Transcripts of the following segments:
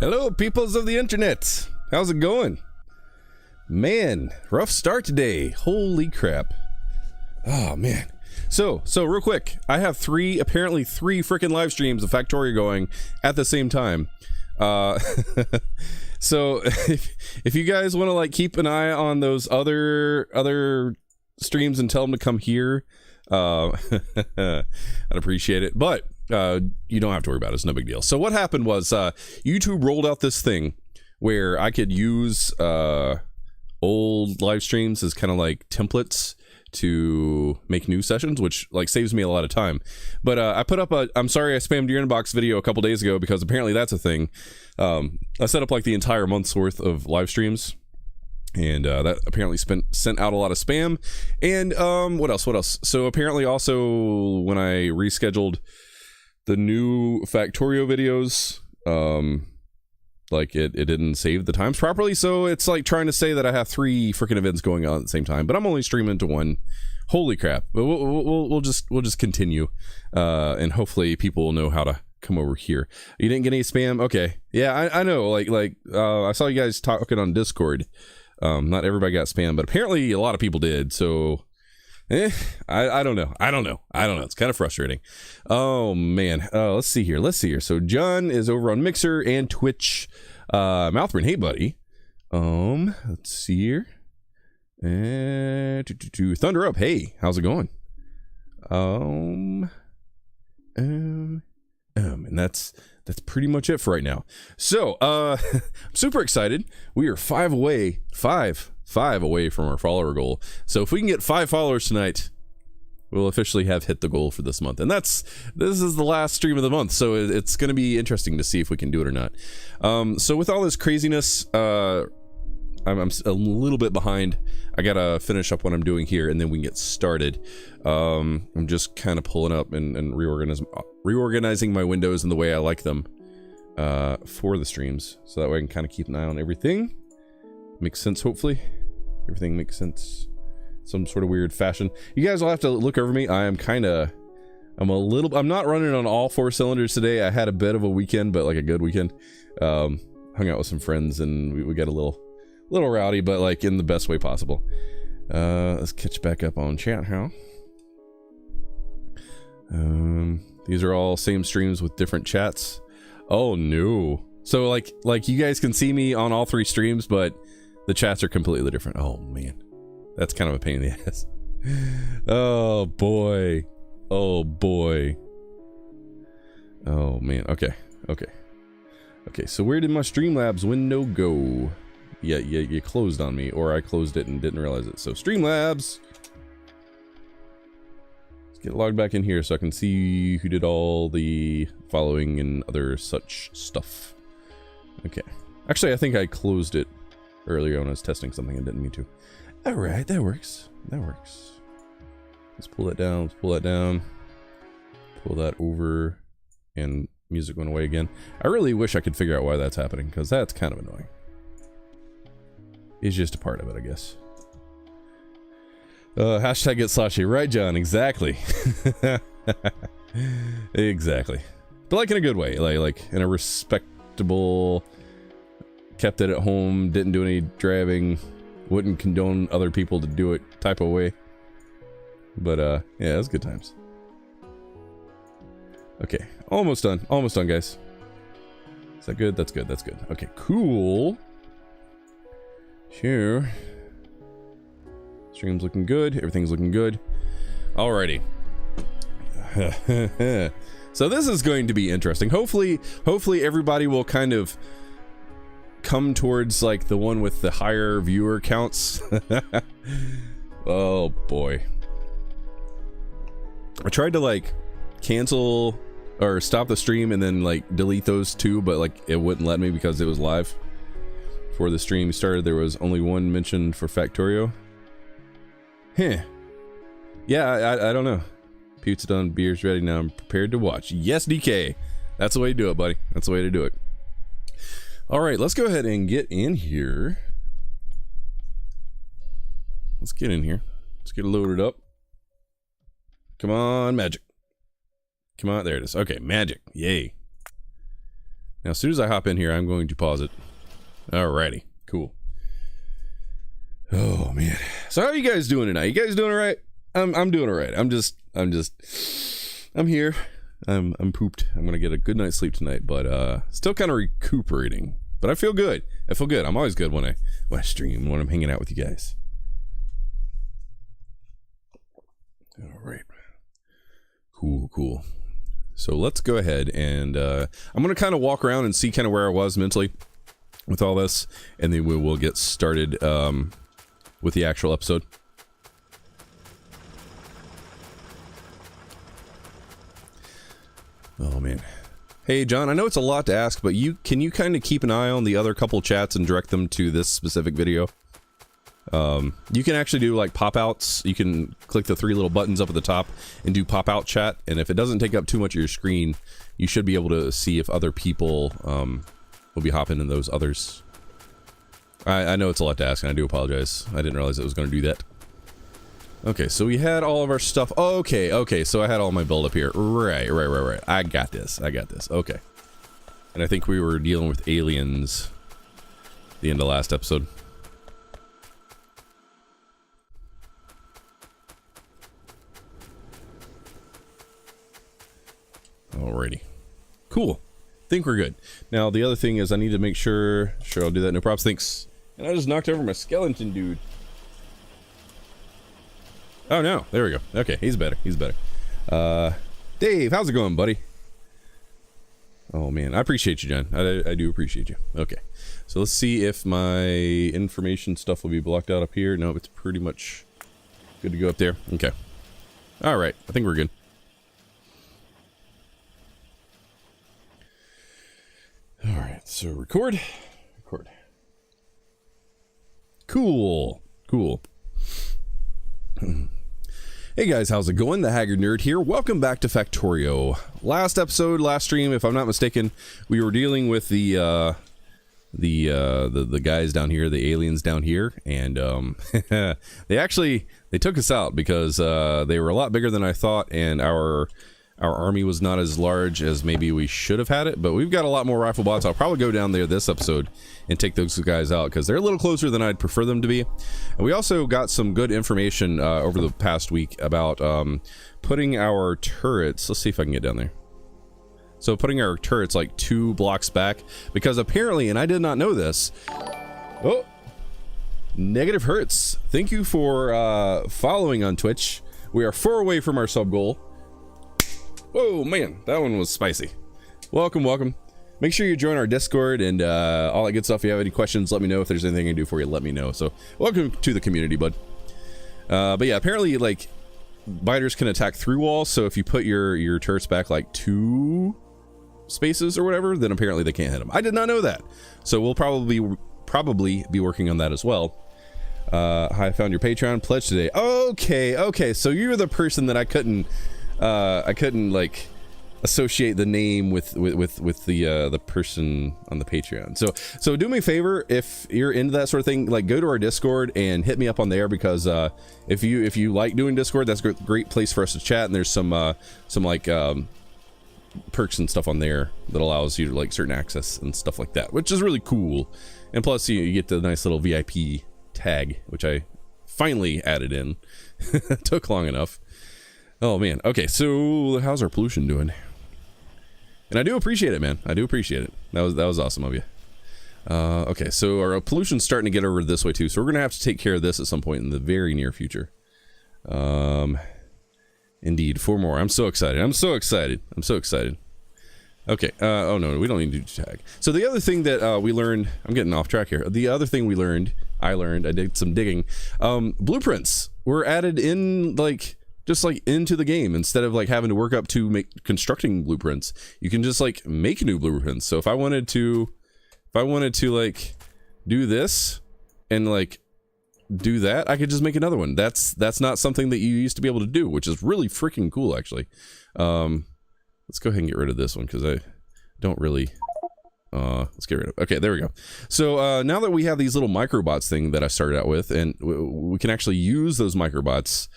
Hello, peoples of the internet. How's it going? Man, rough start today. Holy crap. Oh, man. So real quick, I have apparently three freaking live streams of Factorio going at the same time. So if you guys want to like keep an eye on those other streams and tell them to come here, I'd appreciate it. But you don't have to worry about it. It's no big deal. So what happened was YouTube rolled out this thing where I could use old live streams as kind of like templates to make new sessions, which like saves me a lot of time. But I put up I'm sorry I spammed your inbox video a couple days ago, because apparently that's a thing. I set up like the entire month's worth of live streams, and that apparently sent out a lot of spam. And what else? So apparently also when I rescheduled the new Factorio videos, like it didn't save the times properly, so it's like trying to say that I have three freaking events going on at the same time, but I'm only streaming to one. Holy crap! But we'll just continue, and hopefully people will know how to come over here. You didn't get any spam? Okay, yeah, I know. Like I saw you guys talking on Discord. Not everybody got spam, but apparently a lot of people did. So, I don't know. It's kind of frustrating. Oh man. Let's see here. So John is over on Mixer and Twitch. Mouthburn, hey buddy. Let's see here. Thunder up. Hey, how's it going? And that's pretty much it for right now. So, I'm super excited. We are five away from our follower goal. So if we can get 5 followers tonight, we'll officially have hit the goal for this month. And this is the last stream of the month, so it's going to be interesting to see if we can do it or not. So with all this craziness, I'm a little bit behind. I gotta finish up what I'm doing here, and then we can get started. I'm just kind of pulling up and reorganizing my windows in the way I like them for the streams, so that way I can kind of keep an eye on everything. Makes sense, hopefully. Everything makes sense. Some sort of weird fashion. You guys will have to look over me. I'm not running on all 4 cylinders today. I had a bit of a weekend, but like a good weekend. Hung out with some friends, and we got a little rowdy, but like in the best way possible. Let's catch back up on chat now. These are all same streams with different chats. Oh no. So like you guys can see me on all 3 streams, but the chats are completely different. Oh man. That's kind of a pain in the ass. Oh boy. Oh man. Okay. So where did my Streamlabs window go? Yeah, you closed on me, or I closed it and didn't realize it. So Streamlabs. Let's get logged back in here so I can see who did all the following and other such stuff. Okay. Actually, I think I closed it earlier when I was testing something and didn't mean to. Alright, that works. Let's pull that down. Pull that over. And music went away again. I really wish I could figure out why that's happening, because that's kind of annoying. It's just a part of it, I guess. Hashtag get sloshy. Right, John, exactly. Exactly. But like in a good way. Like in a respectable, kept it at home, didn't do any driving, wouldn't condone other people to do it type of way. But yeah, it was good times. Okay, almost done, guys. Is that good? That's good. Okay, cool. Sure. Stream's looking good. Everything's looking good. Alrighty. So this is going to be interesting. Hopefully everybody will kind of come towards like the one with the higher viewer counts. Oh boy. I tried to like cancel or stop the stream and then like delete those 2, but like it wouldn't let me because it was live. Before the stream started, there was only 1 mention for Factorio. Yeah, I don't know. Pizza done, beer's ready, now I'm prepared to watch. Yes, DK. That's the way to do it, buddy. That's the way to do it. Alright, let's go ahead and get in here. Let's get in here. Let's get it loaded up. Come on, magic. Come on, there it is. Okay, magic. Yay. Now, as soon as I hop in here, I'm going to pause it. Alrighty, cool. Oh man. So how are you guys doing tonight? You guys doing all right? I'm doing all right. I'm here. I'm pooped. I'm gonna get a good night's sleep tonight, but still kind of recuperating. But I feel good. I feel good. I'm always good when I stream, when I'm hanging out with you guys. All right. Cool. So let's go ahead and I'm gonna kind of walk around and see kind of where I was mentally with all this, and then we will get started with the actual episode. Oh man. Hey John, I know it's a lot to ask, but can you kind of keep an eye on the other couple chats and direct them to this specific video? You can actually do like pop-outs. You can click the 3 little buttons up at the top and do pop-out chat, and if it doesn't take up too much of your screen, you should be able to see if other people will be hopping in those others. I know it's a lot to ask, and I do apologize. I didn't realize it was going to do that. Okay, so we had all of our stuff. Okay, so I had all my build up here. Right. I got this. Okay. And I think we were dealing with aliens the end of last episode. Alrighty. Cool. Think we're good. Now, the other thing is I need to make sure I'll do that. No props. Thanks. And I just knocked over my skeleton dude. Oh no, there we go. Okay, he's better. Dave, how's it going, buddy? Oh man, I appreciate you, John. I do appreciate you. Okay, so let's see if my information stuff will be blocked out up here. No, it's pretty much good to go up there. Okay. Alright, I think we're good. Alright, so record. Cool. Hey guys, how's it going? TheHaggardNerd here. Welcome back to Factorio. Last episode, last stream, if I'm not mistaken, we were dealing with the guys down here, the aliens down here, and they took us out because they were a lot bigger than I thought, and our army was not as large as maybe we should have had it, but we've got a lot more rifle bots. I'll probably go down there this episode and take those guys out because they're a little closer than I'd prefer them to be. And we also got some good information over the past week about putting our turrets. Let's see if I can get down there. So putting our turrets like 2 blocks back, because apparently, and I did not know this. Oh, Negative Hertz. Thank you for following on Twitch. We are 4 away from our sub goal. Whoa, man, that one was spicy. Welcome. Make sure you join our Discord and all that good stuff. If you have any questions, let me know. If there's anything I can do for you, let me know. So, welcome to the community, bud. But yeah, apparently, like, biters can attack through walls, so if you put your turrets back, like, 2 spaces or whatever, then apparently they can't hit them. I did not know that. So, we'll probably be working on that as well. Hi, I found your Patreon pledge today. Okay, so you're the person that I couldn't like associate the name with the person on the Patreon. So do me a favor, if you're into that sort of thing, like go to our Discord and hit me up on there, because if you like doing Discord, that's a great place for us to chat, and there's some like perks and stuff on there that allows you to like certain access and stuff like that, which is really cool. And plus you get the nice little VIP tag, which I finally added in. Took long enough. Oh man. Okay, so how's our pollution doing? And I do appreciate it, man. I do appreciate it. That was awesome of you. Okay, so our pollution's starting to get over this way too, so we're gonna have to take care of this at some point in the very near future. Indeed, 4 more. I'm so excited. Okay, oh no, we don't need to do tag. So the other thing that we learned, I'm getting off track here. The other thing I did some digging. Blueprints were added in, like, just like into the game, instead of like having to work up to constructing blueprints. You can just like make new blueprints. So if I wanted to like do this and like do that, I could just make another one. That's not something that you used to be able to do, which is really freaking cool, actually. Let's go ahead and get rid of this one, because I don't really let's get rid of. Okay, there we go. So now that we have these little microbots thing that I started out with, and we can actually use those microbots.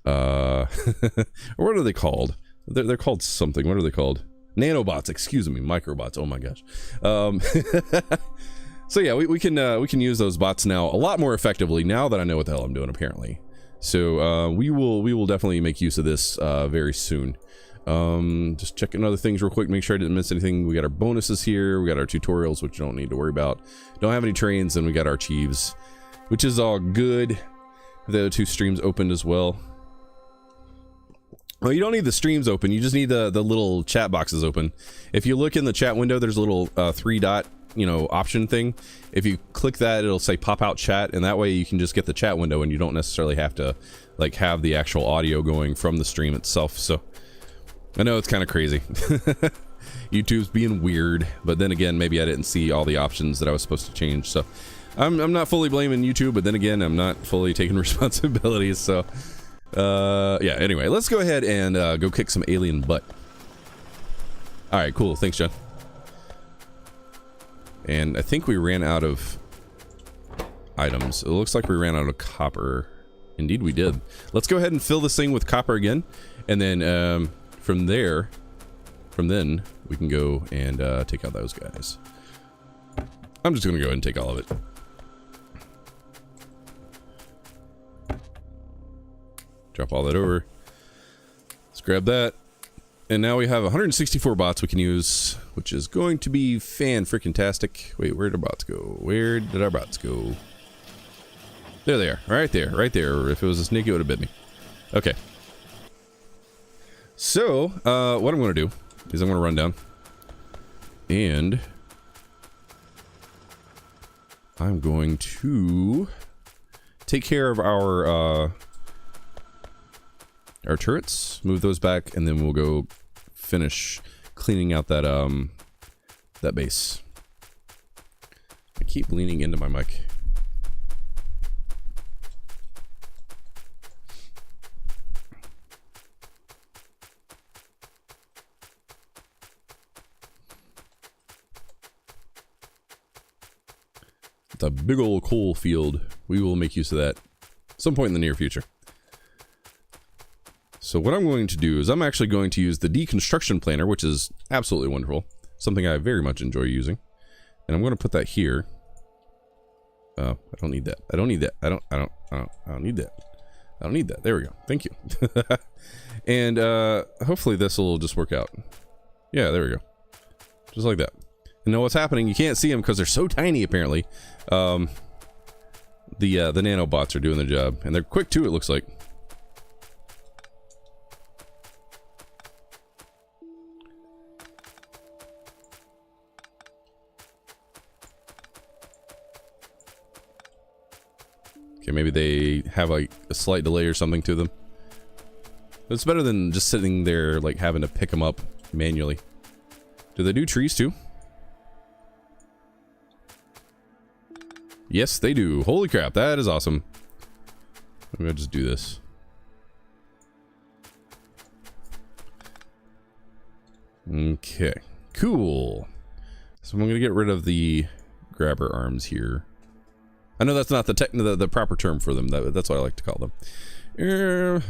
What are they called? They're called something. What are they called? Nanobots, excuse me, microbots. Oh my gosh. So yeah, we can use those bots now a lot more effectively now that I know what the hell I'm doing, apparently. So we will definitely make use of this very soon. Just checking other things real quick, make sure I didn't miss anything. We got our bonuses here, we got our tutorials, which you don't need to worry about. Don't have any trains, and we got our achieves, which is all good. The other 2 streams opened as well. Well, you don't need the streams open, you just need the little chat boxes open. If you look in the chat window, there's a little 3-dot, you know, option thing. If you click that, it'll say pop out chat, and that way you can just get the chat window and you don't necessarily have to like have the actual audio going from the stream itself. So I know it's kind of crazy. YouTube's being weird, but then again, maybe I didn't see all the options that I was supposed to change. So I'm not fully blaming YouTube, but then again, I'm not fully taking responsibilities. So yeah, anyway, let's go ahead and go kick some alien butt. All right, cool. Thanks, John. And I think we ran out of items. It looks like we ran out of copper. Indeed we did. Let's go ahead and fill this thing with copper again, and then from then we can go and take out those guys. I'm just gonna go ahead and take all of it. Drop all that over. Let's grab that. And now we have 164 bots we can use, which is going to be fan-freaking-tastic. Wait, where did our bots go? Where did our bots go? There they are. Right there. Right there. If it was a snake, it would have bit me. Okay. So, what I'm going to do is I'm going to run down. And I'm going to take care of our turrets, move those back, and then we'll go finish cleaning out that that base. I keep leaning into my mic. It's a big old coal field. We will make use of that at some point in the near future. So what I'm going to do is I'm actually going to use the deconstruction planner, which is absolutely wonderful. Something I very much enjoy using. And I'm going to put that here. I don't need that. I don't need that. I don't need that. I don't need that. There we go. Thank you. And hopefully this will just work out. Yeah, there we go. Just like that. You know what's happening? You can't see them because they're so tiny, apparently. The nanobots are doing their job. And they're quick too, it looks like. Okay, maybe they have like a slight delay or something to them. It's better than just sitting there like having to pick them up manually. Do they do trees too? Yes, they do. Holy crap, that is awesome. I'm gonna just do this. Okay, cool. So I'm gonna get rid of the grabber arms here. I know that's not the proper term for them. That's what I like to call them. There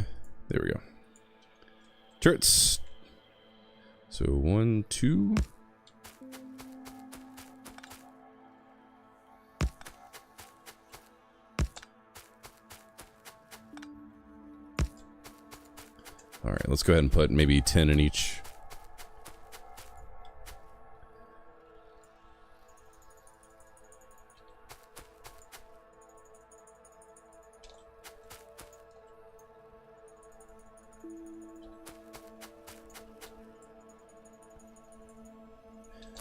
we go. Turrets. So 1, 2. All right, let's go ahead and put maybe 10 in each.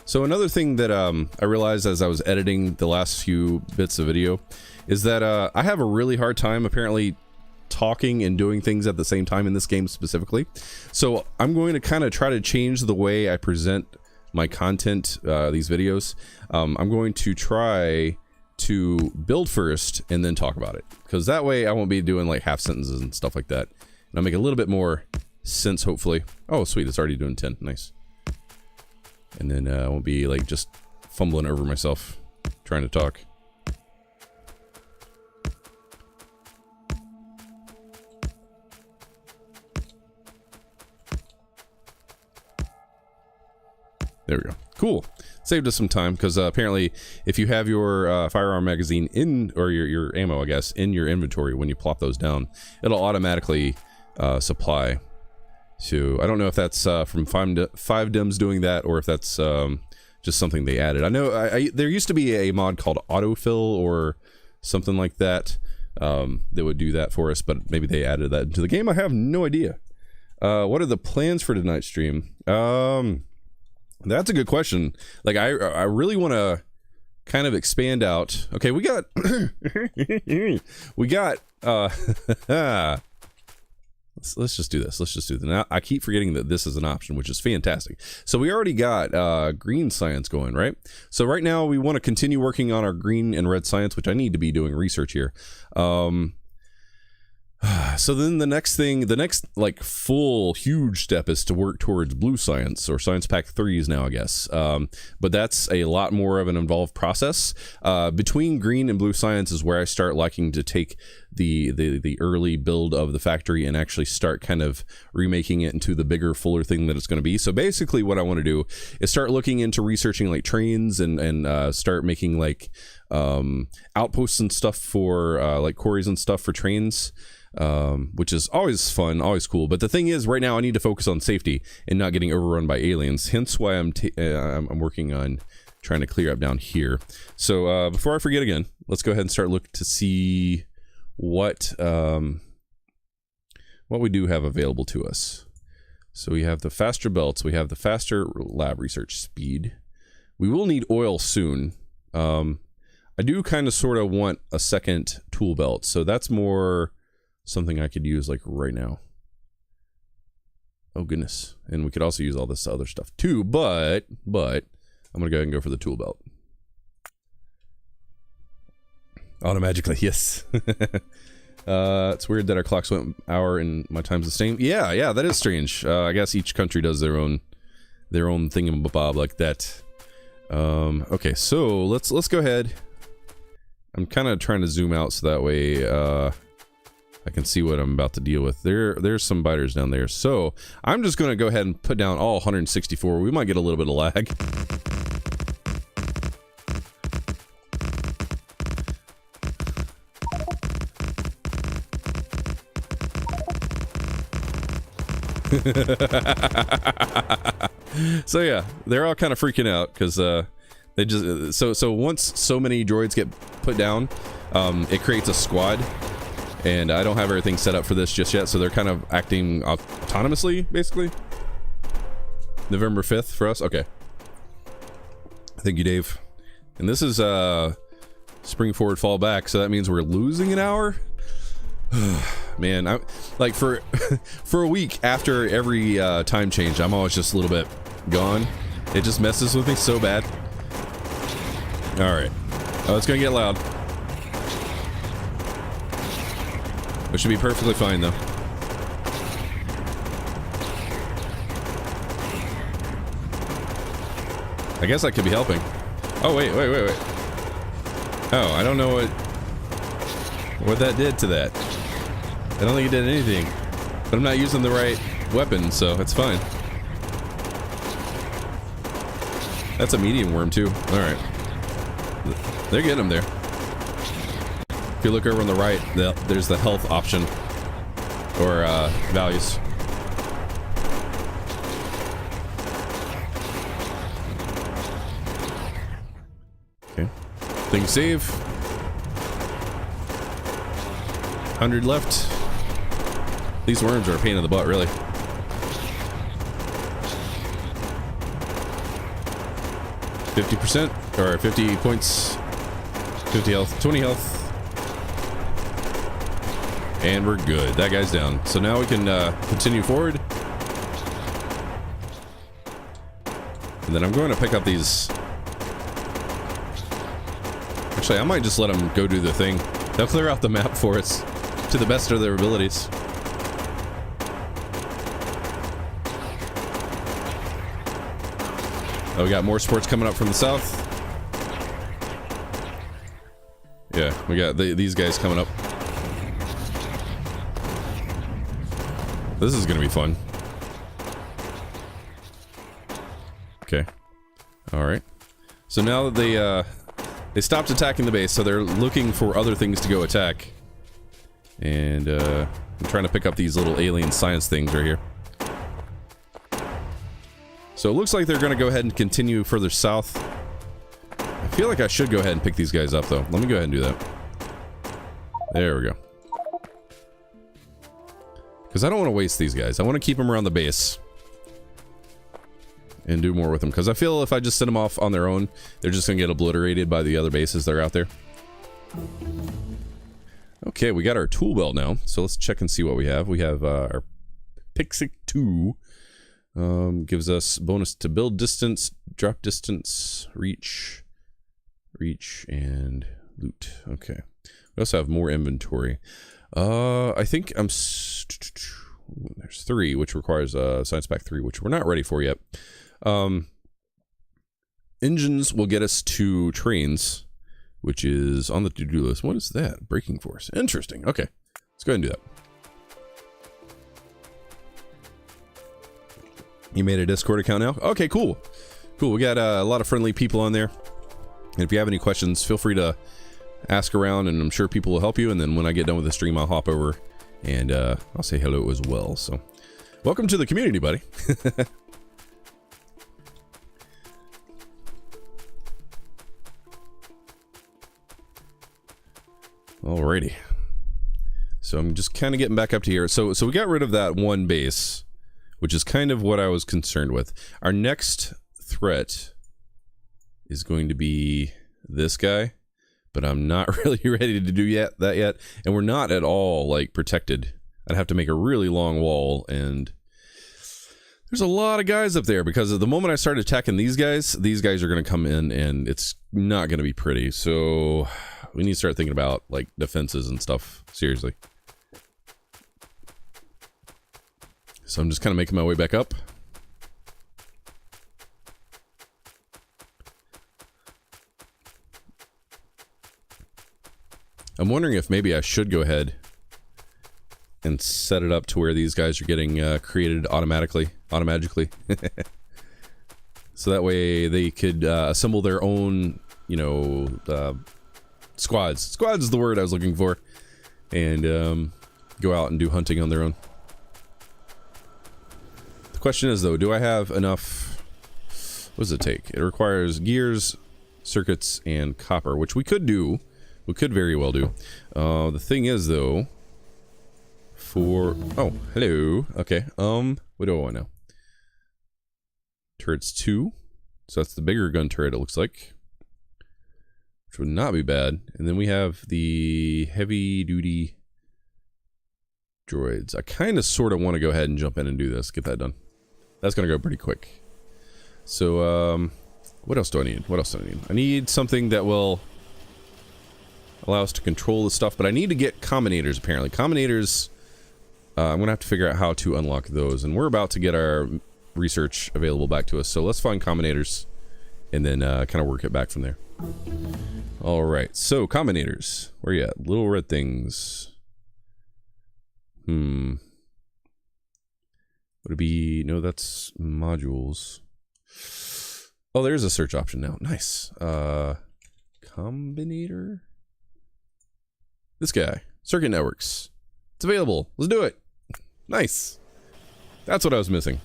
So another thing that I realized as I was editing the last few bits of video is that I have a really hard time apparently talking and doing things at the same time in this game specifically. So I'm going to kind of try to change the way I present my content, these videos. I'm going to try to build first and then talk about it, because that way I won't be doing like half sentences and stuff like that. And I'll make a little bit more sense, hopefully. Oh, sweet, it's already doing 10. Nice. And then I won't be like just fumbling over myself trying to talk. There we go. Cool. Saved us some time, because apparently if you have your firearm magazine in, or your ammo, I guess, in your inventory when you plop those down, it'll automatically supply. So I don't know if that's from 5Dems doing that, or if that's just something they added. I know there used to be a mod called autofill or something like that that would do that for us, but maybe they added that into the game. I have no idea. What are the plans for tonight's stream? That's a good question. Like, I really want to kind of expand out. Okay, we got let's just do this. Let's just do this. Now, I keep forgetting that this is an option, which is fantastic. So we already got green science going, right? So right now we want to continue working on our green and red science, which I need to be doing research here. So then the next like full huge step is to work towards blue science, or science pack 3s now, I guess. But that's a lot more of an involved process. Between green and blue science is where I start liking to take the early build of the factory and actually start kind of remaking it into the bigger, fuller thing that it's going to be. So basically what I want to do is start looking into researching like trains and start making like outposts and stuff for like quarries and stuff for trains. Which is always fun, always cool. But the thing is, right now I need to focus on safety and not getting overrun by aliens. Hence why I'm working on trying to clear up down here. So before I forget again, let's go ahead and start looking to see what we do have available to us. So we have the faster belts, we have the faster lab research speed. We will need oil soon. I do kind of sort of want a second tool belt, so that's more something I could use like right now. Oh goodness. And we could also use all this other stuff too, but I'm gonna go ahead and go for the tool belt. Automagically, yes. It's weird that our clocks went hour and my time's the same. Yeah, that is strange. I guess each country does their own thingamabob like that. Okay, so let's go ahead. I'm kind of trying to zoom out so that way I can see what I'm about to deal with. There's some biters down there. So I'm just going to go ahead and put down all 164. We might get a little bit of lag. So yeah, they're all kind of freaking out because they just so once so many droids get put down, it creates a squad. And I don't have everything set up for this just yet, so they're kind of acting autonomously, basically. November 5th for us? Okay. Thank you, Dave. And this is spring forward, fall back, so that means we're losing an hour? Man, I like for a week after every time change, I'm always just a little bit gone. It just messes with me so bad. Alright. Oh, it's gonna get loud. Which should be perfectly fine, though. I guess I could be helping. Oh, wait. Oh, I don't know what that did to that. I don't think it did anything. But I'm not using the right weapon, so it's fine. That's a medium worm, too. Alright. They're getting them there. If you look over on the right, there's the health option, or values. Okay. Thing save. 100 left. These worms are a pain in the butt, really. %, or 50 points, 50 health, 20 health. And we're good. That guy's down. So now we can continue forward. And then I'm going to pick up these. Actually, I might just let them go do the thing. They'll clear out the map for us to the best of their abilities. Oh, we got more sports coming up from the south. Yeah, we got these guys coming up. This is gonna be fun. Okay. All right. So now that they stopped attacking the base, so they're looking for other things to go attack. And I'm trying to pick up these little alien science things right here. So it looks like they're going to go ahead and continue further south. I feel like I should go ahead and pick these guys up, though. Let me go ahead and do that. There we go. Because I don't want to waste these guys. I want to keep them around the base. And do more with them. Because I feel if I just send them off on their own, they're just going to get obliterated by the other bases that are out there. Okay, we got our tool belt now. So let's check and see what we have. We have our Pixie 2. Gives us bonus to build distance, drop distance, reach, and loot. Okay. We also have more inventory. I think there's 3, which requires science pack 3, which we're not ready for yet. Engines will get us to trains, which is on the to-do list. What is that? Braking force. Interesting. Okay. Let's go ahead and do that. You made a Discord account now? Okay, cool. Cool. We got a lot of friendly people on there. And if you have any questions, feel free to ask around, and I'm sure people will help you. And then when I get done with the stream, I'll hop over and I'll say hello as well. So, welcome to the community, buddy. Alrighty. So I'm just kind of getting back up to here. So we got rid of that one base, which is kind of what I was concerned with. Our next threat is going to be this guy, but I'm not really ready to do that yet. And we're not at all like protected. I'd have to make a really long wall, and there's a lot of guys up there because of the moment I start attacking these guys are going to come in, and it's not going to be pretty. So we need to start thinking about like defenses and stuff seriously. So I'm just kind of making my way back up. I'm wondering if maybe I should go ahead and set it up to where these guys are getting created automatically. So that way they could assemble their own, you know, squads. Squads is the word I was looking for. And go out and do hunting on their own. The question is, though, do I have enough? What does it take? It requires gears, circuits, and copper, which we could do. We could very well do. The thing is, though, oh, hello. Okay. What do I want now? Turrets 2. So that's the bigger gun turret, it looks like. Which would not be bad. And then we have the heavy duty droids. I kind of sort of want to go ahead and jump in and do this. Get that done. That's going to go pretty quick. So, what else do I need? I need something that will allow us to control the stuff, but I need to get combinators, apparently. Combinators, I'm going to have to figure out how to unlock those, and we're about to get our research available back to us, so let's find combinators, and then kind of work it back from there. Alright, so combinators. Where you at? Little red things. Would it be... No, that's modules. Oh, there's a search option now. Nice. Combinator? This guy. Circuit networks. It's available. Let's do it. Nice. That's what I was missing.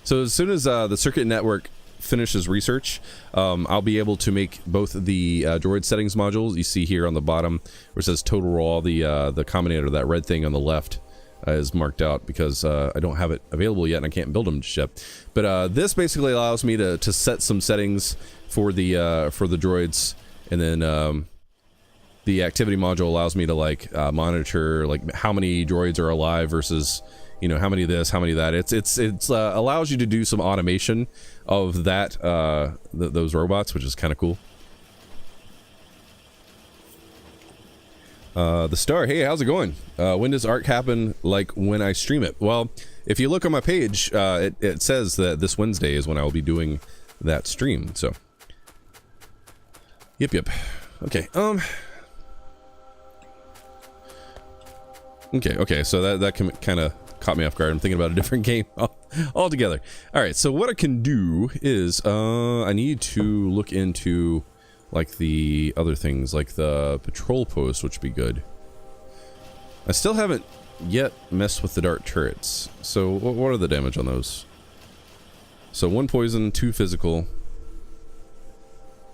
So as soon as the circuit network finishes research, I'll be able to make both the droid settings modules. You see here on the bottom where it says total raw, the combinator, that red thing on the left is marked out because I don't have it available yet and I can't build them just yet. But this basically allows me to set some settings for the droids, and then the activity module allows me to like monitor like how many droids are alive versus, you know, how many of this, how many of that. It's allows you to do some automation of that those robots, which is kind of cool. The Star, hey, how's it going? When does ARC happen? Like when I stream it? Well, if you look on my page, it says that this Wednesday is when I will be doing that stream. So, yep. Okay. Okay. So that kind of caught me off guard. I'm thinking about a different game altogether. All right, so what I can do is I need to look into like the other things, like the patrol post, which would be good. I still haven't yet messed with the dart turrets. So what are the damage on those? So 1 poison, 2 physical.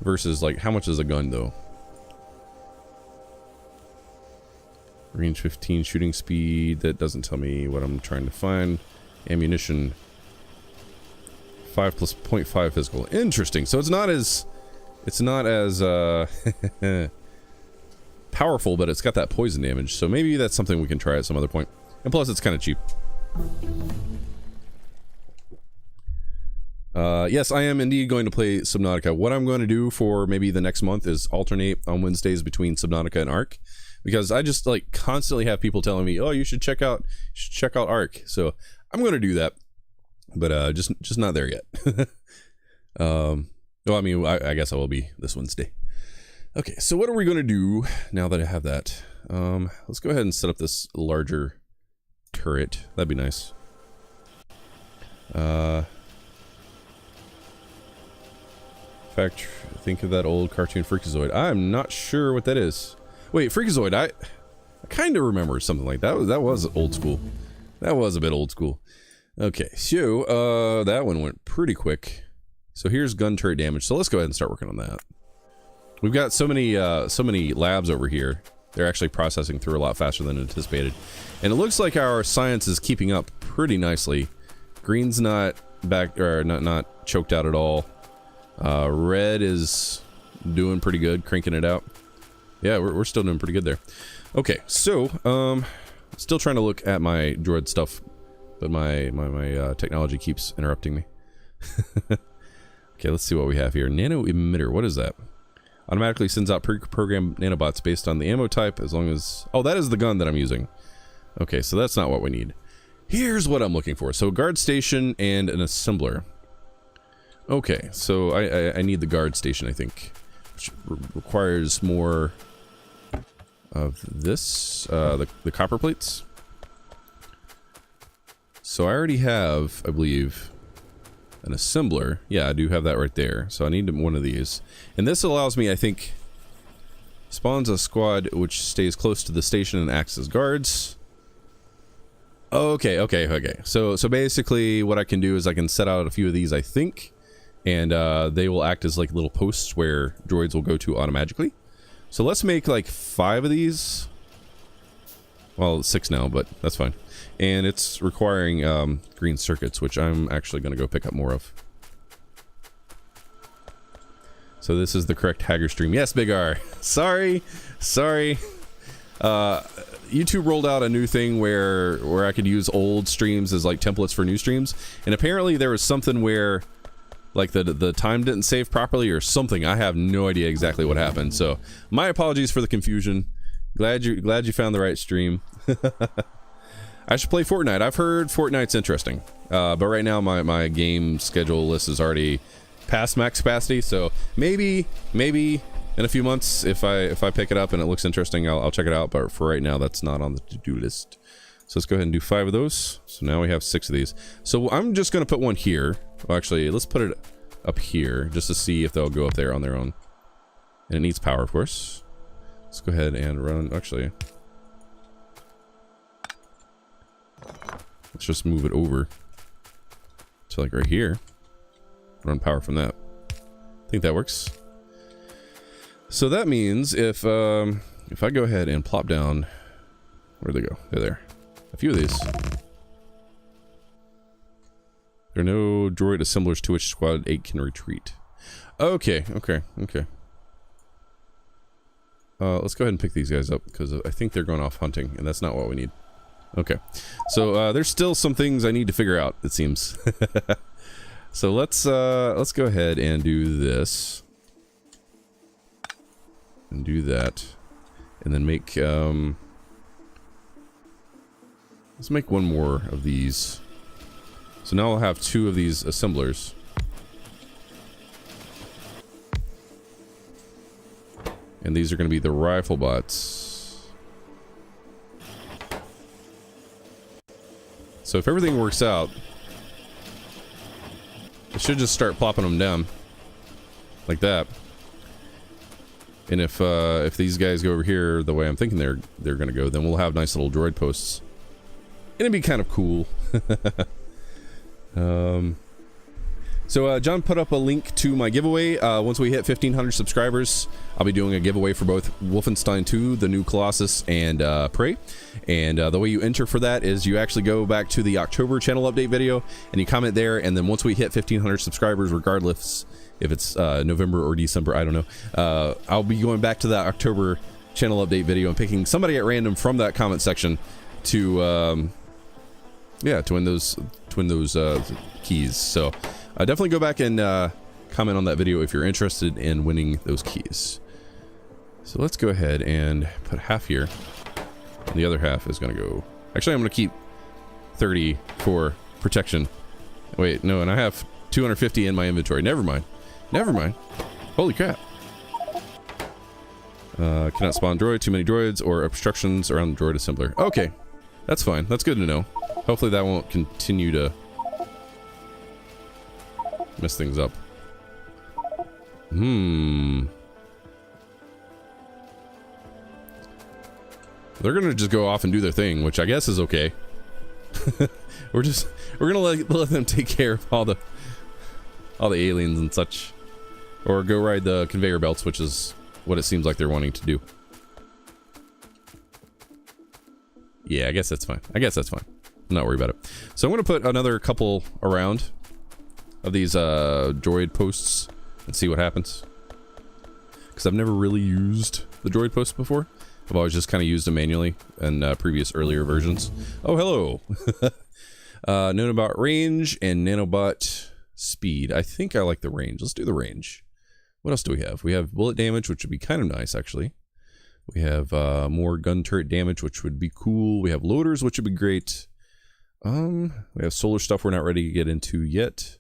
Versus like, how much is a gun though? Range 15, shooting speed. That doesn't tell me what I'm trying to find. Ammunition. 5 plus 0.5 physical. Interesting. So it's not as powerful, but it's got that poison damage. So maybe that's something we can try at some other point. And plus, it's kind of cheap. Yes, I am indeed going to play Subnautica. What I'm going to do for maybe the next month is alternate on Wednesdays between Subnautica and Ark, because I just like constantly have people telling me, "Oh, you should check out Ark." So I'm going to do that, but just not there yet. Well, I mean, I guess I will be this Wednesday. Okay, so what are we going to do now that I have that? Let's go ahead and set up this larger turret. That'd be nice. In fact, think of that old cartoon Freakazoid. I'm not sure what that is. Wait, Freakazoid, I kind of remember something like that. That was old school. That was a bit old school. Okay, so that one went pretty quick. So here's gun turret damage. So let's go ahead and start working on that. We've got so many labs over here. They're actually processing through a lot faster than anticipated. And it looks like our science is keeping up pretty nicely. Green's not back, or not choked out at all. Red is doing pretty good, cranking it out. Yeah, we're still doing pretty good there. Okay, so still trying to look at my droid stuff, but my technology keeps interrupting me. Okay, let's see what we have here. Nano emitter, what is that? Automatically sends out pre-programmed nanobots based on the ammo type, as long as... Oh, that is the gun that I'm using. Okay, so that's not what we need. Here's what I'm looking for. So guard station and an assembler. Okay, so I need the guard station, I think, which requires more of this, the copper plates. So I already have, I believe, an assembler. Yeah, I do have that right there. So I need one of these. And this allows me, I think, spawns a squad which stays close to the station and acts as guards. Okay. So basically what I can do is I can set out a few of these, I think. And they will act as like little posts where droids will go to automatically. So let's make like 5 of these. Well, it's 6 now, but that's fine. And it's requiring green circuits, which I'm actually going to go pick up more of. So this is the correct Haggar stream. Yes, Big R. Sorry. YouTube rolled out a new thing where I could use old streams as like templates for new streams. And apparently there was something where... like the time didn't save properly or something. I have no idea exactly what happened. So my apologies for the confusion. Glad you found the right stream. I should play Fortnite. I've heard Fortnite's interesting. But right now my game schedule list is already past max capacity. So maybe in a few months if I pick it up and it looks interesting, I'll check it out. But for right now, that's not on the to-do list. So let's go ahead and do 5 of those. So now we have 6 of these. So I'm just going to put one here. Well, actually, let's put it up here just to see if they'll go up there on their own. And it needs power, of course. Let's go ahead and run. Actually, let's just move it over to like right here. Run power from that. I think that works. So that means if I go ahead and plop down, where'd they go? They're there. A few of these. There are no droid assemblers to which squad 8 can retreat. Okay. Let's go ahead and pick these guys up because I think they're going off hunting, and that's not what we need. Okay, so there's still some things I need to figure out, it seems. So let's go ahead and do this, and do that, and then make let's make one more of these. So now I'll have 2 of these assemblers. And these are going to be the rifle bots. So if everything works out, it should just start plopping them down like that. And if these guys go over here the way I'm thinking they're gonna go, then we'll have nice little droid posts. And it'd be kind of cool. So John put up a link to my giveaway. Once we hit 1,500 subscribers, I'll be doing a giveaway for both Wolfenstein 2, the new Colossus, and Prey. And the way you enter for that is you actually go back to the October channel update video and you comment there, and then once we hit 1,500 subscribers, regardless if it's November or December, I don't know, I'll be going back to that October channel update video and picking somebody at random from that comment section to yeah, to win those keys. So definitely go back and comment on that video if you're interested in winning those keys. So let's go ahead and put half here, and the other half is going to go, actually I'm going to keep 30 for protection. Wait, no, and I have 250 in my inventory. Never mind, holy crap. Cannot spawn droid, too many droids, or obstructions around the droid assembler. Okay, that's fine, that's good to know. Hopefully that won't continue to mess things up. They're gonna just go off and do their thing, which I guess is okay. we're gonna let them take care of all the aliens and such, or go ride the conveyor belts, which is what it seems like they're wanting to do. Yeah, I guess that's fine. I'm not worried about it. So I'm gonna put another couple around of these droid posts and see what happens, because I've never really used the droid posts before. I've always just kind of used them manually in previous earlier versions. Oh, hello. Nanobot range and nanobot speed. I think I like the range. Let's do the range. What else do we have? We have bullet damage, which would be kind of nice, actually. We have more gun turret damage, which would be cool. We have loaders, which would be great. We have solar stuff we're not ready to get into yet.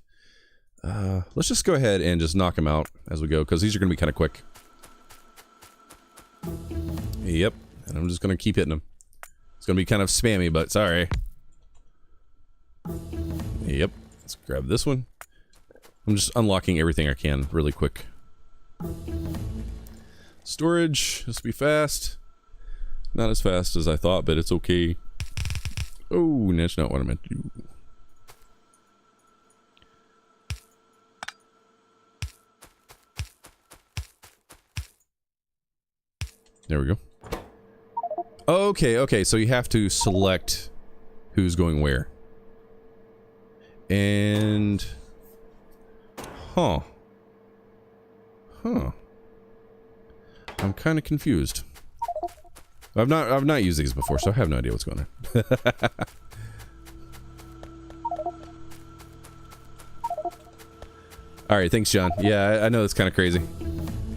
Let's just go ahead and just knock them out as we go, because these are going to be kind of quick. Yep, and I'm just going to keep hitting them. It's going to be kind of spammy, but sorry. Yep, let's grab this one. I'm just unlocking everything I can really quick. Storage, this will be fast. Not as fast as I thought, but it's okay. Oh, that's not what I meant to do. There we go. Okay, so you have to select who's going where. And... Huh. I'm kind of confused. I've not used these before, so I have no idea what's going on. Alright, thanks, John. Yeah, I know that's kind of crazy.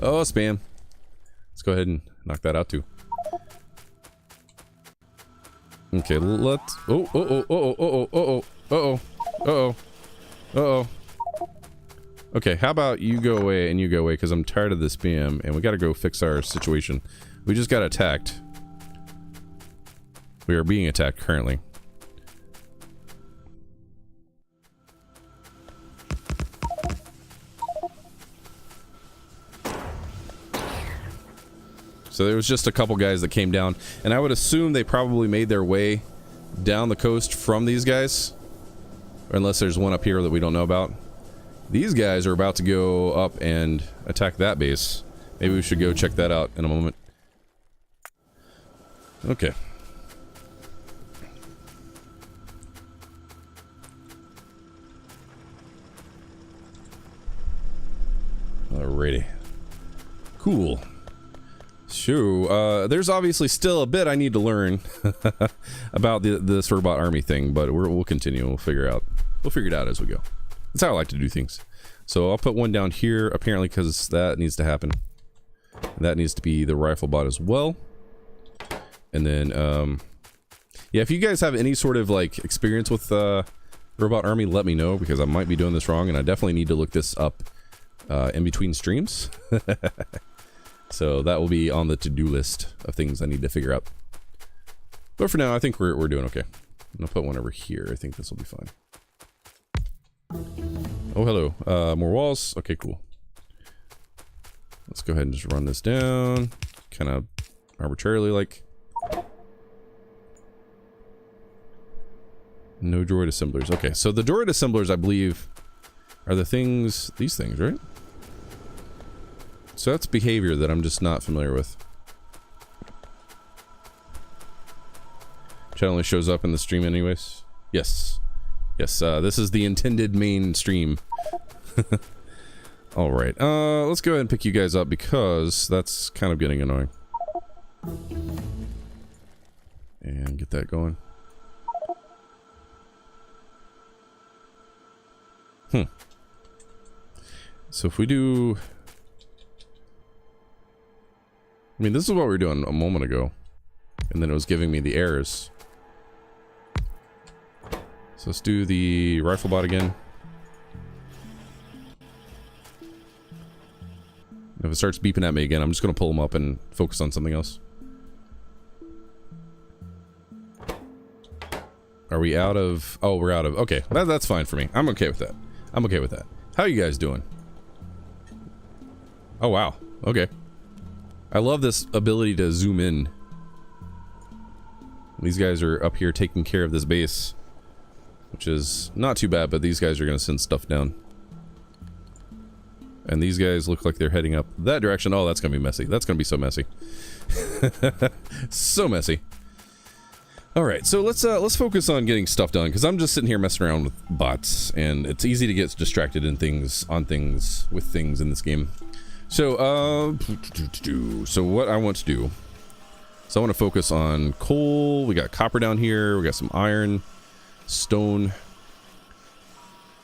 Oh, spam. Let's go ahead and knock that out, too. Okay, let's... Okay, how about you go away and you go away, because I'm tired of this spam, and we gotta go fix our situation. We just got attacked. We are being attacked currently. So there was just a couple guys that came down, and I would assume they probably made their way down the coast from these guys. Unless there's one up here that we don't know about. These guys are about to go up and attack that base. Maybe we should go check that out in a moment. Okay. Alrighty. Cool. So, there's obviously still a bit I need to learn about this robot army thing, but we'll continue. We'll figure it out as we go. That's how I like to do things. So I'll put one down here, apparently, because that needs to happen. That needs to be the rifle bot as well. And then, yeah, if you guys have any sort of, like, experience with robot army, let me know, because I might be doing this wrong, and I definitely need to look this up in between streams. So that will be on the to-do list of things I need to figure out. But for now, I think we're doing okay. I'll put one over here. I think this will be fine. Oh, hello. More walls. Okay, cool. Let's go ahead and just run this down. Kind of arbitrarily, like. No droid assemblers. Okay, so the droid assemblers, I believe, are the things, these things, right? So that's behavior that I'm just not familiar with. Which only shows up in the stream anyways. Yes. Yes, this is the intended main stream. Alright, let's go ahead and pick you guys up because that's kind of getting annoying. And get that going. So if we do... I mean, this is what we were doing a moment ago. And then it was giving me the errors. So let's do the rifle bot again. If it starts beeping at me again, I'm just going to pull them up and focus on something else. Are we out of... Oh, we're out of... Okay, that's fine for me. I'm okay with that. I'm okay with that. How are you guys doing? Oh, wow. Okay. I love this ability to zoom in. These guys are up here taking care of this base. Which is not too bad, but these guys are going to send stuff down. And these guys look like they're heading up that direction. Oh, that's going to be messy. That's going to be so messy. So messy. Alright, so let's focus on getting stuff done, because I'm just sitting here messing around with bots, and it's easy to get distracted in things, with things in this game. So, so what I want to do, so I want to focus on coal, we got copper down here, we got some iron, stone.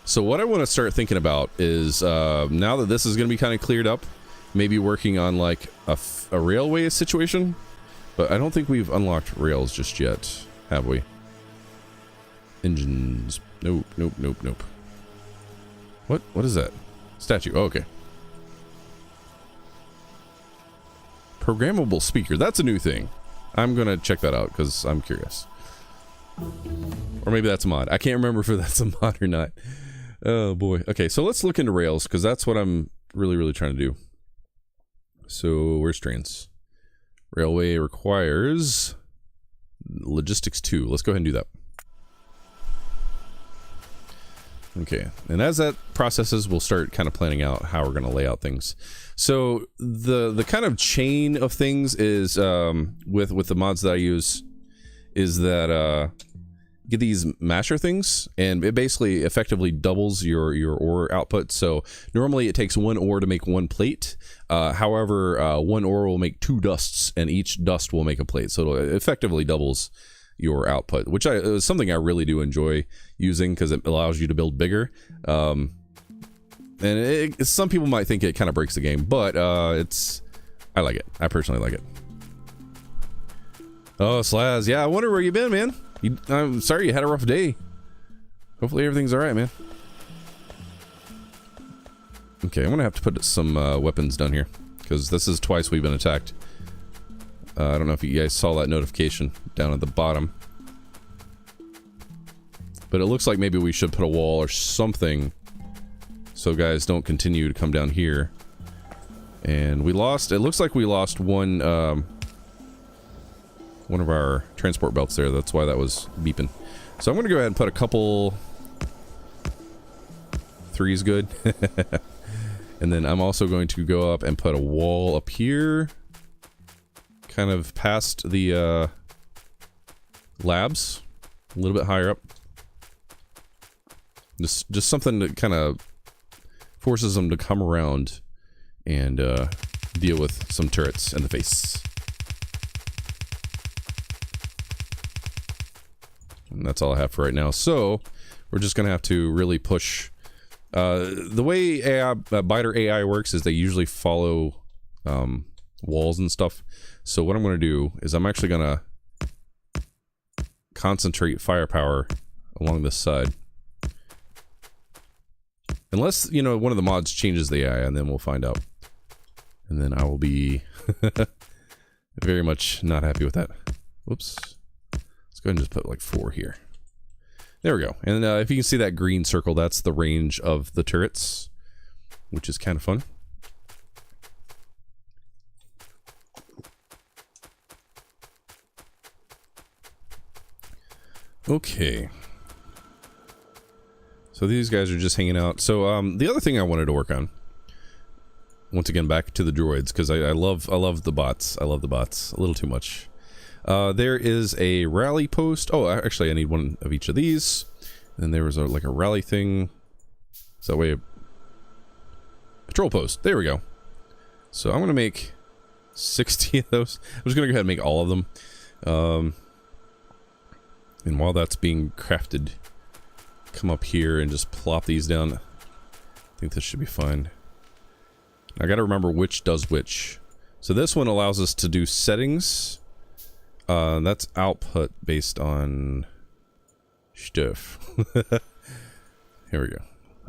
So what I want to start thinking about is, now that this is going to be kind of cleared up, maybe working on like a railway situation. But I don't think we've unlocked rails just yet, have we? Engines. Nope, nope, nope, nope. What is that? Statue. Oh, okay. Programmable speaker. That's a new thing. I'm gonna check that out because I'm curious. Or maybe that's a mod. I can't remember if that's a mod or not. Oh boy. Okay, so let's look into rails because that's what I'm really trying to do. So where's trains? Railway requires logistics 2. Let's go ahead and do that. Okay, and as that processes, we'll start kind of planning out how we're going to lay out things. So the kind of chain of things is with the mods that I use is that get these masher things, and it basically effectively doubles your ore output. So normally it takes 1 ore to make 1 plate. However, 1 ore will make 2 dusts, and each dust will make a plate. So it effectively doubles your output, which is something I really do enjoy using because it allows you to build bigger. And some people might think it kind of breaks the game, but I like it. I personally like it. Oh, Slaz, yeah, I wonder where you been, man. I'm sorry you had a rough day. Hopefully everything's alright, man. Okay, I'm gonna have to put some weapons down here, because this is twice we've been attacked. I don't know if you guys saw that notification down at the bottom. But it looks like maybe we should put a wall or something so guys don't continue to come down here. And we lost, it looks like we lost one of our transport belts there. That's why that was beeping. So I'm gonna go ahead and put a couple... 3 is good. And then I'm also going to go up and put a wall up here. Kind of past the labs. A little bit higher up. Just something that kind of forces them to come around and deal with some turrets in the face. And that's all I have for right now. So we're just gonna have to really push. The way Biter AI works is they usually follow walls and stuff. So what I'm gonna do is I'm actually gonna concentrate firepower along this side. Unless, you know, one of the mods changes the AI, and then we'll find out. And then I will be very much not happy with that. Whoops. Let's go ahead and just put like 4 here. There we go. And if you can see that green circle, that's the range of the turrets, which is kind of fun. Okay. So these guys are just hanging out. So the other thing I wanted to work on, once again back to the droids, because I love the bots. I love the bots a little too much. There is a rally post. Oh, actually I need one of each of these. And there was like a rally thing. So that way, patrol post. There we go. So I'm gonna make 60 of those. I'm just gonna go ahead and make all of them. And while that's being crafted, come up here and just plop these down. I think this should be fine. I gotta remember which does which. So this one allows us to do settings. That's output based on stuff. Here we go.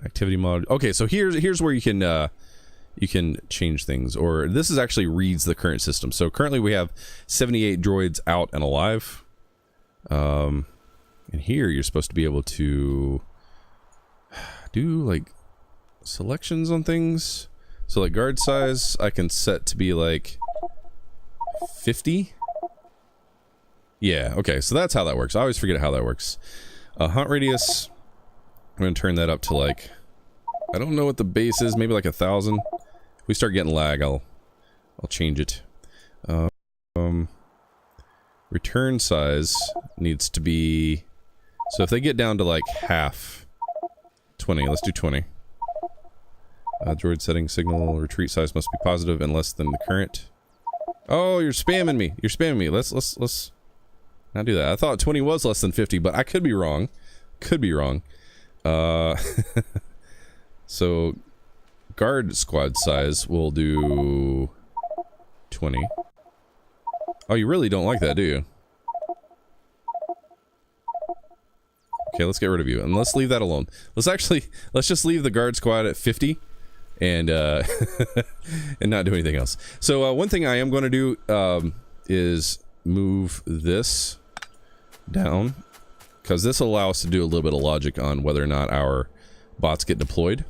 Activity mod. Okay, so here's where you can change things. Or this is actually reads the current system. So currently we have 78 droids out and alive. And here you're supposed to be able to do like selections on things. So like guard size, I can set to be like 50. Yeah, okay, so that's how that works. I always forget how that works. Hunt radius, I'm gonna turn that up to like, I don't know what the base is, maybe like 1,000. If we start getting lag, I'll change it. Return size needs to be, so if they get down to like half, 20, let's do 20. Droid setting signal retreat size must be positive and less than the current. Oh, you're spamming me. You're spamming me. Let's not do that. I thought 20 was less than 50, but I could be wrong. Could be wrong. So guard squad size will do 20. Oh, you really don't like that, do you? Okay, let's get rid of you, and let's leave that alone. Let's just leave the guard squad at 50, and and not do anything else. So one thing I am going to do is move this down, because this will allow us to do a little bit of logic on whether or not our bots get deployed.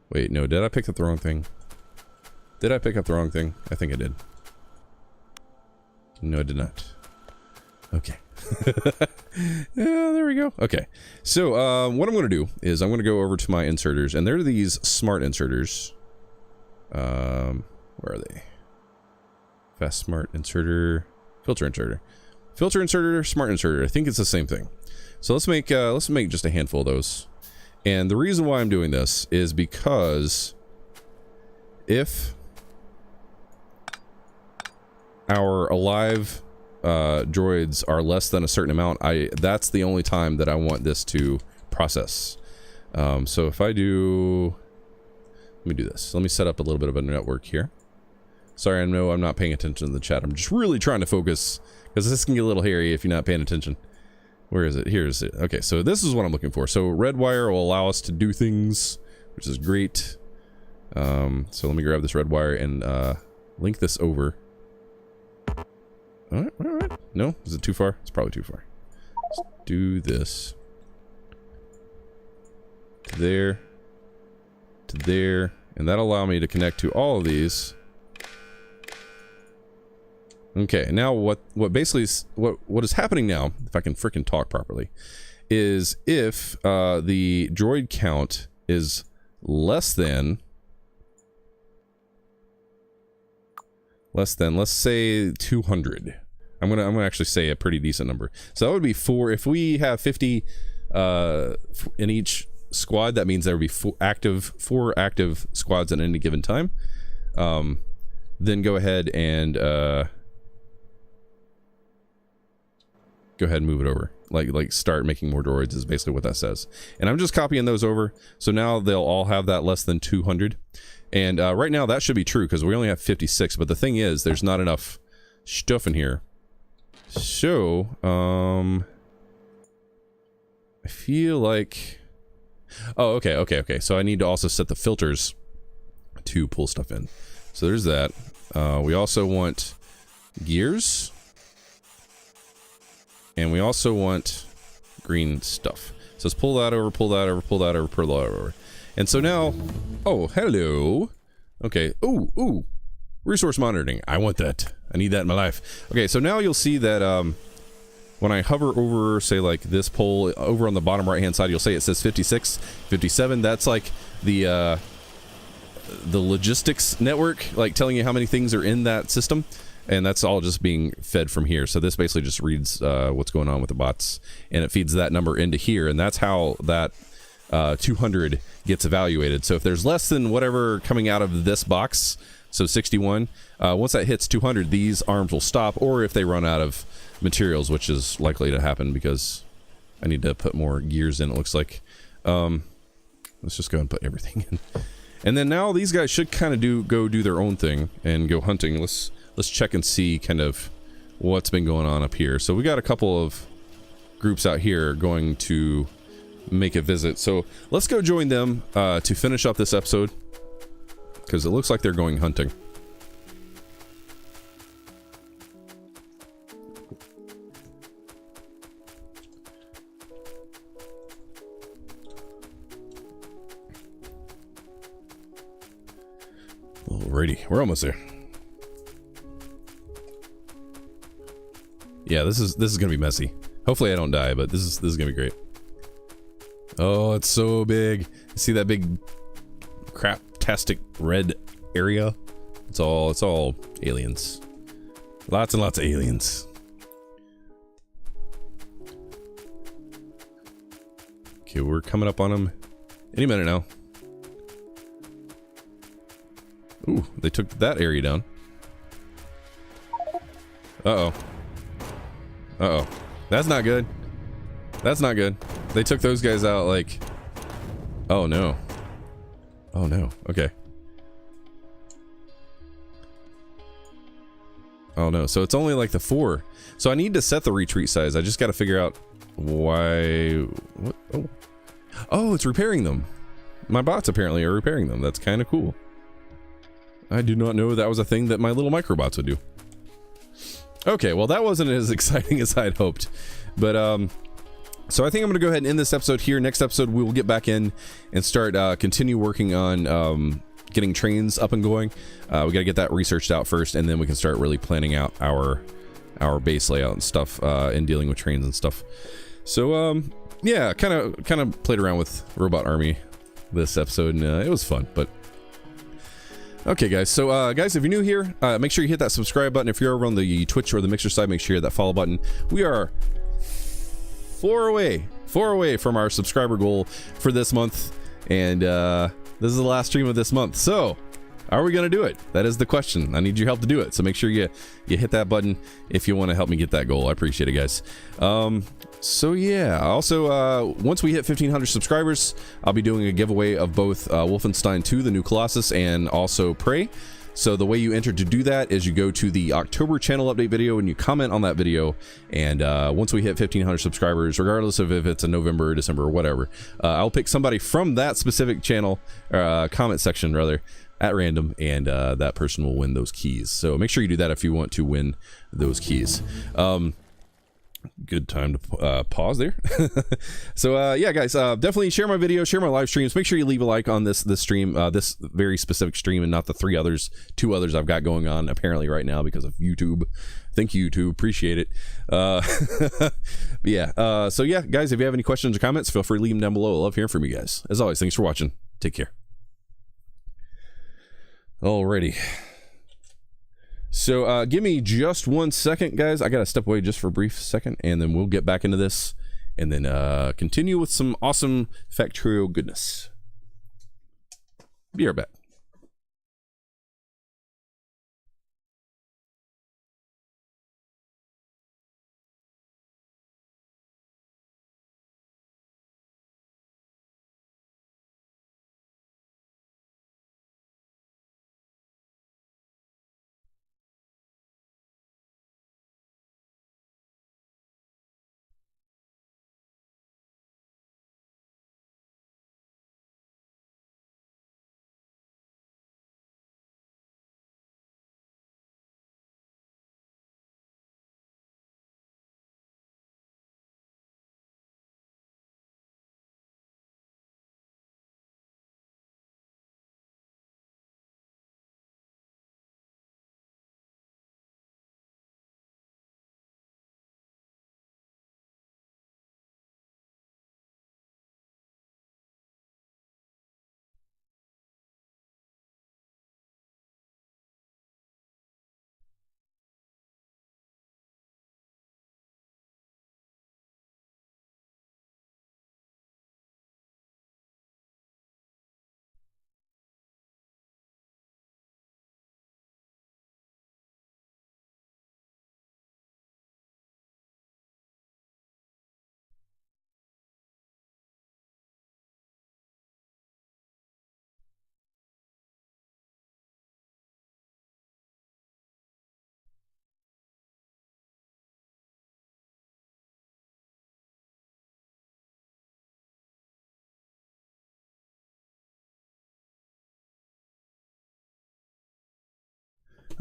Wait, no, did I pick up the wrong thing? Did I pick up the wrong thing? I think I did. No, I did not. Okay. Yeah, there we go. Okay. So, what I'm going to do is I'm going to go over to my inserters, and they're these smart inserters. Where are they? Fast smart inserter, filter inserter. Filter inserter, smart inserter. I think it's the same thing. So let's make just a handful of those. And the reason why I'm doing this is because if our alive droids are less than a certain amount, that's the only time that I want this to process. So if I do, let me do this. Let me set up a little bit of a network here. Sorry, I know I'm not paying attention to the chat. I'm just really trying to focus, because this can get a little hairy if you're not paying attention. Where is it? Here is it. Okay, so this is what I'm looking for. So red wire will allow us to do things, which is great. So let me grab this red wire and link this over. All right. No? Is it too far? It's probably too far. Let's do this. To there. To there. And that'll allow me to connect to all of these. Okay, now what basically is, what is happening now, if I can frickin' talk properly, is if the droid count is less than, let's say 200. I'm gonna actually say a pretty decent number. So that would be 4. If we have 50 in each squad, that means there would be 4 active squads at any given time. Then go ahead and move it over. Like start making more droids is basically what that says. And I'm just copying those over. So now they'll all have that less than 200. And right now that should be true because we only have 56. But the thing is, there's not enough stuff in here. So, I feel like... Oh, okay. So I need to also set the filters to pull stuff in. So there's that. We also want gears. And we also want green stuff. So let's pull that over, pull that over, pull that over, pull that over. And so now, oh, hello. Okay, ooh, resource monitoring. I want that. I need that in my life. Okay, so now you'll see that when I hover over, say, like this pole over on the bottom right-hand side, you'll say it says 56, 57. That's like the logistics network, like telling you how many things are in that system. And that's all just being fed from here. So this basically just reads what's going on with the bots, and it feeds that number into here, and that's how that 200 gets evaluated. So if there's less than whatever coming out of this box, so 61, once that hits 200, these arms will stop, or if they run out of materials, which is likely to happen because I need to put more gears in, it looks like. Let's just go and put everything in. And then now these guys should kind of go do their own thing and go hunting. Let's check and see kind of what's been going on up here. So we got a couple of groups out here going to make a visit. So let's go join them to finish up this episode, because it looks like they're going hunting. Alrighty, we're almost there. Yeah, this is gonna be messy. Hopefully I don't die, but this is gonna be great. Oh, it's so big. See that big craptastic red area? It's all aliens. Lots and lots of aliens. Okay, we're coming up on them any minute now. Ooh, they took that area down. Uh-oh. Uh-oh. That's not good. That's not good. They took those guys out like... Oh no. Oh no. Okay. Oh no. So it's only like the 4. So I need to set the retreat size. I just got to figure out why... What? Oh. Oh, it's repairing them. My bots apparently are repairing them. That's kind of cool. I do not know that was a thing that my little microbots would do. Okay, well that wasn't as exciting as I'd hoped. But, so I think I'm going to go ahead and end this episode here. Next episode, we will get back in and start, continue working on, getting trains up and going. We got to get that researched out first, and then we can start really planning out our base layout and stuff, and dealing with trains and stuff. So, yeah, kind of played around with Robot Army this episode, and it was fun, but... Okay, guys. So, guys, if you're new here, make sure you hit that subscribe button. If you're over on the Twitch or the Mixer side, make sure you hit that follow button. We are 4 away from our subscriber goal for this month, and this is the last stream of this month. So, are we going to do it? That is the question. I need your help to do it. So make sure you hit that button if you want to help me get that goal. I appreciate it, guys. So yeah, also, once we hit 1,500 subscribers, I'll be doing a giveaway of both Wolfenstein 2, the new Colossus, and also Prey. So the way you enter to do that is you go to the October channel update video and you comment on that video, and once we hit 1,500 subscribers, regardless of if it's a November or December or whatever, I'll pick somebody from that specific channel, comment section rather, at random, and that person will win those keys. So make sure you do that if you want to win those keys. Good time to pause there. So yeah, guys, definitely share my video, share my live streams. Make sure you leave a like on this stream, this very specific stream, and not the 2 others I've got going on apparently right now because of YouTube. Thank you, YouTube, appreciate it. Yeah, so yeah, guys, if you have any questions or comments, feel free to leave them down below. I love hearing from you guys. As always, thanks for watching. Take care. Alrighty. So, give me just 1 second, guys. I gotta step away just for a brief second, and then we'll get back into this, and then continue with some awesome Factorio goodness. Be right back.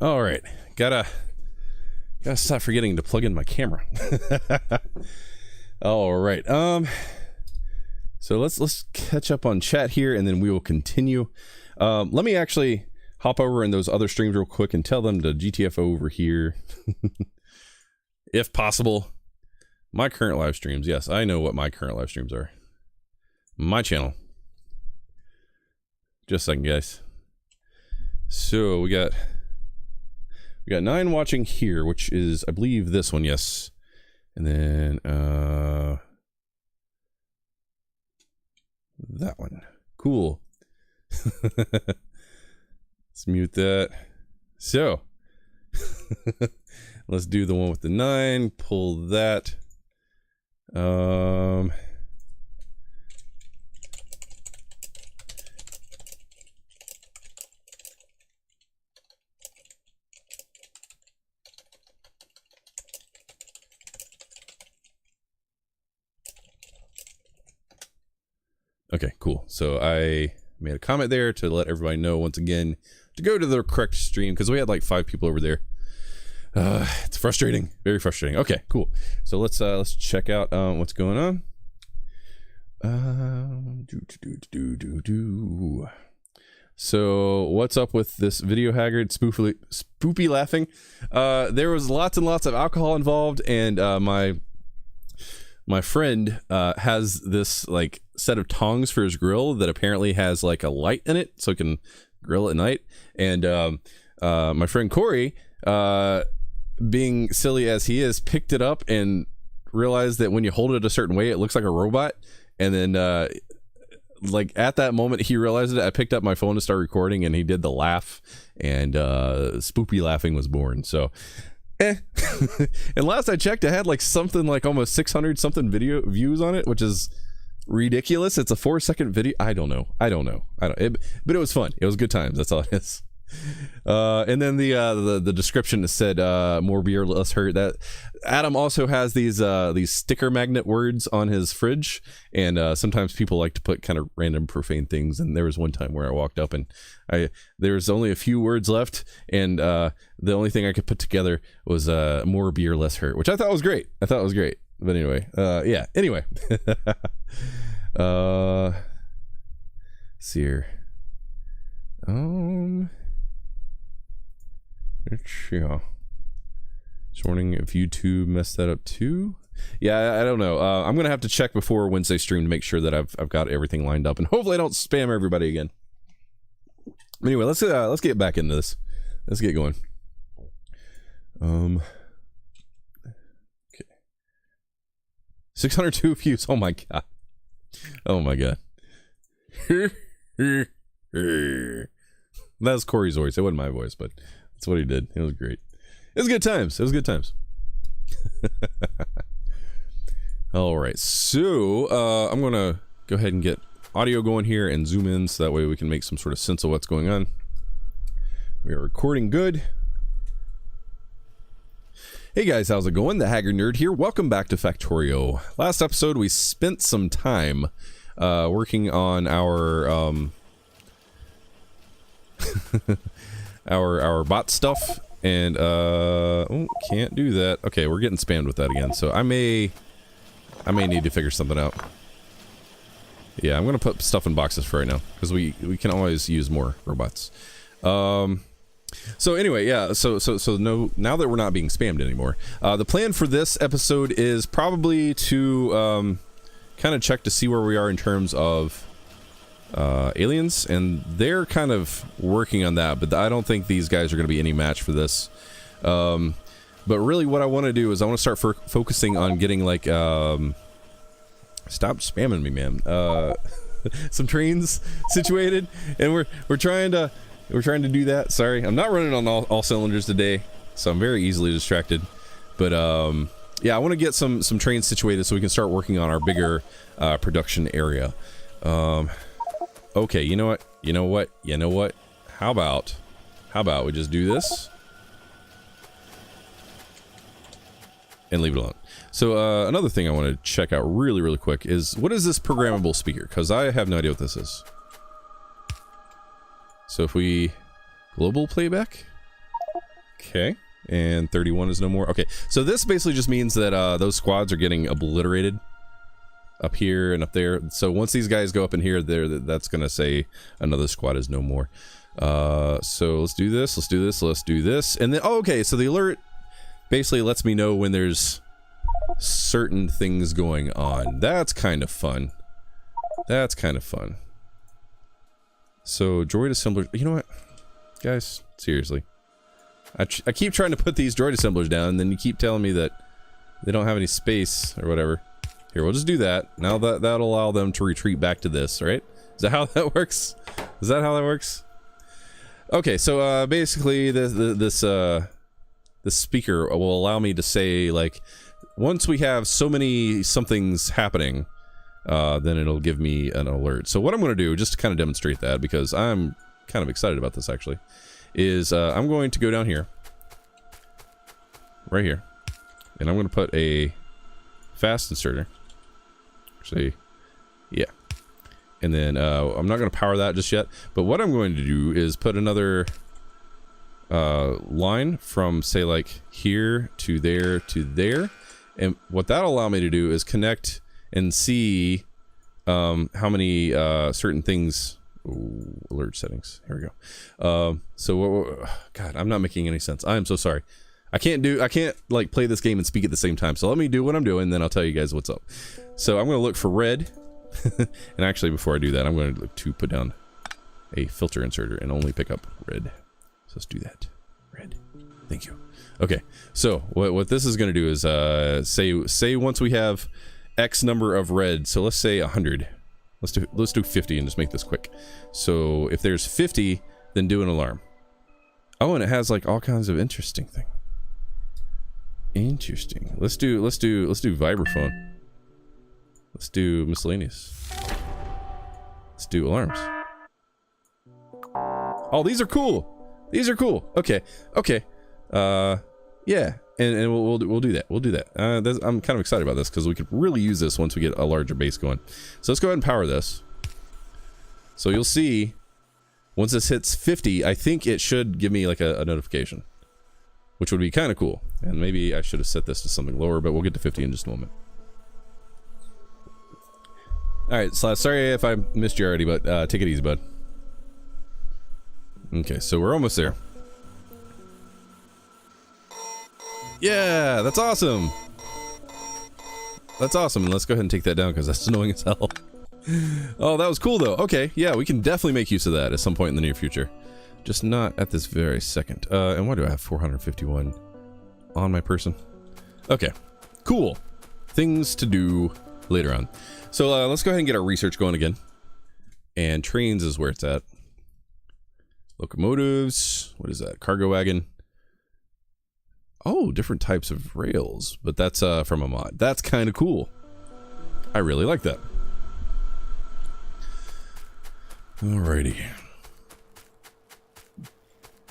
All right, gotta stop forgetting to plug in my camera. All right, so let's catch up on chat here, and then we will continue. Let me actually hop over in those other streams real quick and tell them to GTFO over here, if possible. My current live streams, yes, I know what my current live streams are. My channel. Just a second, guys. So we got 9 watching here, which is, I believe, this one, yes. And then that one. Cool. Let's mute that. So let's do the one with the 9. Pull that. Okay, cool. So I made a comment there to let everybody know once again to go to the correct stream, because we had like 5 people over there. It's frustrating, very frustrating. Okay, cool. So let's check out what's going on. So what's up with this video haggard spoopy laughing? There was lots and lots of alcohol involved, and my friend has this like set of tongs for his grill that apparently has like a light in it, so it can grill at night. And my friend Corey, being silly as he is, picked it up and realized that when you hold it a certain way, it looks like a robot. And then like at that moment he realized it, I picked up my phone to start recording, and he did the laugh, and spoopy laughing was born. So and last I checked, I had like something like almost 600 something video views on it, which is ridiculous. It's a 4-second video. I don't know, but it was fun. It was good times. That's all it is. And then the description said more beer, less hurt. That Adam also has these sticker magnet words on his fridge, and sometimes people like to put kind of random profane things. And there was one time where I walked up and there was only a few words left, and the only thing I could put together was more beer, less hurt, which I thought was great. But anyway, yeah. Anyway, see here. Yeah. Just wondering if YouTube messed that up too. Yeah, I don't know. I'm gonna have to check before Wednesday stream to make sure that I've got everything lined up, and hopefully I don't spam everybody again. Anyway, let's get back into this. Let's get going. Okay. 602 views. Oh my god. Oh my god. That was Corey's voice. It wasn't my voice, but that's what he did. It was great. It was good times. It was good times. All right. So I'm going to go ahead and get audio going here and zoom in so that way we can make some sort of sense of what's going on. We are recording good. Hey guys, how's it going? TheHaggardNerd here. Welcome back to Factorio. Last episode, we spent some time working on our our bot stuff, and oh, can't do that. Okay, we're getting spammed with that again, so I may need to figure something out. Yeah, I'm gonna put stuff in boxes for right now, because we can always use more robots. So anyway, yeah, so no, now that we're not being spammed anymore, the plan for this episode is probably to kind of check to see where we are in terms of aliens, and they're kind of working on that, but I don't think these guys are going to be any match for this. But really what I want to do is I want to start focusing on getting like stop spamming me, man. Some trains situated, and we're trying to do that. Sorry, I'm not running on all cylinders today, so I'm very easily distracted. But yeah, I want to get some trains situated so we can start working on our bigger production area. Okay, you know what? How about we just do this and leave it alone. So another thing I want to check out really quick is, what is this programmable speaker? Because I have no idea what this is. So if we global playback, Okay. And 31 is no more. Okay. So this basically just means that those squads are getting obliterated up here and up there. So once these guys go up in here, that's going to say another squad is no more. So let's do this. Let's do this. Let's do this. And then, oh, okay. So the alert basically lets me know when there's certain things going on. That's kind of fun. That's kind of fun. So droid assembler, you know what, guys, seriously, I keep trying to put these droid assemblers down, and then you keep telling me that they don't have any space or whatever. Here, we'll just do that. Now that'll allow them to retreat back to this, right? Is that how that works? Is that how that works? Okay, so basically this speaker will allow me to say, like, once we have so many somethings happening, then it'll give me an alert. So what I'm going to do, just to kind of demonstrate that, because I'm kind of excited about this actually, is I'm going to go down here, right here, and I'm going to put a fast inserter. Actually, yeah. And then I'm not going to power that just yet, but what I'm going to do is put another line from, say, like here to there to there, and what that'll allow me to do is connect and see how many certain things. Ooh, alert settings. Here we go. So God, I'm not making any sense. I am so sorry. I can't like play this game and speak at the same time. So let me do what I'm doing, then I'll tell you guys what's up. So I'm going to look for red. And actually, before I do that, I'm going to look to put down a filter inserter and only pick up red. So let's do that. Red. Thank you. Okay. So what this is going to do is say once we have X number of red, so let's say 100. Let's do 50 and just make this quick. So if there's 50, then do an alarm. Oh, and it has like all kinds of interesting thing. Interesting. Let's do vibraphone. Let's do miscellaneous. Let's do alarms. Oh, these are cool. These are cool. Okay. Okay. Yeah. And we'll do that. We'll do that. I'm kind of excited about this because we could really use this once we get a larger base going. So let's go ahead and power this. So you'll see, once this hits 50, I think it should give me like a notification, which would be kind of cool. And maybe I should have set this to something lower, but we'll get to 50 in just a moment. All right, so sorry if I missed you already, but take it easy, bud. Okay, so we're almost there. Yeah, that's awesome. That's awesome. And let's go ahead and take that down because that's annoying as hell. Oh, that was cool though. Okay, yeah, we can definitely make use of that at some point in the near future. Just not at this very second. And why do I have 451 on my person? Okay, cool. Things to do later on. So let's go ahead and get our research going again. And trains is where it's at. Locomotives. What is that? Cargo wagon. Oh, different types of rails. But that's from a mod. That's kind of cool. I really like that. Alrighty.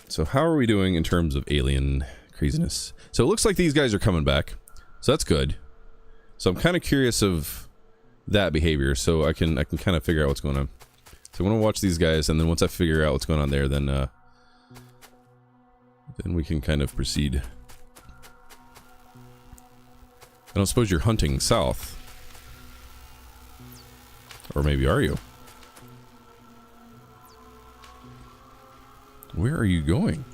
So how are we doing in terms of alien craziness? So it looks like these guys are coming back. So that's good. So I'm kind of curious of that behavior, so I can kind of figure out what's going on. So I'm gonna watch these guys, and then once I figure out what's going on there, then we can kind of proceed. I don't suppose you're hunting south, or maybe are you? Where are you going?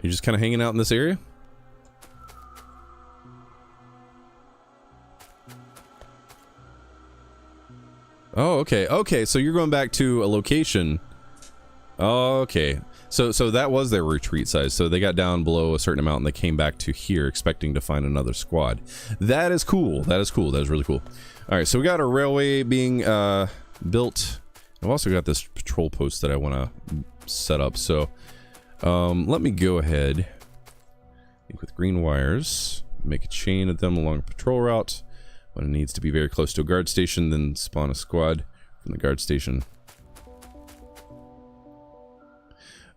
You're just kind of hanging out in this area? Oh, okay. Okay, so you're going back to a location. Oh, okay. So that was their retreat size. So they got down below a certain amount and they came back to here expecting to find another squad. That is cool. That is cool. That is really cool. All right, so we got a railway being built. I've also got this patrol post that I want to set up. So let me go ahead with green wires, make a chain of them along a patrol route. When it needs to be very close to a guard station, then spawn a squad from the guard station.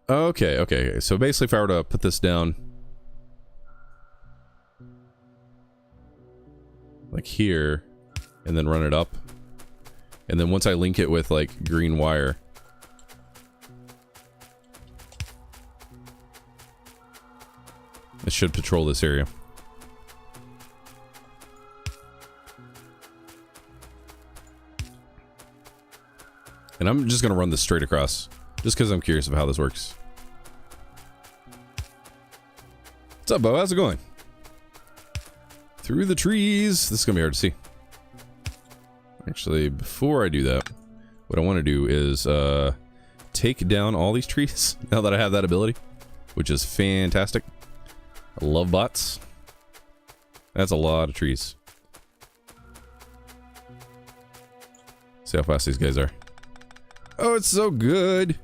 Okay, okay. So basically if I were to put this down like here and then run it up, and then once I link it with like green wire, should patrol this area. And I'm just gonna run this straight across, just because I'm curious of how this works. What's up, Bo? How's it going? Through the trees. This is gonna be hard to see. Actually, before I do that, what I want to do is take down all these trees now that I have that ability, which is fantastic. I love bots. That's a lot of trees. See how fast these guys are. Oh, it's so good.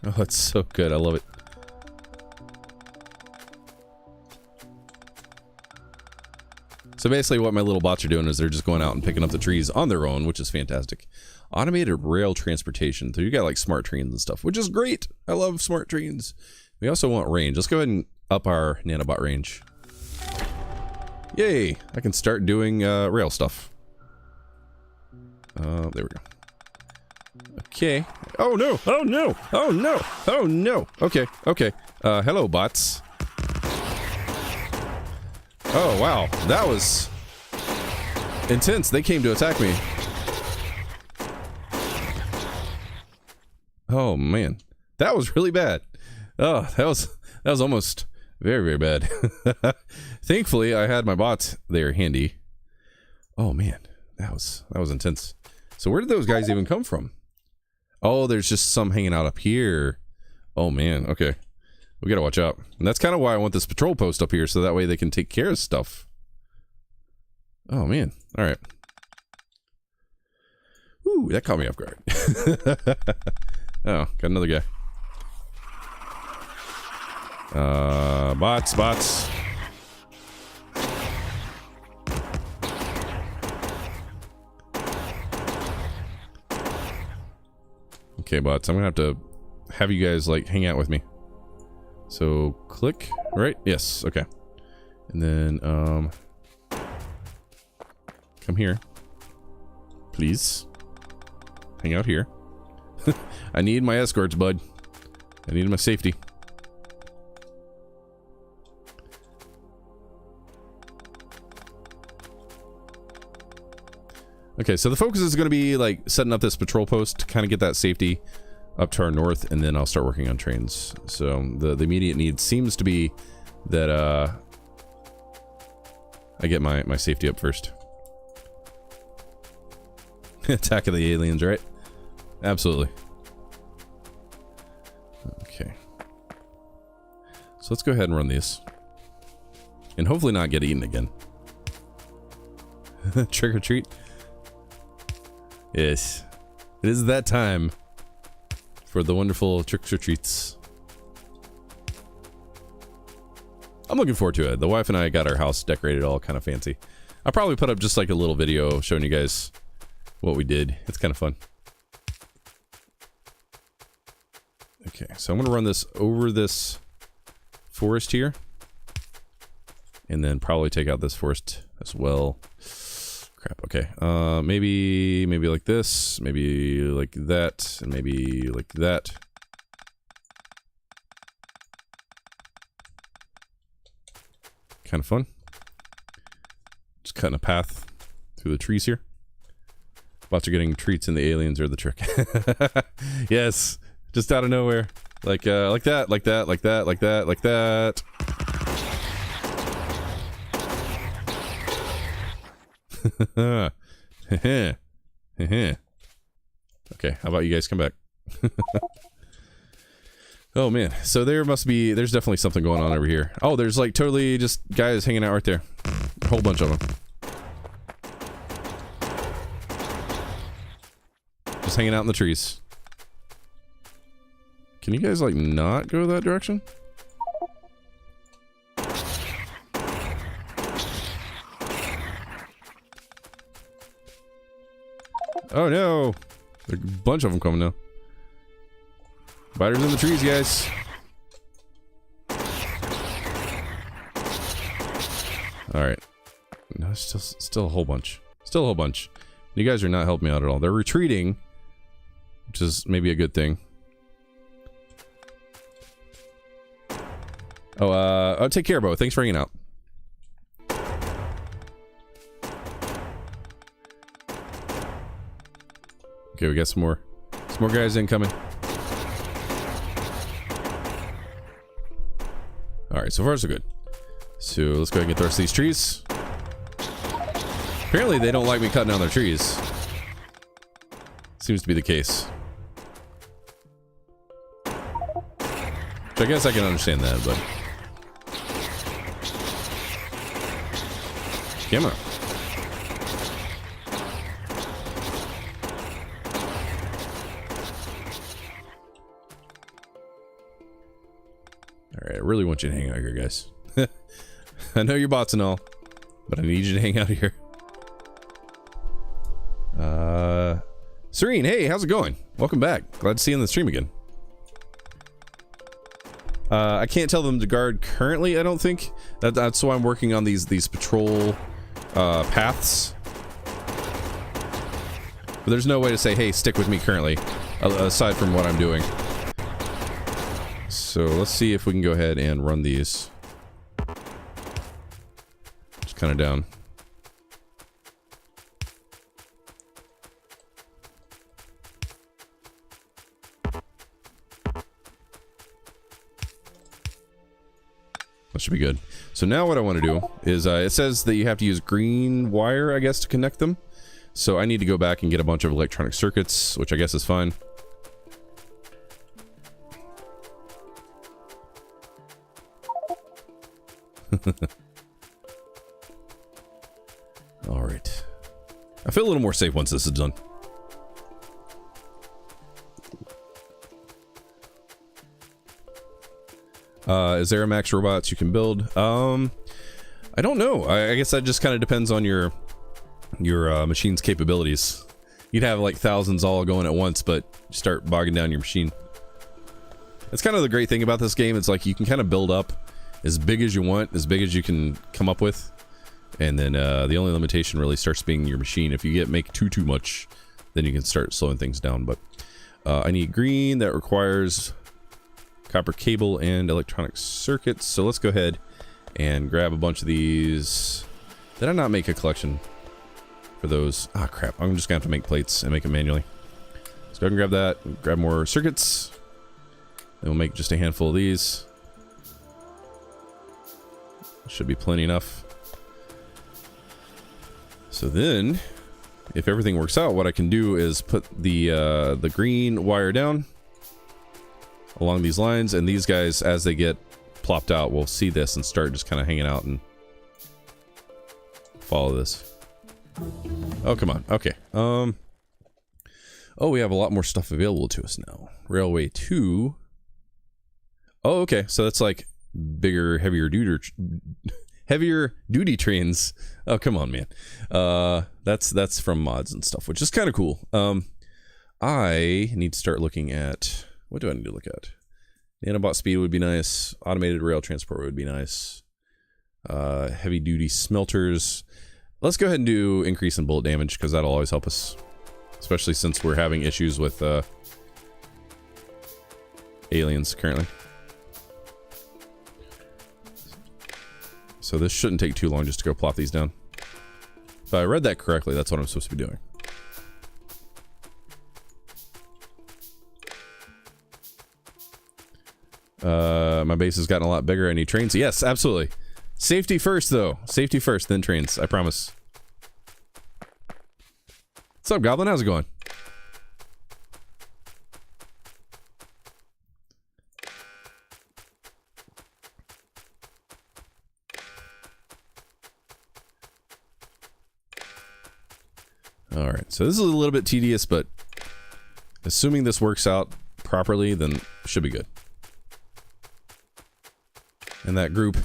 Oh, it's so good. I love it. So basically what my little bots are doing is they're just going out and picking up the trees on their own, which is fantastic. Automated rail transportation. So you got like smart trains and stuff, which is great. I love smart trains. We also want range. Let's go ahead and up our nanobot range. Yay! I can start doing rail stuff. There we go. Okay. Oh no! Oh no! Oh no! Oh no! Okay, okay. Hello, bots. Oh wow, that was intense. They came to attack me. Oh man, that was really bad. Oh, that was almost very, very bad. Thankfully, I had my bots there handy. Oh man, that was intense. So where did those guys even come from? Oh, there's just some hanging out up here. Oh man, okay. We gotta watch out. And that's kind of why I want this patrol post up here, so that way they can take care of stuff. Oh man, alright. Ooh, that caught me off guard. Oh, got another guy. Bots. Okay, bots, I'm gonna have to have you guys, like, hang out with me. So, click, right? Yes, okay. And then, come here. Please. Hang out here. I need my escorts, bud. I need my safety. Okay, so the focus is going to be like setting up this patrol post to kind of get that safety up to our north, and then I'll start working on trains. So the immediate need seems to be that I get my safety up first. Attack of the aliens, right? Absolutely. Okay. So let's go ahead and run these. And hopefully not get eaten again. Trick or treat. Yes. It is that time for the wonderful tricks or treats. I'm looking forward to it. The wife and I got our house decorated all kind of fancy. I'll probably put up just like a little video showing you guys what we did. It's kind of fun. Okay, so I'm going to run this over this forest here. And then probably take out this forest as well. Crap, okay. Maybe like this, maybe like that, and maybe like that. Kind of fun. Just cutting a path through the trees here. Bots are getting treats and the aliens are the trick. Yes, just out of nowhere. Like that, like that, like that, like that, like that. Okay, how about you guys come back? Oh man, so there's definitely something going on over here. Oh, there's like totally just guys hanging out right there. A whole bunch of them. Just hanging out in the trees. Can you guys like not go that direction? Oh no! There's a bunch of them coming now. Spiders in the trees, guys. Alright. No, still a whole bunch. Still a whole bunch. You guys are not helping me out at all. They're retreating, which is maybe a good thing. Oh, take care, Bo. Thanks for hanging out. Okay, we got some more guys incoming. Alright, so far so good. So let's go ahead and get the rest of these trees. Apparently they don't like me cutting down their trees. Seems to be the case. Which I guess I can understand that, but... Come on. Alright, I really want you to hang out here, guys. I know you're bots and all, but I need you to hang out here. Serene, hey, how's it going? Welcome back. Glad to see you on the stream again. I can't tell them to guard currently, I don't think. That's why I'm working on these patrol paths. But there's no way to say, hey, stick with me currently, aside from what I'm doing. So let's see if we can go ahead and run these. Just kind of down. That should be good. So now what I want to do is, it says that you have to use green wire, I guess, to connect them. So I need to go back and get a bunch of electronic circuits, which I guess is fine. Alright. I feel a little more safe once this is done. Is there a max robots you can build? I don't know. I guess that just kind of depends on your machine's capabilities. You'd have like thousands all going at once, but you start bogging down your machine. That's kind of the great thing about this game. It's like you can kind of build up as big as you want, as big as you can come up with, and then the only limitation really starts being your machine. If you make too much, then you can start slowing things down. But I need green. That requires copper cable and electronic circuits. So let's go ahead and grab a bunch of these. Did I not make a collection for those? Ah, crap. I'm just gonna have to make plates and make them manually. Let's go ahead and grab that. Grab more circuits. And we'll make just a handful of these. Should be plenty enough. So then, if everything works out, what I can do is put the green wire down along these lines, and these guys, as they get plopped out, will see this and start just kind of hanging out and follow this. Oh, come on. Okay. Oh, we have a lot more stuff available to us now. Railway 2. Oh, okay. So that's like bigger, heavier duty trains. Oh, come on, man. That's from mods and stuff, which is kind of cool. I need to start looking at, what do I need to look at? Nanobot speed would be nice. Automated rail transport would be nice. Heavy duty smelters. Let's go ahead and do increase in bullet damage, because that'll always help us, especially since we're having issues with aliens currently. So this shouldn't take too long just to go plop these down. If I read that correctly, that's what I'm supposed to be doing. My base has gotten a lot bigger. I need trains. Yes, absolutely. Safety first, though. Safety first, then trains. I promise. What's up, Goblin? How's it going? Alright, so this is a little bit tedious, but assuming this works out properly, then it should be good. And that group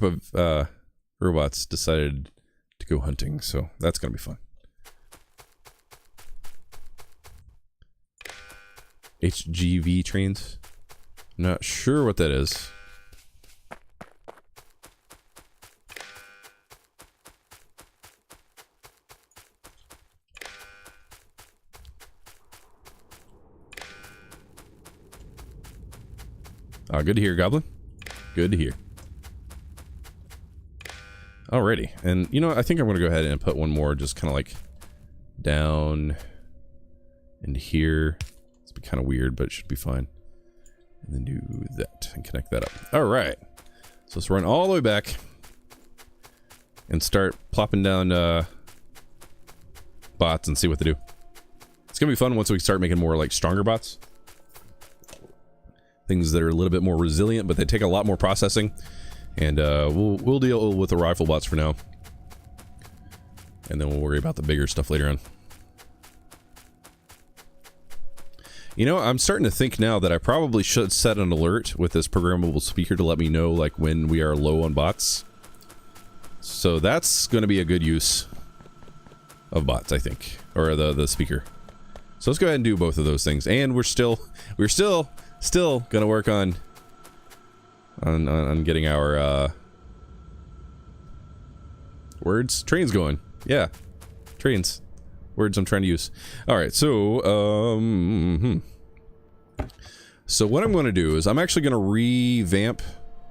of robots decided to go hunting, so that's gonna be fun. HGV trains. Not sure what that is. Good to hear, Goblin. Good to hear. Alrighty, and you know, I think I'm gonna go ahead and put one more, just kind of like down into here. It's be kind of weird, but it should be fine. And then do that and connect that up. All right, so let's run all the way back and start plopping down bots and see what they do. It's gonna be fun once we start making more like stronger bots, things that are a little bit more resilient, but they take a lot more processing. And we'll deal with the rifle bots for now, and then we'll worry about the bigger stuff later on. You know, I'm starting to think now that I probably should set an alert with this programmable speaker to let me know like when we are low on bots. So that's going to be a good use of bots, I think, or the speaker. So let's go ahead and do both of those things. And we're still going to work on getting our trains going. Yeah, trains, words I'm trying to use. All right, so so what I'm going to do is I'm actually going to revamp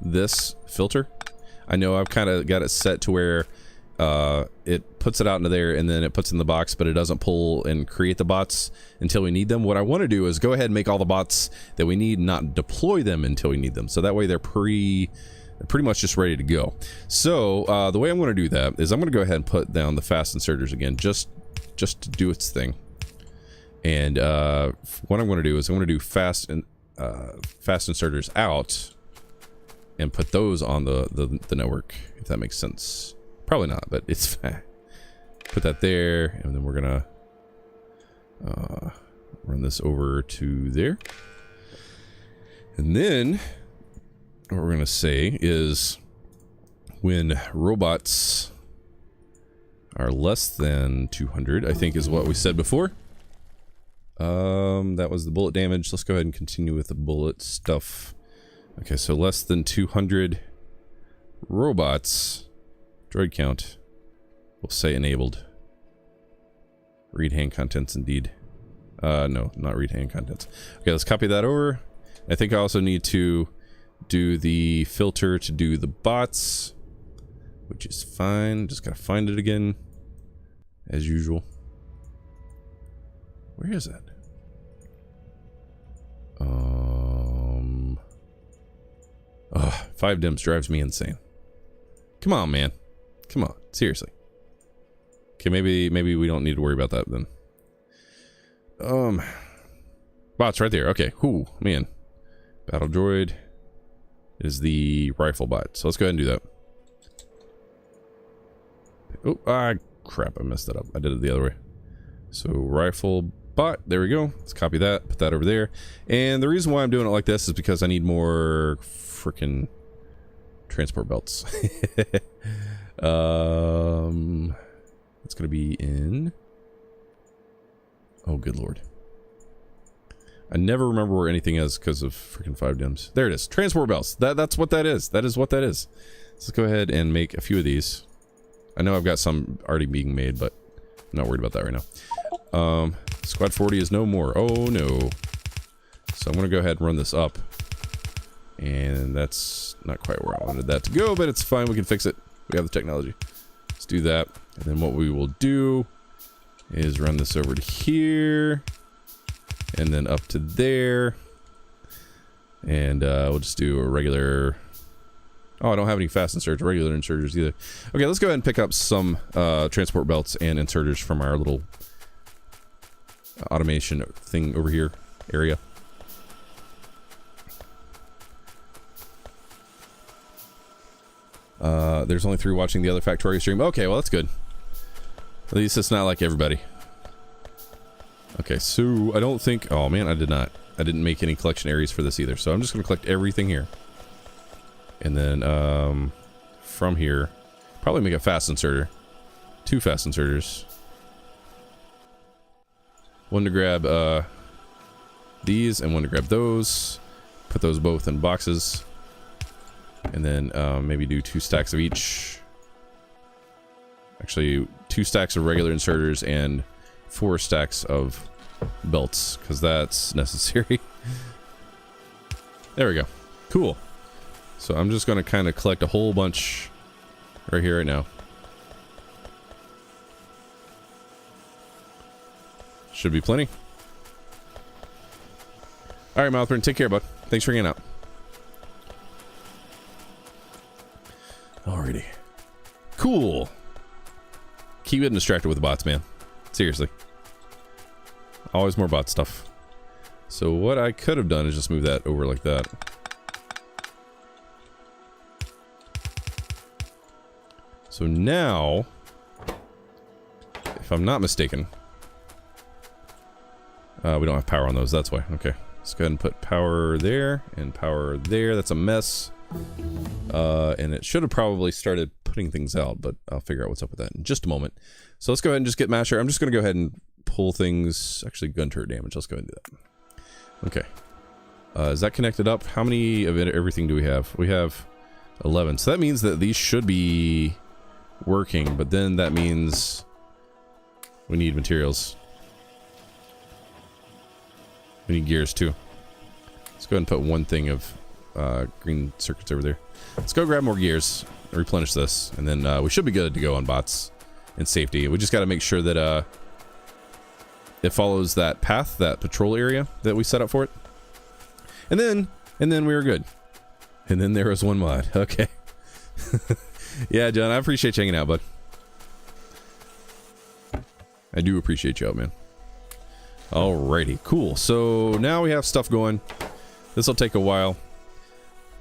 this filter. I know I've kind of got it set to where it puts it out into there and then it puts in the box, but it doesn't pull and create the bots until we need them. What I want to do is go ahead and make all the bots that we need, not deploy them until we need them. So that way they're pretty much just ready to go. So the way I'm going to do that is I'm going to go ahead and put down the fast inserters again, just to do its thing. And what I'm going to do is I'm going to do fast inserters out and put those on the network, if that makes sense. Probably not, but it's fine. Put that there, and then we're gonna run this over to there. And then what we're gonna say is when robots are less than 200, I think is what we said before. That was the bullet damage. Let's go ahead and continue with the bullet stuff. Okay, so less than 200 robots. Droid count. We'll say enabled. Read hand contents indeed. No, not read hand contents. Okay, let's copy that over. I think I also need to do the filter to do the bots, which is fine. Just gotta find it again, as usual. Where is it? 5 dims drives me insane. Come on, man. Come on, seriously. Okay, maybe we don't need to worry about that then. Bots right there. Okay, whoo, man. Battle droid is the rifle bot. So let's go ahead and do that. Oh, crap, I messed that up. I did it the other way. So rifle bot, there we go. Let's copy that, put that over there. And the reason why I'm doing it like this is because I need more freaking transport belts. It's gonna be in, oh good lord, I never remember where anything is because of freaking 5 dims. There it is, transport belts. That's what that is. That is what that is. Let's go ahead and make a few of these. I know I've got some already being made, but I'm not worried about that right now. Squad 40 is no more. Oh no. So I'm gonna go ahead and run this up, and that's not quite where I wanted that to go, but it's fine. We can fix it. We have the technology. Let's do that. And then what we will do is run this over to here and then up to there. And we'll just do a regular. Oh, I don't have any fast inserts, regular inserters either. Okay, let's go ahead and pick up some transport belts and inserters from our little automation thing over here area. There's only 3 watching the other Factorio stream. Okay, well that's good. At least it's not like everybody. Okay, so I don't think... Oh man, I didn't make any collection areas for this either. So I'm just going to collect everything here. And then from here, probably make a fast inserter. 2 fast inserters. One to grab these and one to grab those. Put those both in boxes. And then maybe do 2 stacks of each. Actually, 2 stacks of regular inserters and 4 stacks of belts, because that's necessary. There we go. Cool. So I'm just going to kind of collect a whole bunch right here, right now. Should be plenty. All right, Mouthburn, take care, bud. Thanks for hanging out. Alrighty. Cool. Keep getting distracted with the bots, man. Seriously. Always more bot stuff. So what I could have done is just move that over like that. So now, if I'm not mistaken, we don't have power on those, that's why. Okay, let's go ahead and put power there and power there. That's a mess. And it should have probably started putting things out, but I'll figure out what's up with that in just a moment. So let's go ahead and just get Masher. I'm just going to go ahead and pull things. Actually, gun turret damage. Let's go ahead and do that. Okay. Is that connected up? How many of everything do we have? We have 11. So that means that these should be working, but then that means we need materials. We need gears too. Let's go ahead and put one thing of green circuits over there. Let's go grab more gears, replenish this, and then we should be good to go on bots and safety. We just got to make sure that it follows that path, that patrol area that we set up for it. And then we were good. And then there was one mod. Okay. Yeah, John, I appreciate you hanging out, bud. I do appreciate you out, man. Alrighty, cool. So now we have stuff going. This will take a while.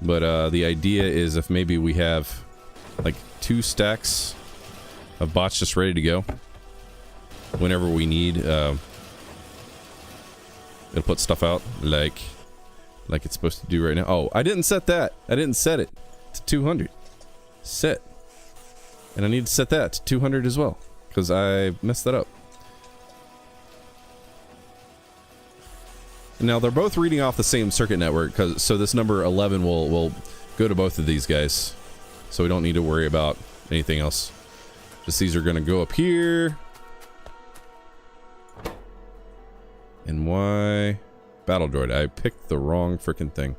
But the idea is if maybe we have like 2 stacks of bots just ready to go. Whenever we need, it'll put stuff out like it's supposed to do right now. Oh, I didn't set that. I didn't set it to 200. Set. And I need to set that to 200 as well, because I messed that up. Now they're both reading off the same circuit network, so this number 11 will go to both of these guys. So we don't need to worry about anything else. Just these are going to go up here. And why? Battle droid. I picked the wrong freaking thing.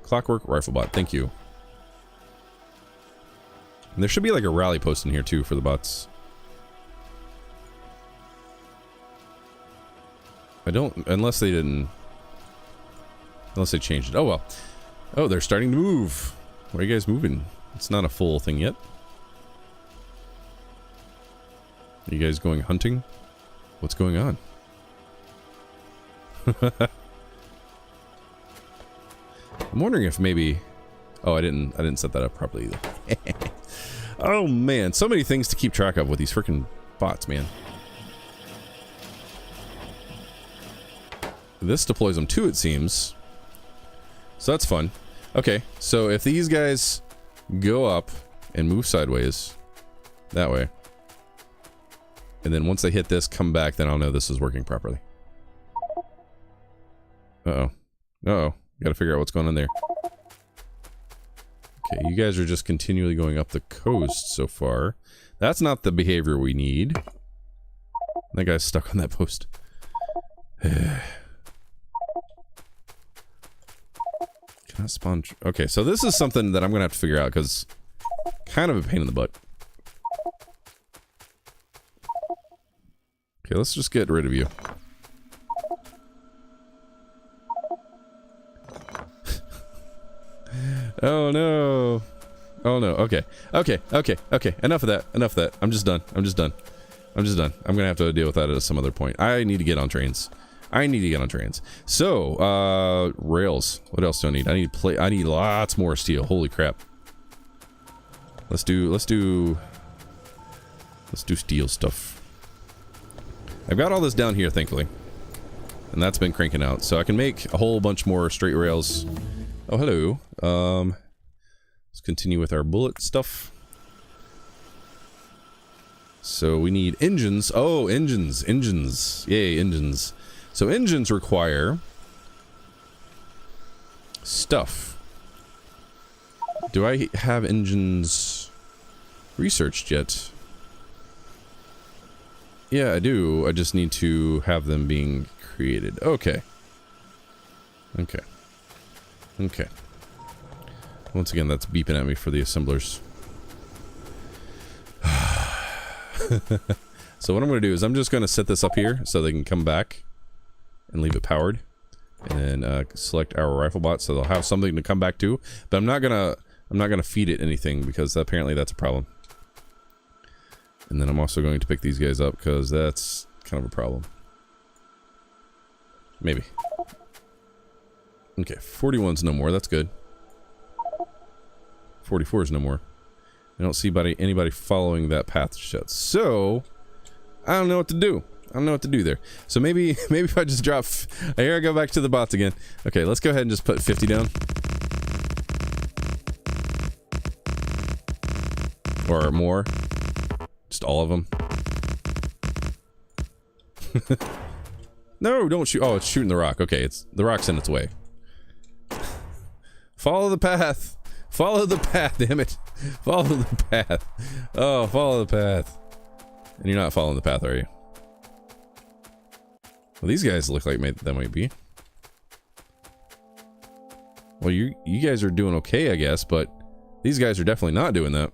Clockwork Riflebot. Thank you. And there should be like a rally post in here too for the bots. I don't, unless they didn't, unless they changed it. Oh well. Oh, they're starting to move. Why are you guys moving? It's not a full thing yet. Are you guys going hunting? What's going on? I'm wondering if maybe, oh, I didn't set that up properly either. Oh man, so many things to keep track of with these freaking bots, man. This deploys them too, it seems. So that's fun. Okay, so if these guys go up and move sideways, that way, and then once they hit this, come back, then I'll know this is working properly. Uh-oh. Uh-oh. Gotta figure out what's going on there. Okay, you guys are just continually going up the coast so far. That's not the behavior we need. That guy's stuck on that post. Cannot spawn. Okay, so this is something that I'm gonna have to figure out because kind of a pain in the butt. Okay, let's just get rid of you. Oh no. Oh no. Okay. Okay. Okay. Okay. Enough of that. Enough of that. I'm just done. I'm just done. I'm just done. I'm gonna have to deal with that at some other point. I need to get on trains. I need to get on trains. So, rails. What else do I need? I need lots more steel. Holy crap. Let's do steel stuff. I've got all this down here, thankfully. And that's been cranking out. So I can make a whole bunch more straight rails. Oh, hello. Let's continue with our bullet stuff. So we need engines. Oh, engines. Engines. Yay, engines. So engines require stuff. Do I have engines researched yet? Yeah, I do. I just need to have them being created. Okay. Okay. Okay. Once again, that's beeping at me for the assemblers. So what I'm going to do is I'm just going to set this up here so they can come back and leave it powered. And then select our rifle bot so they'll have something to come back to. But I'm not gonna feed it anything because apparently that's a problem. And then I'm also going to pick these guys up because that's kind of a problem. Maybe. Okay, 41's no more. That's good. 44 is no more. I don't see anybody following that path yet. So I don't know what to do. I don't know what to do there. So maybe if I just drop... Here I go back to the bots again. Okay, let's go ahead and just put 50 down. Or more. Just all of them. No, don't shoot. Oh, it's shooting the rock. Okay, the rock's in its way. Follow the path. Follow the path, damn it. Follow the path. Oh, follow the path. And you're not following the path, are you? Well, these guys look like that might be. Well, you guys are doing okay, I guess, but these guys are definitely not doing that.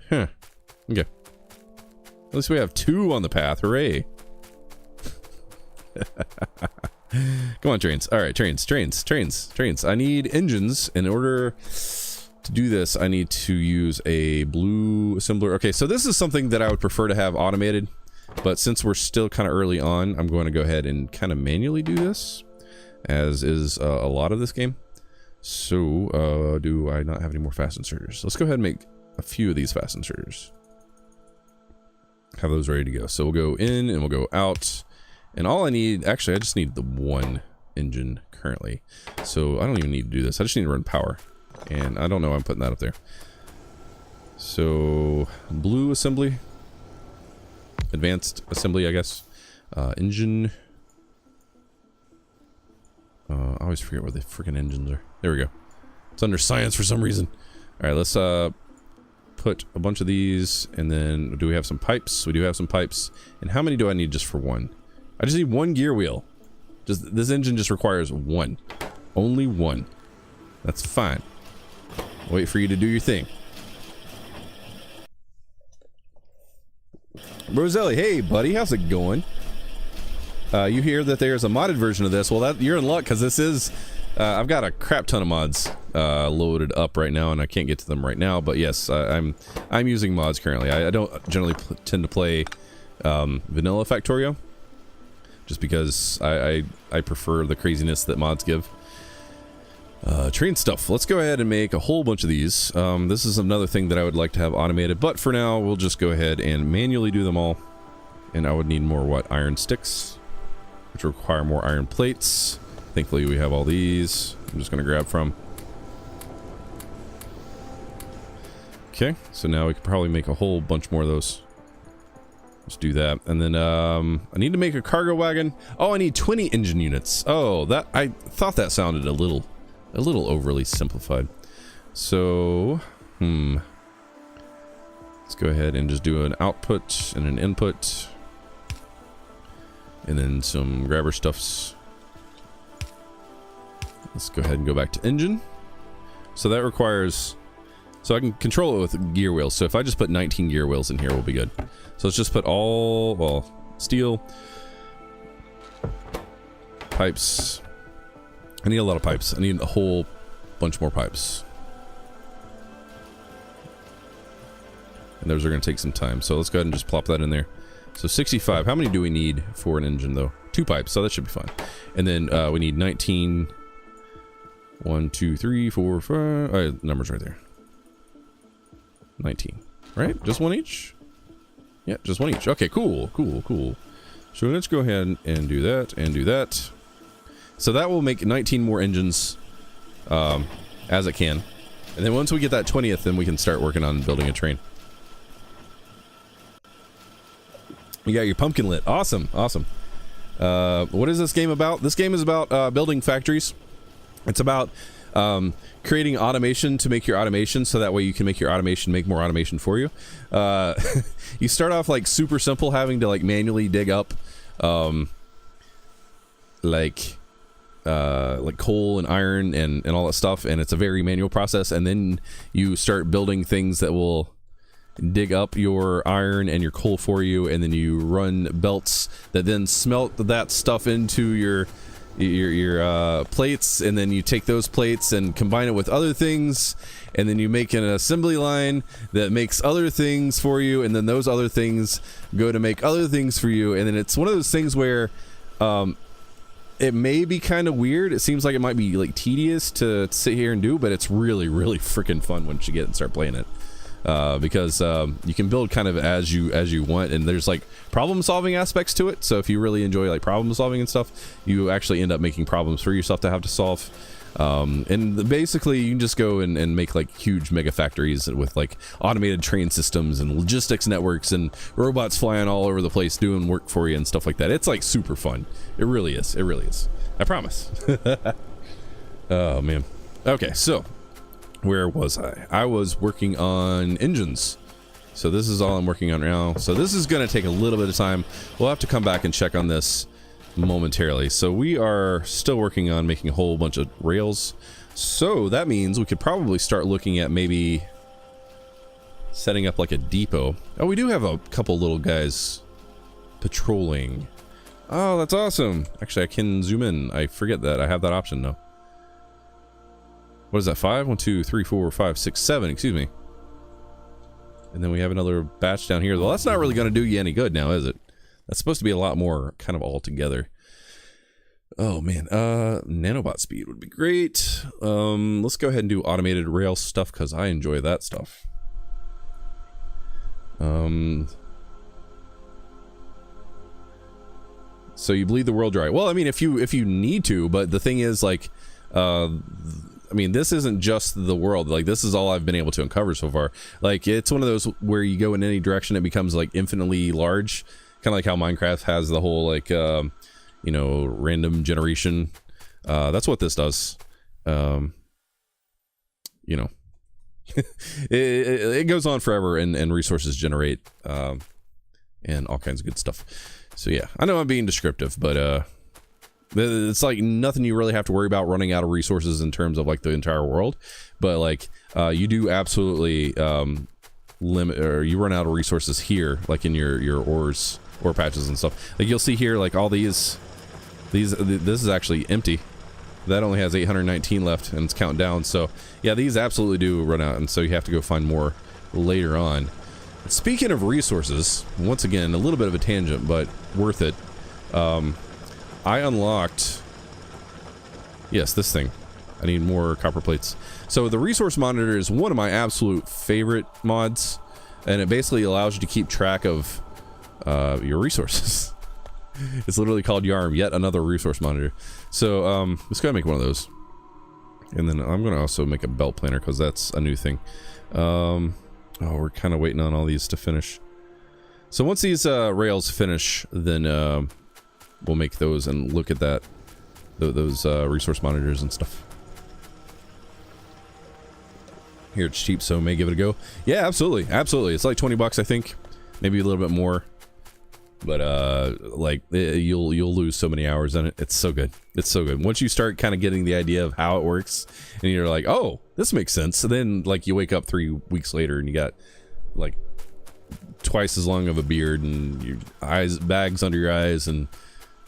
Huh. Okay. At least we have 2 on the path. Hooray. Come on, trains. All right, trains. I need engines. In order to do this, I need to use a blue assembler. Okay, so this is something that I would prefer to have automated. But since we're still kind of early on, I'm going to go ahead and kind of manually do this, as is a lot of this game. So, do I not have any more fast inserters? Let's go ahead and make a few of these fast inserters. Have those ready to go. So we'll go in and we'll go out. And all I need, actually, I just need the 1 engine currently. So I don't even need to do this. I just need to run power. And I don't know why I'm putting that up there. So, blue assembly. Advanced assembly, I guess. Engine. I always forget where the freaking engines are. There we go. It's under science for some reason. Alright, let's put a bunch of these. And then, do we have some pipes? We do have some pipes. And how many do I need just for 1? I just need 1 gear wheel. This engine just requires 1. Only 1. That's fine. I'll wait for you to do your thing. Roselli, hey buddy, how's it going? You hear that there's a modded version of this? Well, you're in luck because this is. I've got a crap ton of mods loaded up right now, and I can't get to them right now. But yes, I'm using mods currently. I don't generally tend to play vanilla Factorio, just because I prefer the craziness that mods give. Train stuff. Let's go ahead and make a whole bunch of these. This is another thing that I would like to have automated, but for now we'll just go ahead and manually do them all. And I would need more iron sticks, which require more iron plates. Thankfully we have all these. I'm just gonna grab from. Okay, so now we could probably make a whole bunch more of those. Let's do that. And then I need to make a cargo wagon. Oh, I need 20 engine units. Oh, that I thought that sounded a little overly simplified. So, let's go ahead and just do an output and an input. And then some grabber stuffs. Let's go ahead and go back to engine. So that requires... So I can control it with gear wheels. So if I just put 19 gear wheels in here, we'll be good. So let's just put all... Well, steel. Pipes. I need a lot of pipes. I need a whole bunch more pipes. And those are going to take some time. So let's go ahead and just plop that in there. So 65. How many do we need for an engine, though? 2 pipes, so that should be fine. And then we need 19. 1, 2, 3, 4, 5. Numbers right there. 19. Right? Just 1 each? Yeah, just 1 each. Okay, cool. So let's go ahead and do that and do that. So that will make 19 more engines as it can. And then once we get that 20th, then we can start working on building a train. You got your pumpkin lit. Awesome. What is this game about? This game is about building factories. It's about creating automation to make your automation, so that way you can make your automation make more automation for you. You start off like super simple, having to like manually dig up coal and iron and all that stuff, and it's a very manual process. And then you start building things that will dig up your iron and your coal for you, and then you run belts that then smelt that stuff into your plates, and then you take those plates and combine it with other things, and then you make an assembly line that makes other things for you, and then those other things go to make other things for you. And then it's one of those things where it may be kind of weird. It seems like it might be like tedious to sit here and do, but it's really freaking fun once you get and start playing it. Because you can build kind of as you want, and there's like problem solving aspects to it. So if you really enjoy like problem solving and stuff, you actually end up making problems for yourself to have to solve. And basically you can just go and make like huge mega factories with like automated train systems and logistics networks and robots flying all over the place doing work for you and stuff like that. It's like super fun. It really is. It really is. I promise. Oh man. Okay, so where was I? I was working on engines. So this is all I'm working on now. So this is going to take a little bit of time. We'll have to come back and check on this momentarily. So we are still working on making a whole bunch of rails. So that means we could probably start looking at maybe setting up like a depot. Oh, we do have a couple little guys patrolling. Oh, that's awesome. Actually, I can zoom in. I forget that. I have that option now. What is that? 5? 1, 2, 3, 4, 5, 6, 7. Excuse me. And then we have another batch down here. Well, that's not really going to do you any good now, is it? That's supposed to be a lot more kind of all together. Oh man, nanobot speed would be great. Let's go ahead and do automated rail stuff because I enjoy that stuff. So you bleed the world dry. Well, I mean, if you need to, but the thing is, like, I mean, this isn't just the world. Like, this is all I've been able to uncover so far. Like, it's one of those where you go in any direction, it becomes like infinitely large. Kind of like how Minecraft has the whole like, you know, random generation. That's what this does. You know, it goes on forever, and resources generate, and all kinds of good stuff. So yeah, I know I'm being descriptive, but it's like nothing you really have to worry about running out of resources in terms of like the entire world. But like, you do absolutely limit, or you run out of resources here, like in your ore patches and stuff. Like you'll see here, like all this is actually empty. That only has 819 left, and it's counting down. So yeah, these absolutely do run out, and so you have to go find more later on. Speaking of resources, once again, a little bit of a tangent, but worth it. I unlocked, yes, this thing. I need more copper plates. So the resource monitor is one of my absolute favorite mods, and it basically allows you to keep track of your resources. It's literally called YARM, yet another resource monitor. So let's go ahead and make one of those. And then I'm going to also make a belt planner because that's a new thing. Oh, we're kind of waiting on all these to finish. So once these rails finish, then we'll make those and look at that, those resource monitors and stuff. Here it's cheap, so may give it a go. Yeah, absolutely, absolutely. It's like 20 bucks, I think, maybe a little bit more. But like you'll lose so many hours in it. It's so good. It's so good. Once you start kind of getting the idea of how it works, and you're like, oh, this makes sense. So then like you wake up 3 weeks later and you got like twice as long of a beard and your bags under your eyes, and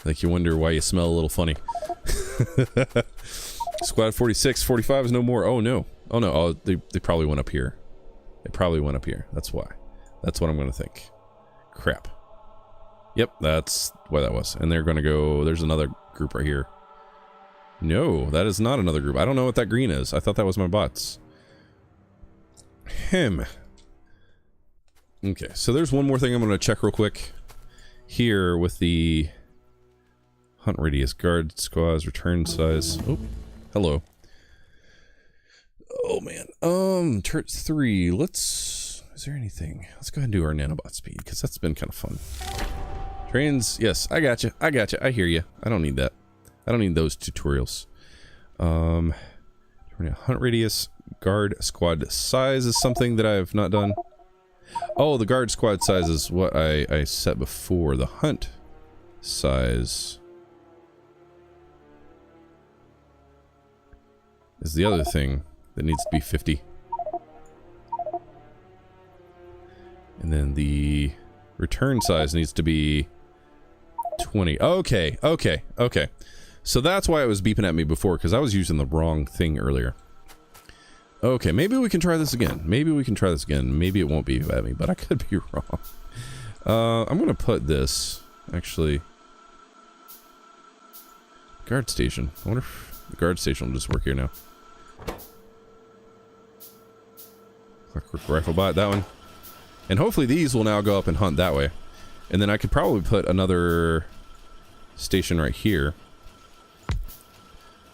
like you wonder why you smell a little funny. Squad 46, 45 is no more. Oh no. Oh no. Oh, they probably went up here. They probably went up here. That's why. That's what I'm gonna think. Crap. Yep, that's why that was. And they're gonna go, there's another group right here. No, that is not another group. I don't know what that green is. I thought that was my bots. Okay, so there's one more thing I'm gonna check real quick. Here with the hunt radius, guard squads, return size. Oh, hello. Oh man, turret 3, is there anything? Let's go ahead and do our nanobot speed, because that's been kind of fun. Trains, yes, I got you. I hear you. I don't need that. I don't need those tutorials. Hunt radius, guard squad size is something that I have not done. Oh, the guard squad size is what I set before. The hunt size. is the other thing that needs to be 50. And then the return size needs to be 20. Okay, okay, okay. So that's why it was beeping at me before, because I was using the wrong thing earlier. Okay, maybe we can try this again. Maybe we can try this again. Maybe it won't beep at me, but I could be wrong. I'm going to put this, actually... Guard station. I wonder if the guard station will just work here now. Clockwork rifle bot, that one. And hopefully these will now go up and hunt that way. And then I could probably put another station right here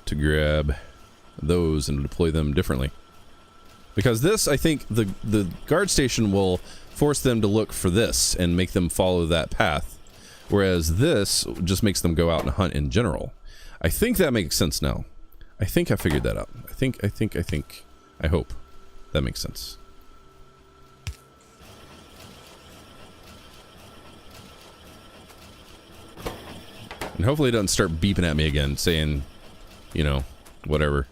to grab those and deploy them differently. Because this, I think, the guard station will force them to look for this and make them follow that path. Whereas this just makes them go out and hunt in general. I think that makes sense now. I think I figured that out. I hope that makes sense. And hopefully it doesn't start beeping at me again, saying, you know, whatever.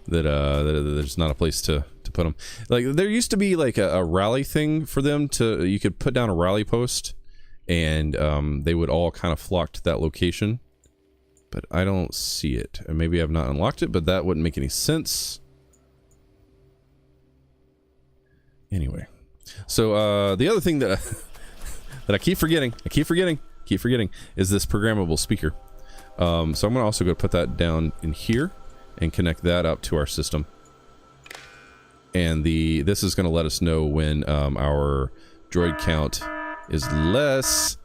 that there's not a place to put them. Like, there used to be like a rally thing for them to, you could put down a rally post and they would all kind of flock to that location. But I don't see it. And maybe I've not unlocked it, but that wouldn't make any sense. Anyway. So, the other thing that that I keep forgetting, is this programmable speaker. So I'm gonna also go put that down in here and connect that up to our system. And this is gonna let us know when our droid count is less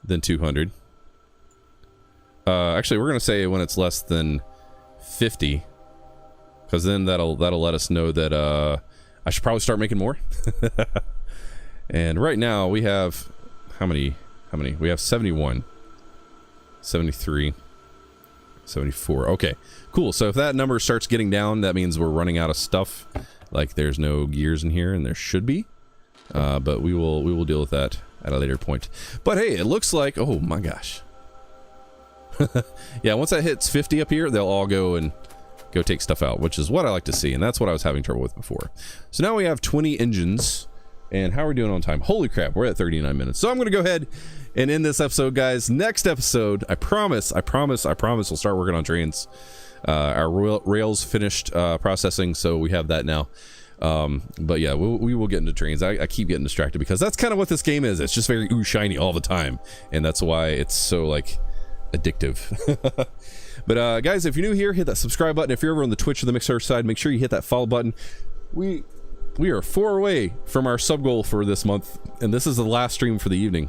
than 200. Actually, we're gonna say when it's less than 50, because then that'll let us know that I should probably start making more. And right now we have how many? We have 71, 73, 74. Okay, cool. So if that number starts getting down, that means we're running out of stuff. Like, there's no gears in here, and there should be. But we will deal with that at a later point. But hey, it looks like, oh my gosh. Yeah, once that hits 50 up here, they'll all go take stuff out, which is what I like to see, and that's what I was having trouble with before. So now we have 20 engines. And how are we doing on time? Holy crap, we're at 39 minutes. So I'm going to go ahead and end this episode, guys. Next episode, I promise, we'll start working on trains. Our rails finished processing, so we have that now. But yeah, we will get into trains. I keep getting distracted because that's kind of what this game is. It's just very ooh shiny all the time. And that's why it's so, like, addictive. But guys, if you're new here, hit that subscribe button. If you're over on the Twitch or the Mixer side, make sure you hit that follow button. We are 4 away from our sub goal for this month, and this is the last stream for the evening,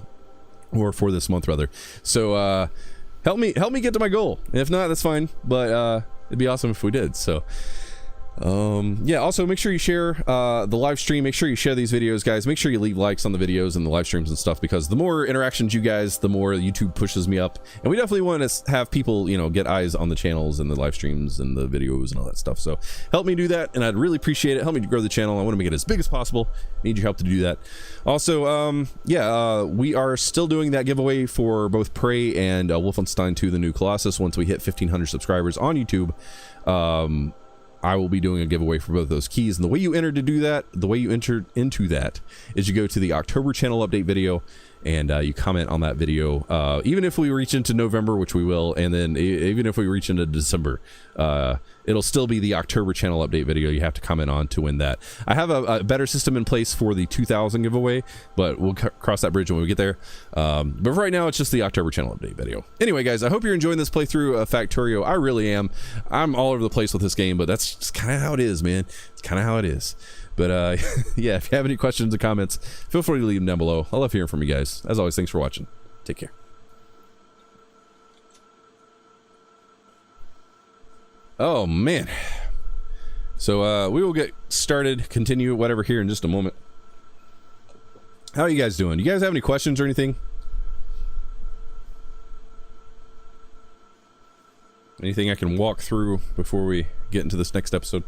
or for this month rather. So help me get to my goal. And if not, that's fine, but it'd be awesome if we did. So yeah, also make sure you share the live stream. Make sure you share these videos, guys. Make sure you leave likes on the videos and the live streams and stuff, because the more interactions you guys, the more YouTube pushes me up. And we definitely want to have people, you know, get eyes on the channels and the live streams and the videos and all that stuff. So help me do that, and I'd really appreciate it. Help me to grow the channel. I want to make it as big as possible. Need your help to do that. Also, yeah, we are still doing that giveaway for both Prey and Wolfenstein 2: The New Colossus. Once we hit 1,500 subscribers on YouTube, I will be doing a giveaway for both those keys. And the way you enter into that is you go to the October channel update video and you comment on that video. Even if we reach into November, which we will, and then even if we reach into December, it'll still be the October channel update video you have to comment on to win that. I have a better system in place for the 2000 giveaway, but we'll cross that bridge when we get there. But right now, it's just the October channel update video. Anyway, guys, I hope you're enjoying this playthrough of Factorio. I really am. I'm all over the place with this game, but that's just kind of how it is, man. It's kind of how it is. But yeah, if you have any questions or comments, feel free to leave them down below. I love hearing from you guys. As always, thanks for watching. Take care. Oh, man. So we will get started, continue whatever here in just a moment. How are you guys doing? You guys have any questions or anything? Anything I can walk through before we get into this next episode?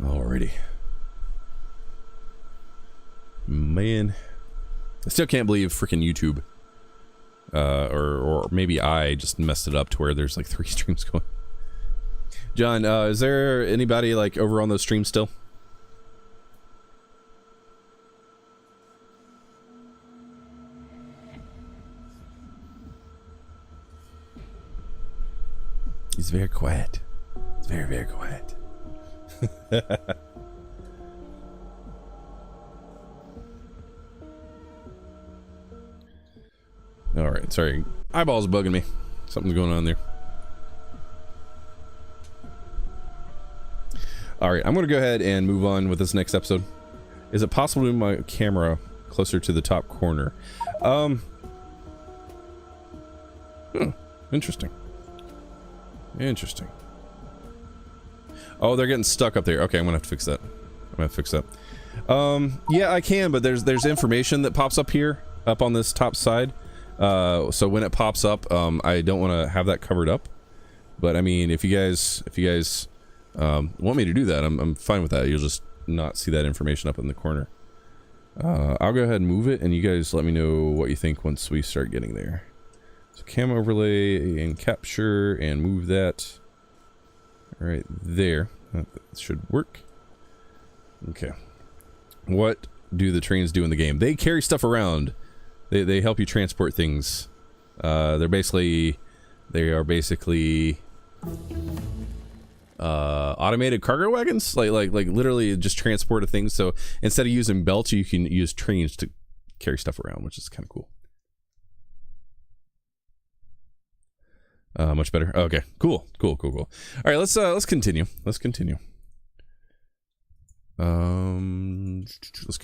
Alrighty. Man, I still can't believe freaking YouTube, or maybe I just messed it up to where there's like 3 streams going. John, is there anybody like over on those streams still? He's very quiet. It's very, very quiet. Alright, sorry. Eyeballs bugging me. Something's going on there. Alright, I'm going to go ahead and move on with this next episode. Is it possible to move my camera closer to the top corner? Interesting. Interesting. Oh, they're getting stuck up there. Okay, I'm gonna have to fix that. Yeah, I can, but there's information that pops up here, up on this top side. So when it pops up, I don't want to have that covered up. But I mean, if you guys want me to do that, I'm fine with that. You'll just not see that information up in the corner. I'll go ahead and move it, and you guys let me know what you think once we start getting there. So cam overlay and capture and move that right there. That should work. Okay. What do the trains do in the game? They carry stuff around. They help you transport things. They are basically automated cargo wagons, like literally just transport of things. So instead of using belts, you can use trains to carry stuff around, which is kind of cool. Much better. Okay, cool. All right, let's continue. Let's go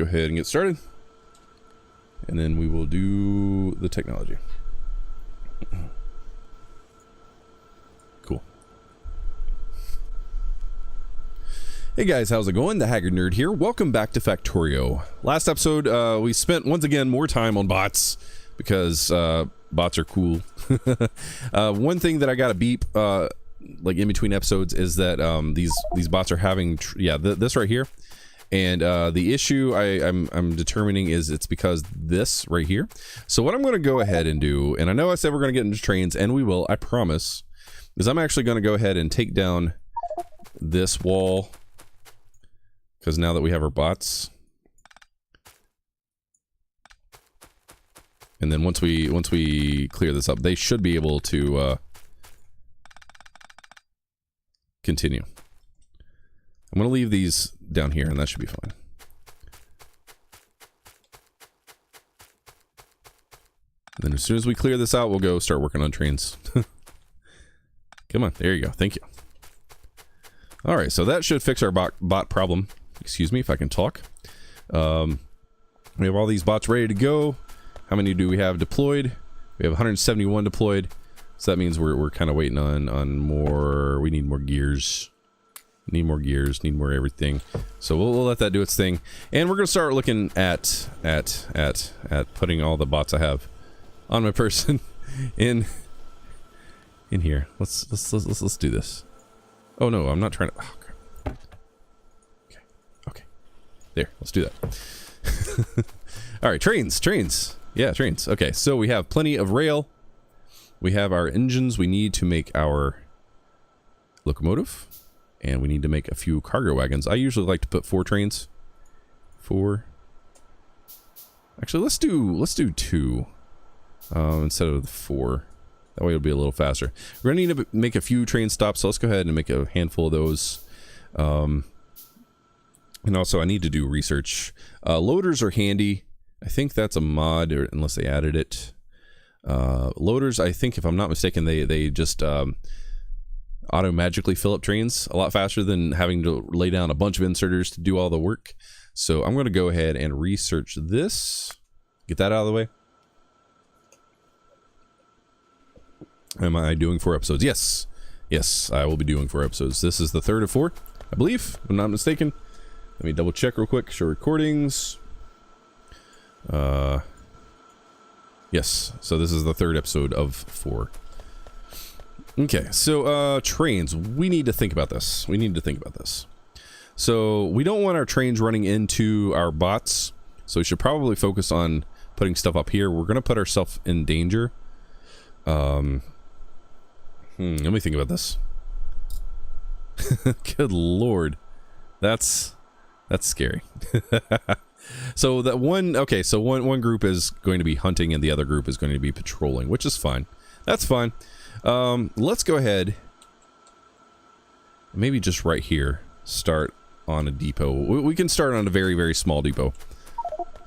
ahead and get started, and then we will do the technology. Cool. Hey guys, how's it going? TheHaggardNerd here. Welcome back to Factorio. Last episode, we spent once again more time on bots because bots are cool. One thing that I got to beep like in between episodes is that these bots are having this right here, and the issue I'm determining is it's because this right here. So what I'm going to go ahead and do, and I know I said we're going to get into trains, and we will, I promise, is I'm actually going to go ahead and take down this wall, because now that we have our bots. And then once we clear this up, they should be able to continue. I'm going to leave these down here, and that should be fine. And then as soon as we clear this out, we'll go start working on trains. Come on, there you go. Thank you. All right, so that should fix our bot problem. Excuse me if I can talk. We have all these bots ready to go. How many do we have deployed? We have 171 deployed. So that means we're kind of waiting on more. We need more gears. Need more everything. So we'll let that do its thing. And we're gonna start looking at putting all the bots I have on my person in here. Let's do this. Oh no, I'm not trying to. Oh, crap. Okay. There, let's do that. All right, trains. Yeah, trains. Okay, so we have plenty of rail. We have our engines. We need to make our locomotive, and we need to make a few cargo wagons. I usually like to put 4 trains. 4. Actually, let's do 2 instead of the 4. That way it'll be a little faster. We're gonna need to make a few train stops, so let's go ahead and make a handful of those. And also, I need to do research. Loaders are handy. I think that's a mod, or unless they added it. Loaders, I think, if I'm not mistaken, they just auto magically fill up trains a lot faster than having to lay down a bunch of inserters to do all the work. So I'm going to go ahead and research this. Get that out of the way. Am I doing 4 episodes? Yes. Yes, I will be doing 4 episodes. This is the 3rd of 4, I believe, if I'm not mistaken. Let me double check real quick. Show recordings. Yes, so this is the 3rd episode of 4. Okay, so trains. We need to think about this. So we don't want our trains running into our bots. So we should probably focus on putting stuff up here. We're going to put ourselves in danger. Let me think about this. Good lord. That's scary. So that one, okay, so one group is going to be hunting and the other group is going to be patrolling, which is fine. That's fine. Let's go ahead, maybe just right here, start on a depot. We can start on a very, very small depot.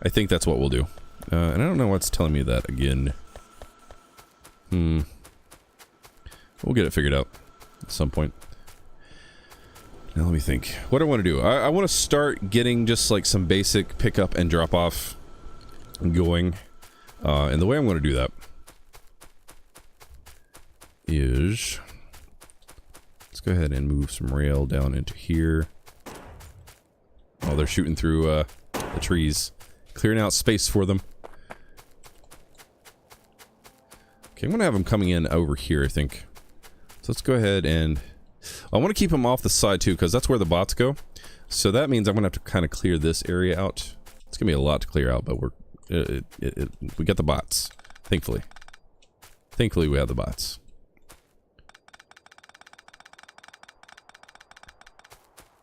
I think that's what we'll do. And I don't know what's telling me that again. We'll get it figured out at some point. Now let me think. What do I want to do? I want to start getting just like some basic pickup and drop off going. And the way I'm going to do that is, let's go ahead and move some rail down into here. Oh, they're shooting through the trees, clearing out space for them. Okay, I'm going to have them coming in over here, I think. So let's go ahead and... I want to keep them off the side too, because that's where the bots go. So that means I'm going to have to kind of clear this area out. It's going to be a lot to clear out, but we got the bots, thankfully. Thankfully we have the bots.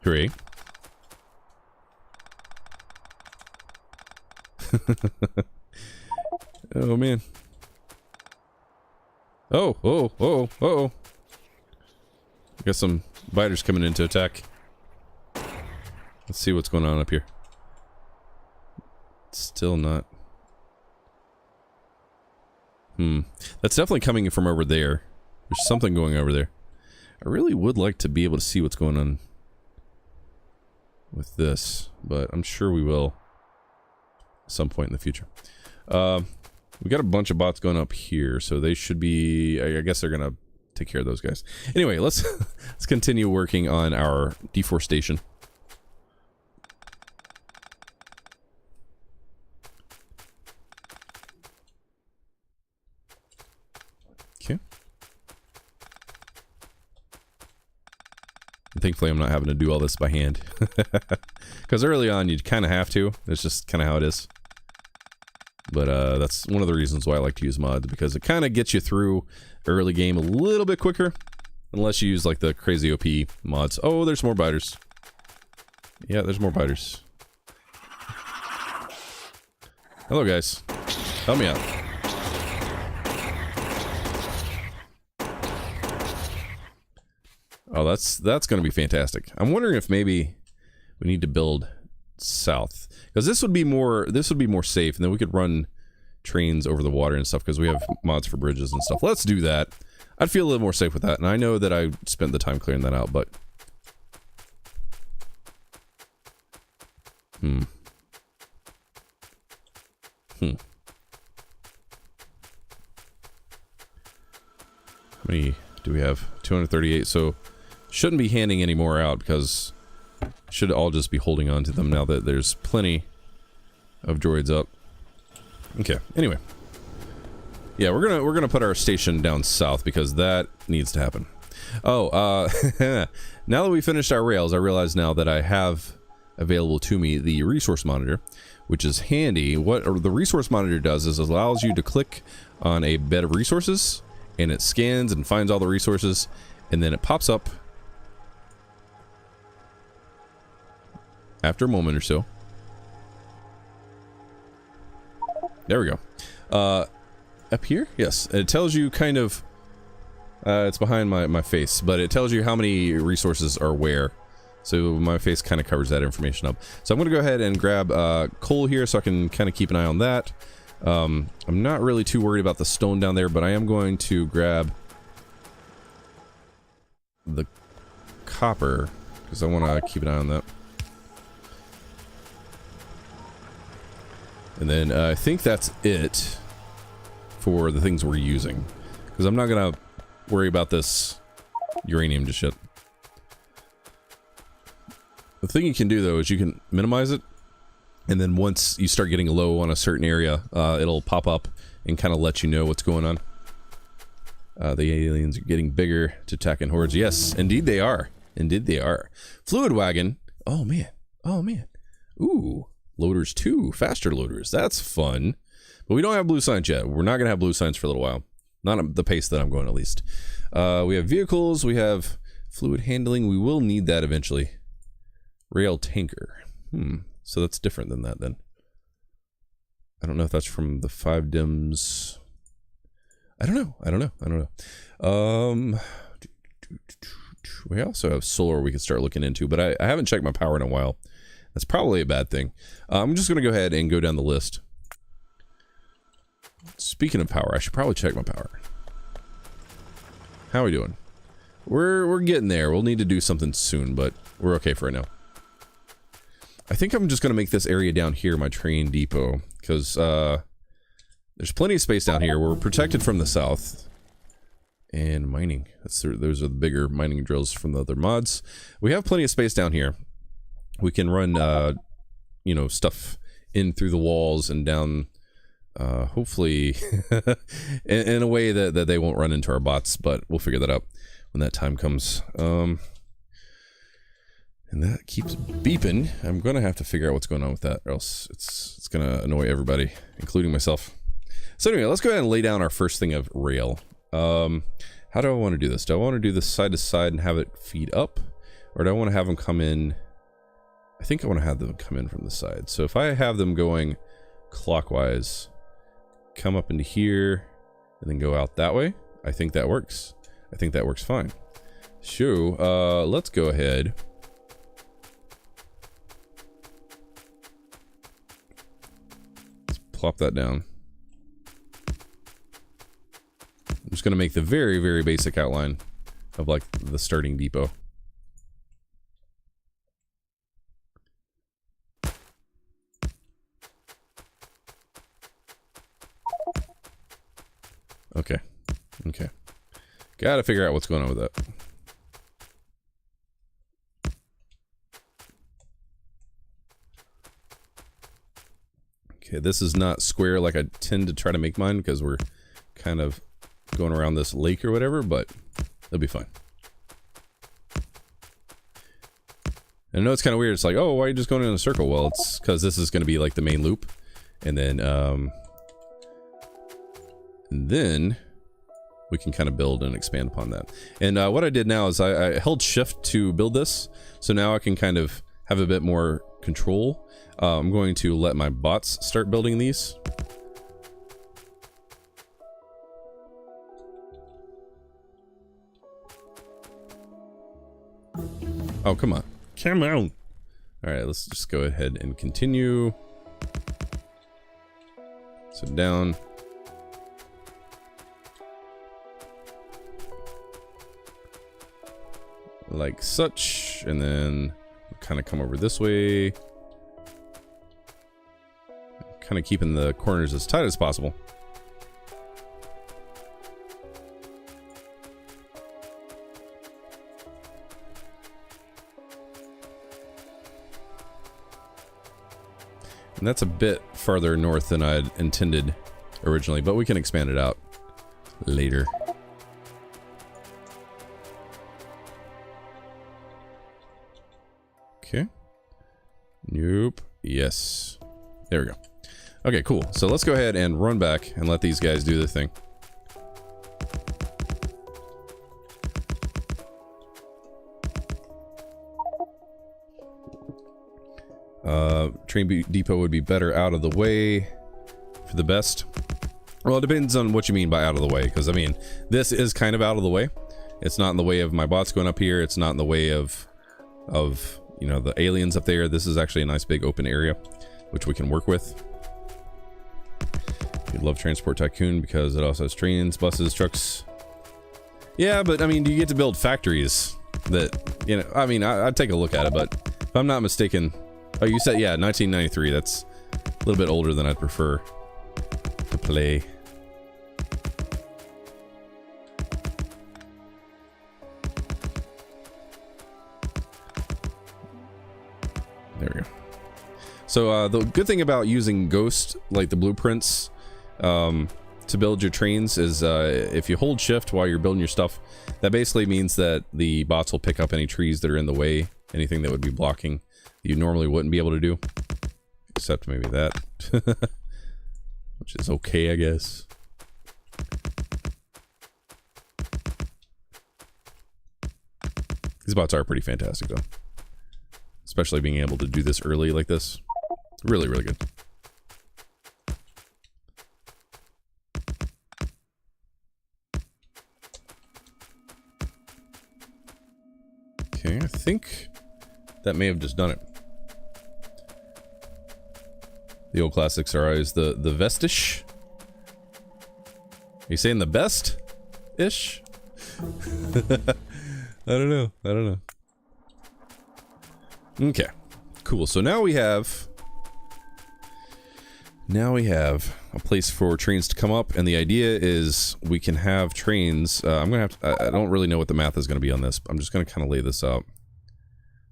Hooray. Oh man. Oh. Got some biters coming in to attack. Let's see what's going on up here. Still not. That's definitely coming from over there. There's something going over there. I really would like to be able to see what's going on with this, but I'm sure we will at some point in the future. We got a bunch of bots going up here, so they should be... I guess they're gonna take care of those guys. Anyway, let's continue working on our deforestation. Okay. And thankfully I'm not having to do all this by hand. Because early on you kind of have to. It's just kind of how it is. But that's one of the reasons why I like to use mods, because it kind of gets you through early game a little bit quicker, unless you use like the crazy OP mods. Oh, there's more biters. Yeah, there's more biters. Hello guys, help me out. Oh, that's gonna be fantastic. I'm wondering if maybe we need to build south, because this would be more safe, and then we could run trains over the water and stuff, because we have mods for bridges and stuff. Let's do that. I'd feel a little more safe with that, and I know that I spent the time clearing that out, but how many do we have? 238, so shouldn't be handing any more out, because should all just be holding on to them now that there's plenty of droids up. Okay, anyway. Yeah, we're gonna put our station down south, because that needs to happen. Oh, now that we finished our rails, I realize now that I have available to me the resource monitor, which is handy. What the resource monitor does is it allows you to click on a bed of resources, and it scans and finds all the resources, and then it pops up after a moment or so. There we go. Up here? Yes. It tells you kind of... it's behind my face, but it tells you how many resources are where. So my face kind of covers that information up. So I'm going to go ahead and grab coal here so I can kind of keep an eye on that. I'm not really too worried about the stone down there, but I am going to grab the copper, because I want to keep an eye on that. And then I think that's it for the things we're using, because I'm not going to worry about this uranium just yet. The thing you can do though is you can minimize it, and then once you start getting low on a certain area, it'll pop up and kind of let you know what's going on. The aliens are getting bigger to attack in hordes. Yes, indeed they are. Indeed they are. Fluid wagon. Oh man. Oh man. Ooh. loaders too, faster loaders. That's fun. But we don't have blue signs yet. We're not going to have blue signs for a little while. Not at the pace that I'm going, at least. We have vehicles. We have fluid handling. We will need that eventually. Rail tanker. So that's different than that then. I don't know if that's from the 5 dims. I don't know. We also have solar we could start looking into, but I haven't checked my power in a while. That's probably a bad thing. I'm just going to go ahead and go down the list. Speaking of power, I should probably check my power. How are we doing? We're getting there. We'll need to do something soon, but we're okay for right now. I think I'm just going to make this area down here my train depot, because there's plenty of space down here. We're protected from the south. And mining. Those are the bigger mining drills from the other mods. We have plenty of space down here. We can run, you know, stuff in through the walls and down, hopefully, in a way that they won't run into our bots, but we'll figure that out when that time comes. And that keeps beeping. I'm going to have to figure out what's going on with that, or else it's going to annoy everybody, including myself. So anyway, let's go ahead and lay down our first thing of rail. How do I want to do this? Do I want to do this side to side and have it feed up? Or do I want to have them come in? I think I want to have them come in from the side. So if I have them going clockwise, come up into here, and then go out that way, I think that works. I think that works fine. So, let's go ahead. Let's plop that down. I'm just going to make the very, very basic outline of like the starting depot. Okay. Okay. Gotta figure out what's going on with that. Okay, this is not square like I tend to try to make mine because we're kind of going around this lake or whatever, but it'll be fine. And I know it's kind of weird. It's like, oh, why are you just going in a circle? Well, it's because this is going to be like the main loop. And then we can kind of build and expand upon that. And what I did now is I held shift to build this. So now I can kind of have a bit more control. I'm going to let my bots start building these. Oh, come on. Come on. Alright, let's just go ahead and continue. So down. Like such. And then kind of come over this way. Kind of keeping the corners as tight as possible. And that's a bit farther north than I'd intended originally, but we can expand it out later. Okay. Nope. Yes. There we go. Okay, cool. So let's go ahead and run back and let these guys do their thing. Train depot would be better out of the way for the best. Well, it depends on what you mean by out of the way, because I mean, this is kind of out of the way. It's not in the way of my bots going up here. It's not in the way of you know, the aliens up there. This is actually a nice big open area, which we can work with. You'd love Transport Tycoon because it also has trains, buses, trucks. Yeah, but I mean, do you get to build factories that, you know, I mean, I'd take a look at it, but if I'm not mistaken, oh, you said, yeah, 1993. That's a little bit older than I'd prefer to play. There we go. So the good thing about using Ghost, like the blueprints, to build your trains is if you hold shift while you're building your stuff, that basically means that the bots will pick up any trees that are in the way, anything that would be blocking you normally wouldn't be able to do. except maybe that. Which is okay, I guess. These bots are pretty fantastic, though. Especially being able to do this early like this. Really, really good. Okay, I think that may have just done it. The old classics are always the vestish. Are you saying the best-ish? I don't know. I don't know. Okay, cool. So now we have a place for trains to come up, and the idea is we can have trains. I'm gonna have to. I don't really know what the math is gonna be on this, but I'm just gonna kind of lay this out.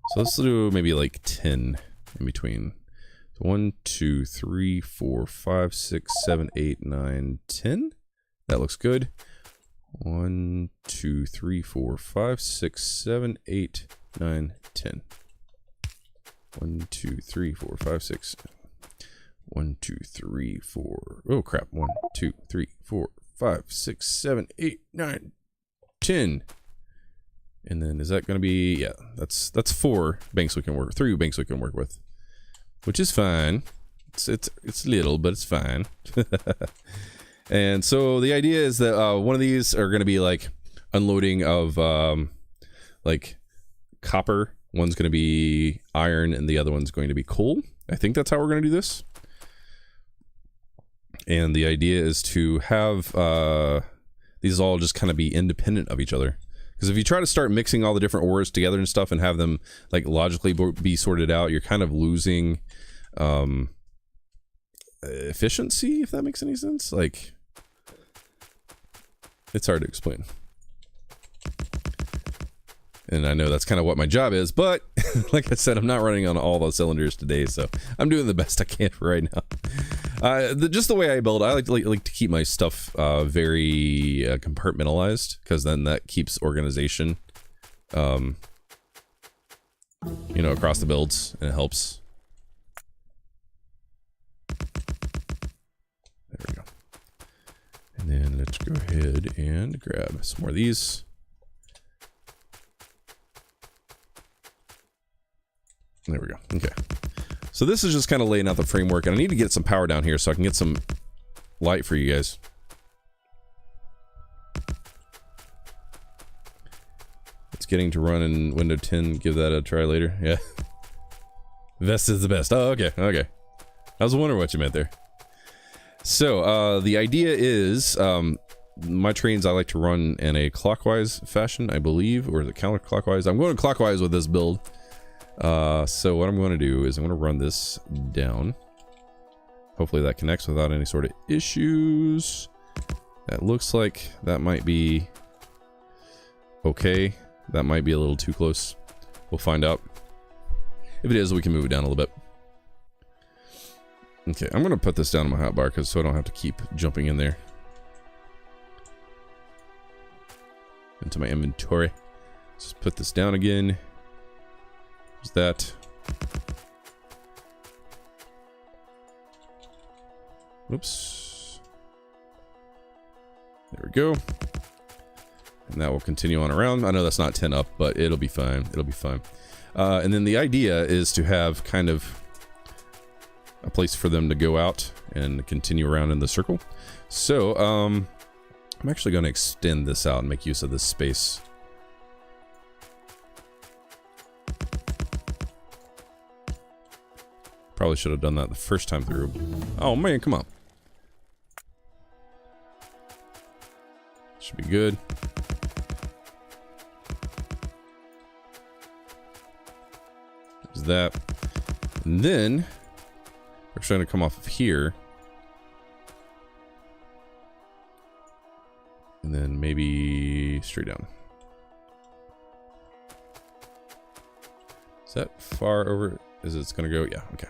So let's do maybe like 10 in between. So 1, 2, 3, 4, 5, 6, 7, 8, 9, 10. That looks good. 1, 2, 3, 4, 5, 6, 7, 8, 9, 10. 1, 2, 3, 4, 5, 6. 1, 2, 3, 4. Oh crap. 1, 2, 3, 4, 5, 6, 7, 8, 9, 10. And then is that going to be? Yeah, that's 4 banks we can work. 3 banks we can work with, which is fine. It's little, but it's fine. And so the idea is that one of these are going to be like unloading of like copper. One's going to be iron, and the other one's going to be coal. I think that's how we're going to do this. And the idea is to have these all just kind of be independent of each other. Because if you try to start mixing all the different ores together and stuff and have them like logically be sorted out, you're kind of losing efficiency, if that makes any sense. Like, it's hard to explain. And I know that's kind of what my job is, but like I said, I'm not running on all those cylinders today, so I'm doing the best I can for right now. Just the way I build, I like to keep my stuff very compartmentalized, because then that keeps organization, you know, across the builds, and it helps. There we go. And then let's go ahead and grab some more of these. There we go. Okay. So this is just kind of laying out the framework, and I need to get some power down here so I can get some light for you guys. It's getting to run in Windows 10. Give that a try later. Yeah. Vest is the best. Oh, okay. Okay. I was wondering what you meant there. So, the idea is, my trains I like to run in a clockwise fashion, I believe, or is it counterclockwise? I'm going clockwise with this build. So what I'm going to do is I'm going to run this down. Hopefully that connects without any sort of issues. That looks like that might be okay. That might be a little too close. We'll find out. If it is, we can move it down a little bit. Okay, I'm going to put this down in my hotbar so I don't have to keep jumping in there. Into my inventory. Just put this down again. That. Oops. There we go. And that will continue on around. I know that's not 10 up, but it'll be fine. It'll be fine. And then the idea is to have kind of a place for them to go out and continue around in the circle. So, I'm actually going to extend this out and make use of this space. Probably should have done that the first time through. Oh man, come on. Should be good. There's that. And then we're trying to come off of here. And then maybe straight down. Is that far over? Is it's gonna go? Yeah, okay.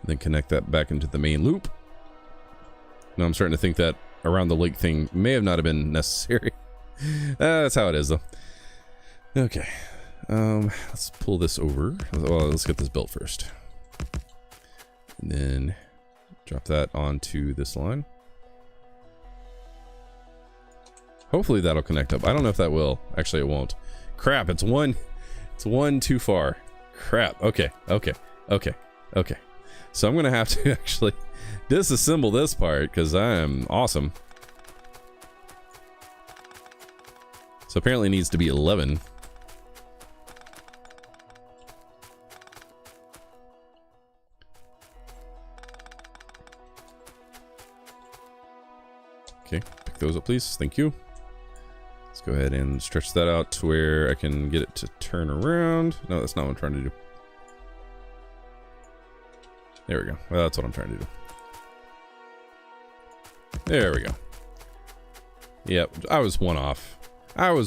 Then connect that back into the main loop. Now I'm starting to think that around the lake thing may have not have been necessary. That's how it is, though. Okay. Let's pull this over. Well, let's get this built first. And then drop that onto this line. Hopefully that'll connect up. I don't know if that will. Actually, it won't. Crap, it's one too far. Crap. Okay. So I'm gonna have to actually disassemble this part because I am awesome. So apparently it needs to be 11. Okay, pick those up, please. Thank you. Let's go ahead and stretch that out to where I can get it to turn around. No, that's not what I'm trying to do. There we go. Well, that's what I'm trying to do. There we go. Yep, I was one off. Oh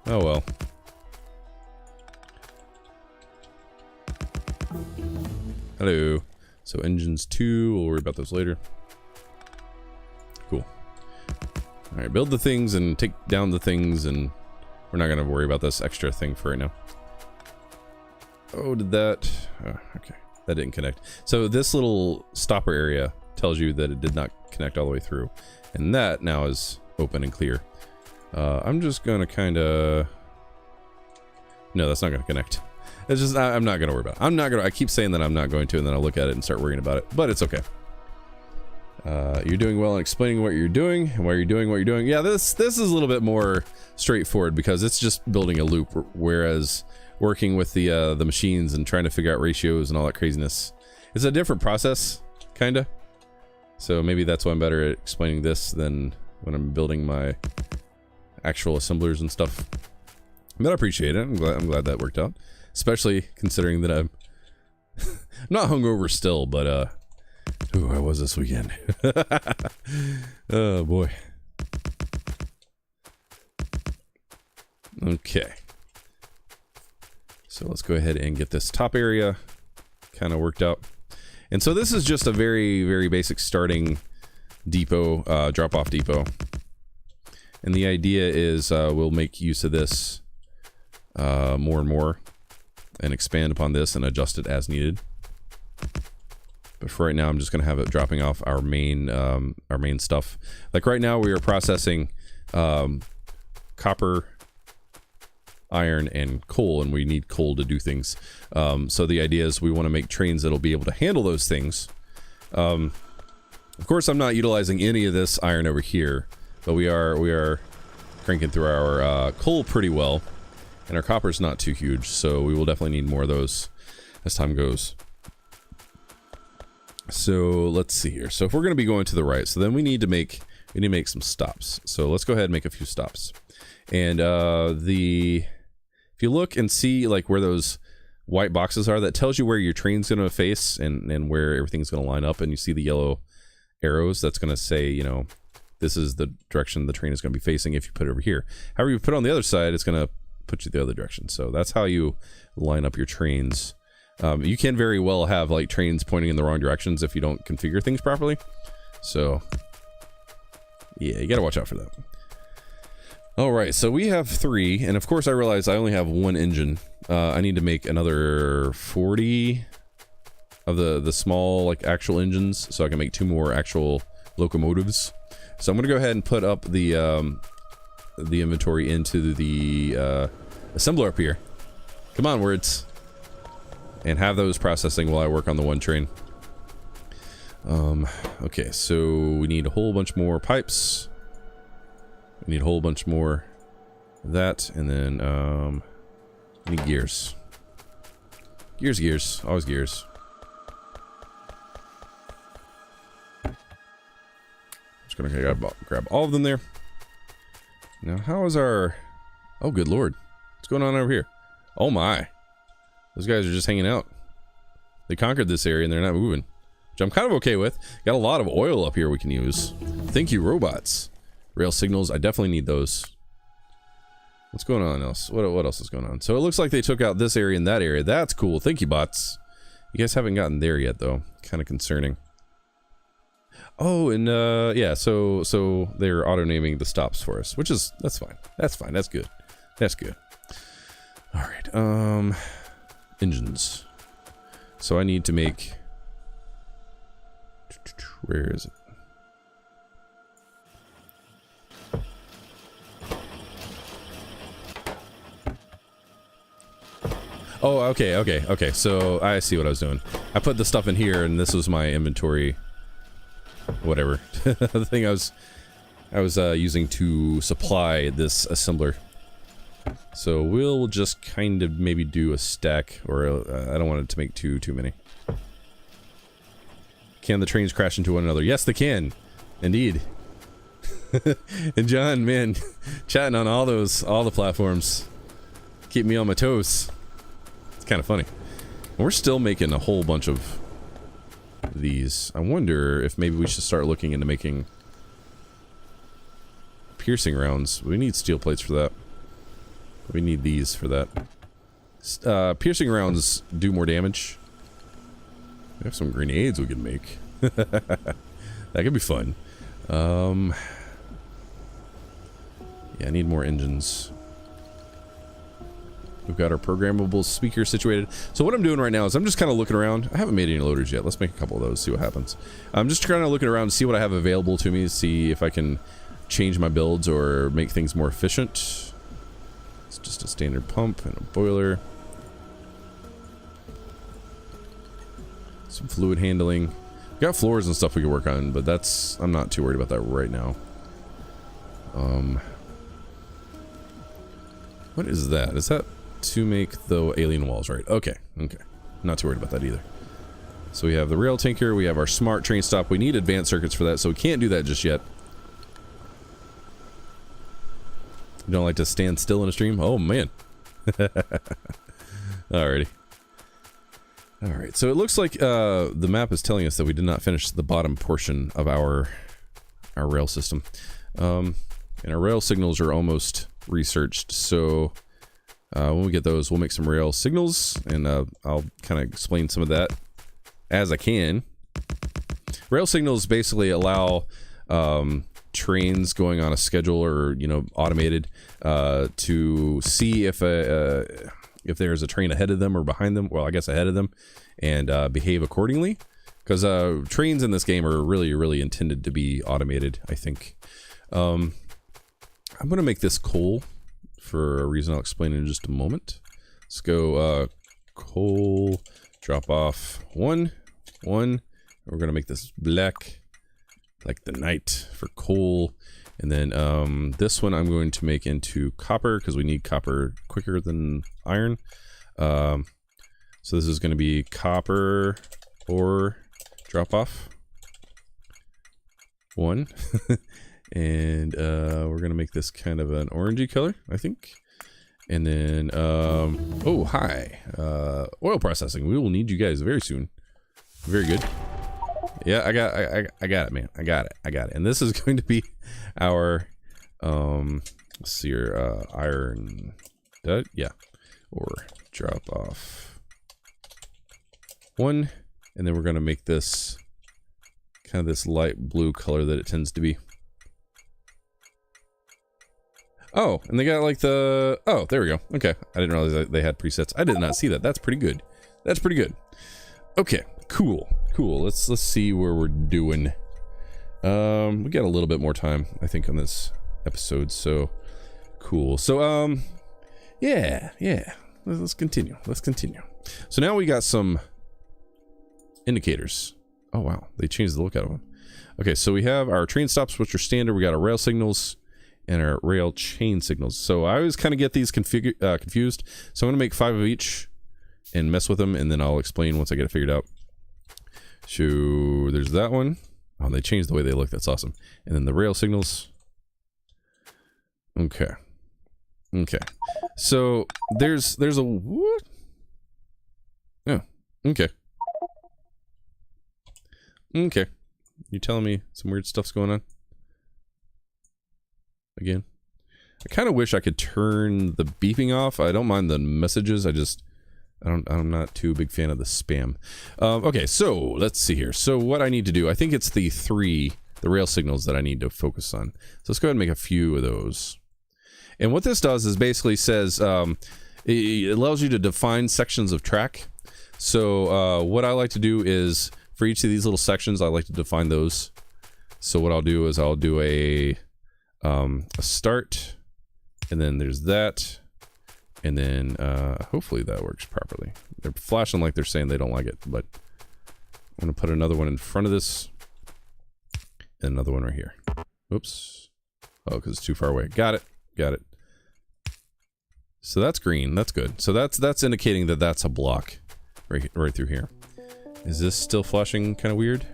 well. Hello. So engines 2, we'll worry about those later. Cool. Alright, build the things and take down the things, and we're not gonna worry about this extra thing for right now. Oh, did that... Oh, okay. That didn't connect. So this little stopper area tells you that it did not connect all the way through. And that now is open and clear. I'm just gonna kinda... No, that's not gonna connect. It's just, I'm not gonna worry about it. I keep saying that I'm not going to, and then I'll look at it and start worrying about it. But it's okay. You're doing well in explaining what you're doing and why you're doing what you're doing. Yeah, this is a little bit more straightforward because it's just building a loop, whereas working with the machines and trying to figure out ratios and all that craziness, it's a different process, kinda. So maybe that's why I'm better at explaining this than when I'm building my actual assemblers and stuff. But I appreciate it. I'm glad that worked out, especially considering that I'm not hungover still, but ooh, I was this weekend. Oh boy. Okay. So let's go ahead and get this top area kind of worked out. And so this is just a very, very basic starting depot, drop-off depot. And the idea is we'll make use of this more and more and expand upon this and adjust it as needed. But for right now, I'm just going to have it dropping off our main stuff. Like right now, we are processing copper, iron, and coal, and we need coal to do things. So the idea is we want to make trains that'll be able to handle those things. Of course, I'm not utilizing any of this iron over here, but we are cranking through our coal pretty well, and our copper's not too huge, so we will definitely need more of those as time goes. So let's see here. So if we're going to be going to the right, so then we need to make some stops. So let's go ahead and make a few stops. And if you look and see like where those white boxes are, that tells you where your train's going to face and where everything's going to line up. And you see the yellow arrows, that's going to say, you know, this is the direction the train is going to be facing if you put it over here. However, you put it on the other side, it's going to put you the other direction. So that's how you line up your trains. You can very well have like trains pointing in the wrong directions if you don't configure things properly. So yeah, you gotta watch out for that. All right, so we have 3, and of course I realize I only have 1 engine. I need to make another 40 of the small like actual engines so I can make 2 more actual locomotives. So I'm gonna go ahead and put up the inventory into the assembler up here. Come on, words. And have those processing while I work on the one train. Okay, so we need a whole bunch more pipes. We need a whole bunch more of that, and then we need gears. Gears, always gears. Just gonna grab all of them there. Now, how is our... Oh, good lord. What's going on over here? Oh my. Those guys are just hanging out. They conquered this area and they're not moving, which I'm kind of okay with. Got a lot of oil up here we can use. Thank you, robots. Rail signals, I definitely need those. What's going on else? What else is going on? So it looks like they took out this area and that area. That's cool. Thank you, bots. You guys haven't gotten there yet, though. Kind of concerning. Oh, and yeah, so they're auto-naming the stops for us, which is, that's fine. That's fine. That's good. That's good. All right. Engines. So I need to make... Where is it? Oh, okay. So I see what I was doing. I put the stuff in here, and this was my inventory. Whatever. The thing I was using to supply this assembler. So we'll just kind of maybe do a stack, or I don't want it to make too many. Can the trains crash into one another? Yes, they can. Indeed. And John, man, chatting on all the platforms. Keep me on my toes. It's kind of funny. We're still making a whole bunch of these. I wonder if maybe we should start looking into making piercing rounds. We need steel plates for that. We need these for that. Piercing rounds do more damage. We have some grenades we can make. That could be fun. Yeah, I need more engines. We've got our programmable speaker situated. So what I'm doing right now is I'm just kind of looking around. I haven't made any loaders yet. Let's make a couple of those, see what happens. I'm just kind of looking around to see what I have available to me, see if I can change my builds or make things more efficient. It's just a standard pump and a boiler. Some fluid handling. We've got floors and stuff we can work on, but that's... I'm not too worried about that right now. What is that? Is that to make the alien walls, right? Okay. Not too worried about that either. So we have the rail tinker, we have our smart train stop. We need advanced circuits for that, so we can't do that just yet. You don't like to stand still in a stream? Oh, man. Alrighty. Alright, so it looks like the map is telling us that we did not finish the bottom portion of our rail system. And our rail signals are almost researched, so when we get those, we'll make some rail signals, and I'll kind of explain some of that as I can. Rail signals basically allow trains going on a schedule or, you know, automated to see if there's a train ahead of them or behind them, well, I guess ahead of them, and behave accordingly, because trains in this game are really intended to be automated, I think. I'm gonna make this coal for a reason I'll explain in just a moment. Let's go coal, drop off one. We're gonna make this black, like the night for coal, and then this one I'm going to make into copper because we need copper quicker than iron. So this is going to be copper ore drop off one. And we're gonna make this kind of an orangey color, I think. And then oh, hi, oil processing. We will need you guys very soon. Very good. Yeah, I got it, man. I got it. And this is going to be our let's see here, iron, yeah, or drop off one, and then we're gonna make this kind of this light blue color that it tends to be. Oh, and they got like the... Oh, there we go. Okay. I didn't realize that they had presets. I did not see that. That's pretty good. That's pretty good. Okay. Cool. Let's see where we're doing. We got a little bit more time, I think, on this episode, so... Cool. So, yeah. Let's continue. So now we got some indicators. Oh, wow. They changed the look out of them. Okay, so we have our train stops, which are standard. We got our rail signals and our rail chain signals. So I always kind of get these confused. So I'm going to make 5 of each and mess with them, and then I'll explain once I get it figured out. So there's that one. Oh, they changed the way they look. That's awesome. And then the rail signals. Okay. So there's a what? Oh, okay. You telling me some weird stuff's going on? Again, I kind of wish I could turn the beeping off. I don't mind the messages. I'm not too big fan of the spam. Okay, so let's see here. So what I need to do, I think it's the rail signals that I need to focus on. So let's go ahead and make a few of those. And what this does is basically says it allows you to define sections of track. So what I like to do is for each of these little sections, I like to define those. So what I'll do is I'll do a start, and then there's that, and then hopefully that works properly. They're flashing like they're saying they don't like it, but I'm gonna put another one in front of this, and another one right here. Oops. Oh, because it's too far away. Got it. Got it. So that's green. That's good. So that's indicating that that's a block right through here. Is this still flashing kind of weird?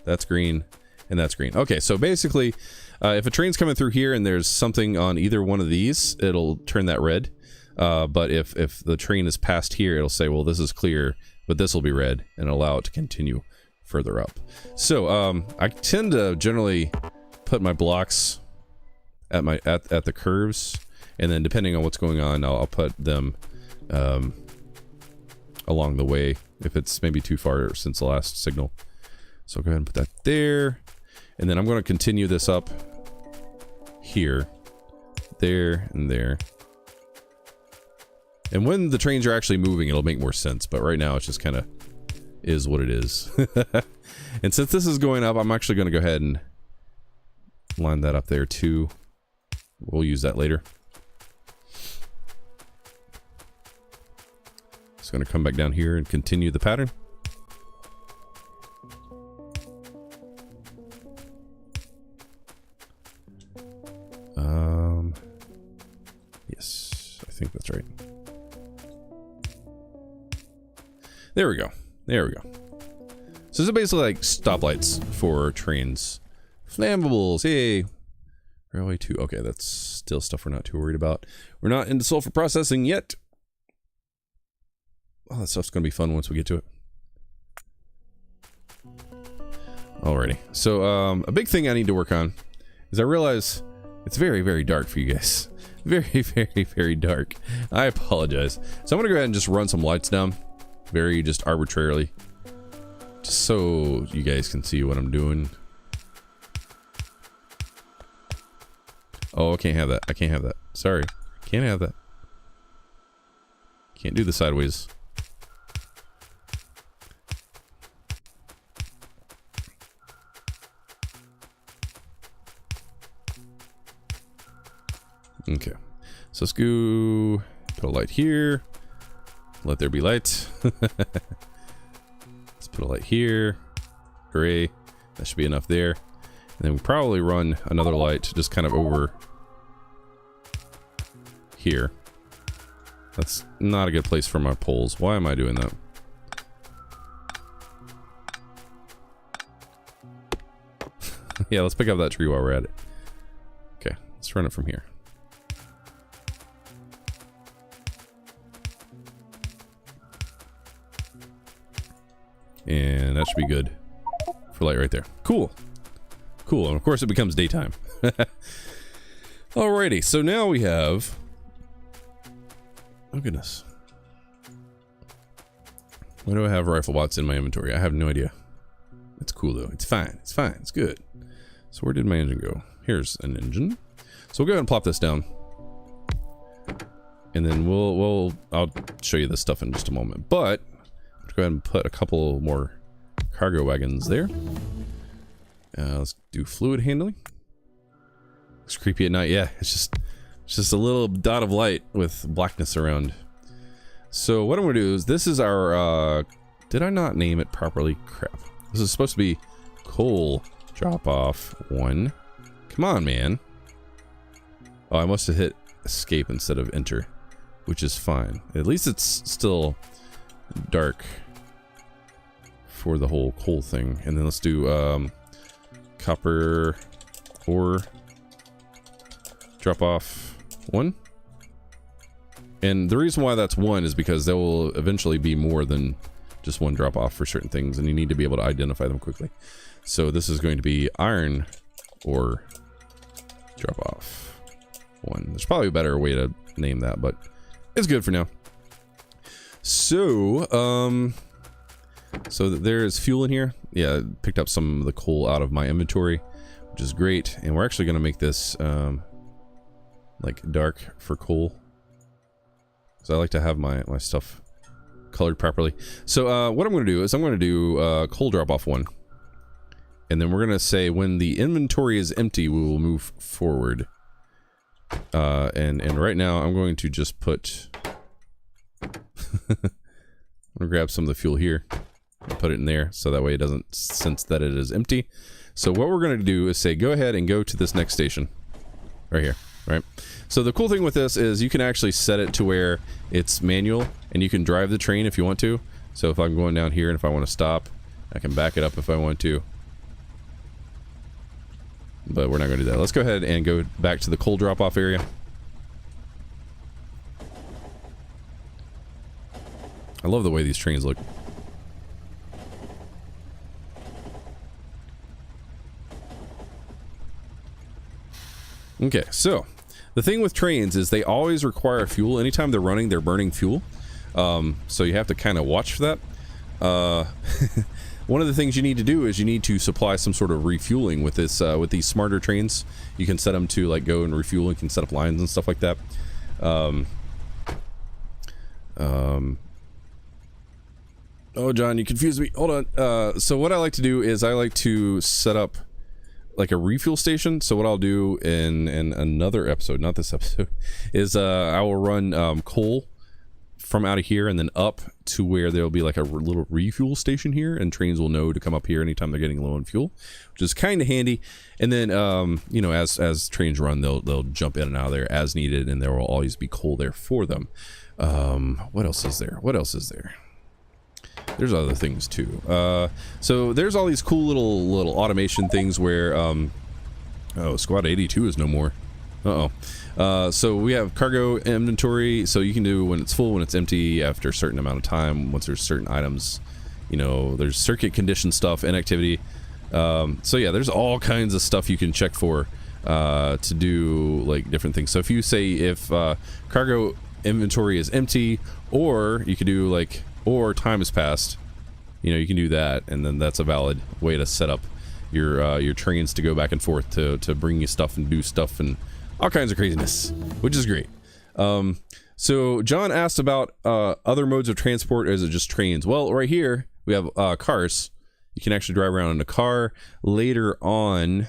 That's green, and that's green. Okay, so basically, if a train's coming through here and there's something on either one of these, it'll turn that red. But if the train is past here, it'll say, well, this is clear, but this will be red, and allow it to continue further up. So I tend to generally put my blocks at the curves, and then depending on what's going on, I'll put them along the way if it's maybe too far since the last signal. So I'll go ahead and put that there, and then I'm going to continue this up here, there, and there. And when the trains are actually moving, it'll make more sense, but right now it's just kind of is what it is. And since this is going up, I'm actually going to go ahead and line that up there too. We'll use that later. Just going to come back down here and continue the pattern. Yes, I think that's right. There we go. There we go. So this is basically like stoplights for trains. Flammables, hey. Railway 2. Okay, that's still stuff we're not too worried about. We're not into sulfur processing yet. Oh, that stuff's going to be fun once we get to it. Alrighty. So, a big thing I need to work on is I realize it's very, very dark for you guys. Very, very, very dark. I apologize. So I'm going to go ahead and just run some lights down. Very just arbitrarily. Just so you guys can see what I'm doing. Oh, I can't have that. I can't have that. Sorry. Can't have that. Can't do the sideways. Okay. So let's go put a light here. Let there be light. Let's put a light here. Hooray. That should be enough there. And then we probably run another light just kind of over here. That's not a good place for my poles. Why am I doing that? Yeah, let's pick up that tree while we're at it. Okay, let's run it from here. And that should be good for light right there. Cool. Cool, and of course it becomes daytime. Alrighty, so now we have... Oh goodness. Why do I have rifle bots in my inventory? I have no idea. It's cool though. It's fine. It's fine. It's good. So where did my engine go? Here's an engine. So we'll go ahead and plop this down. And then I'll show you this stuff in just a moment. But let's go ahead and put a couple more cargo wagons there. Let's do fluid handling. Looks creepy at night. Yeah, it's just a little dot of light with blackness around. So what I'm gonna do is, this is our did I not name it properly? Crap. This is supposed to be coal drop off 1. Come on, man. Oh, I must have hit escape instead of enter, which is fine. At least it's still dark for the whole coal thing. And then let's do copper ore drop off 1. And the reason why that's 1 is because there will eventually be more than just one drop off for certain things, and you need to be able to identify them quickly. So this is going to be iron ore drop off 1. There's probably a better way to name that, but it's good for now. So so there's fuel in here. Yeah, picked up some of the coal out of my inventory, which is great. And we're actually going to make this like dark for coal. So I like to have my stuff colored properly. So what I'm going to do is I'm going to do coal drop off 1. And then we're going to say when the inventory is empty, we will move forward. And right now I'm going to just put... I'm going to grab some of the fuel here and put it in there so that way it doesn't sense that it is empty. So what we're going to do is say go ahead and go to this next station. Right here. Right. So the cool thing with this is you can actually set it to where it's manual and you can drive the train if you want to. So if I'm going down here and if I want to stop, I can back it up if I want to. But we're not going to do that. Let's go ahead and go back to the coal drop-off area. I love the way these trains look. Okay, so the thing with trains is they always require fuel. Anytime they're running, they're burning fuel. So you have to kind of watch for that. One of the things you need to do is you need to supply some sort of refueling with this with these smarter trains. You can set them to like go and refuel. You can set up lines and stuff like that. Oh, John, you confused me. Hold on. So what I like to do is I like to set up like a refuel station. So what I'll do in another episode, not this episode, is I will run coal from out of here and then up to where there'll be like a little refuel station here, and trains will know to come up here anytime they're getting low on fuel, which is kind of handy. And then you know, as trains run, they'll jump in and out of there as needed, and there will always be coal there for them. What else is there? What else is there? There's other things too. So there's all these cool little automation things where oh, squad 82 is no more. So we have cargo inventory, so you can do when it's full, when it's empty, after a certain amount of time, once there's certain items. You know, there's circuit condition stuff, inactivity. So yeah, there's all kinds of stuff you can check for to do like different things. So if you say if cargo inventory is empty, or you could do like, or time has passed, you know, you can do that, and then that's a valid way to set up your trains to go back and forth to bring you stuff and do stuff and all kinds of craziness, which is great. So John asked about other modes of transport, or is it just trains? Well, right here we have cars. You can actually drive around in a car. Later on,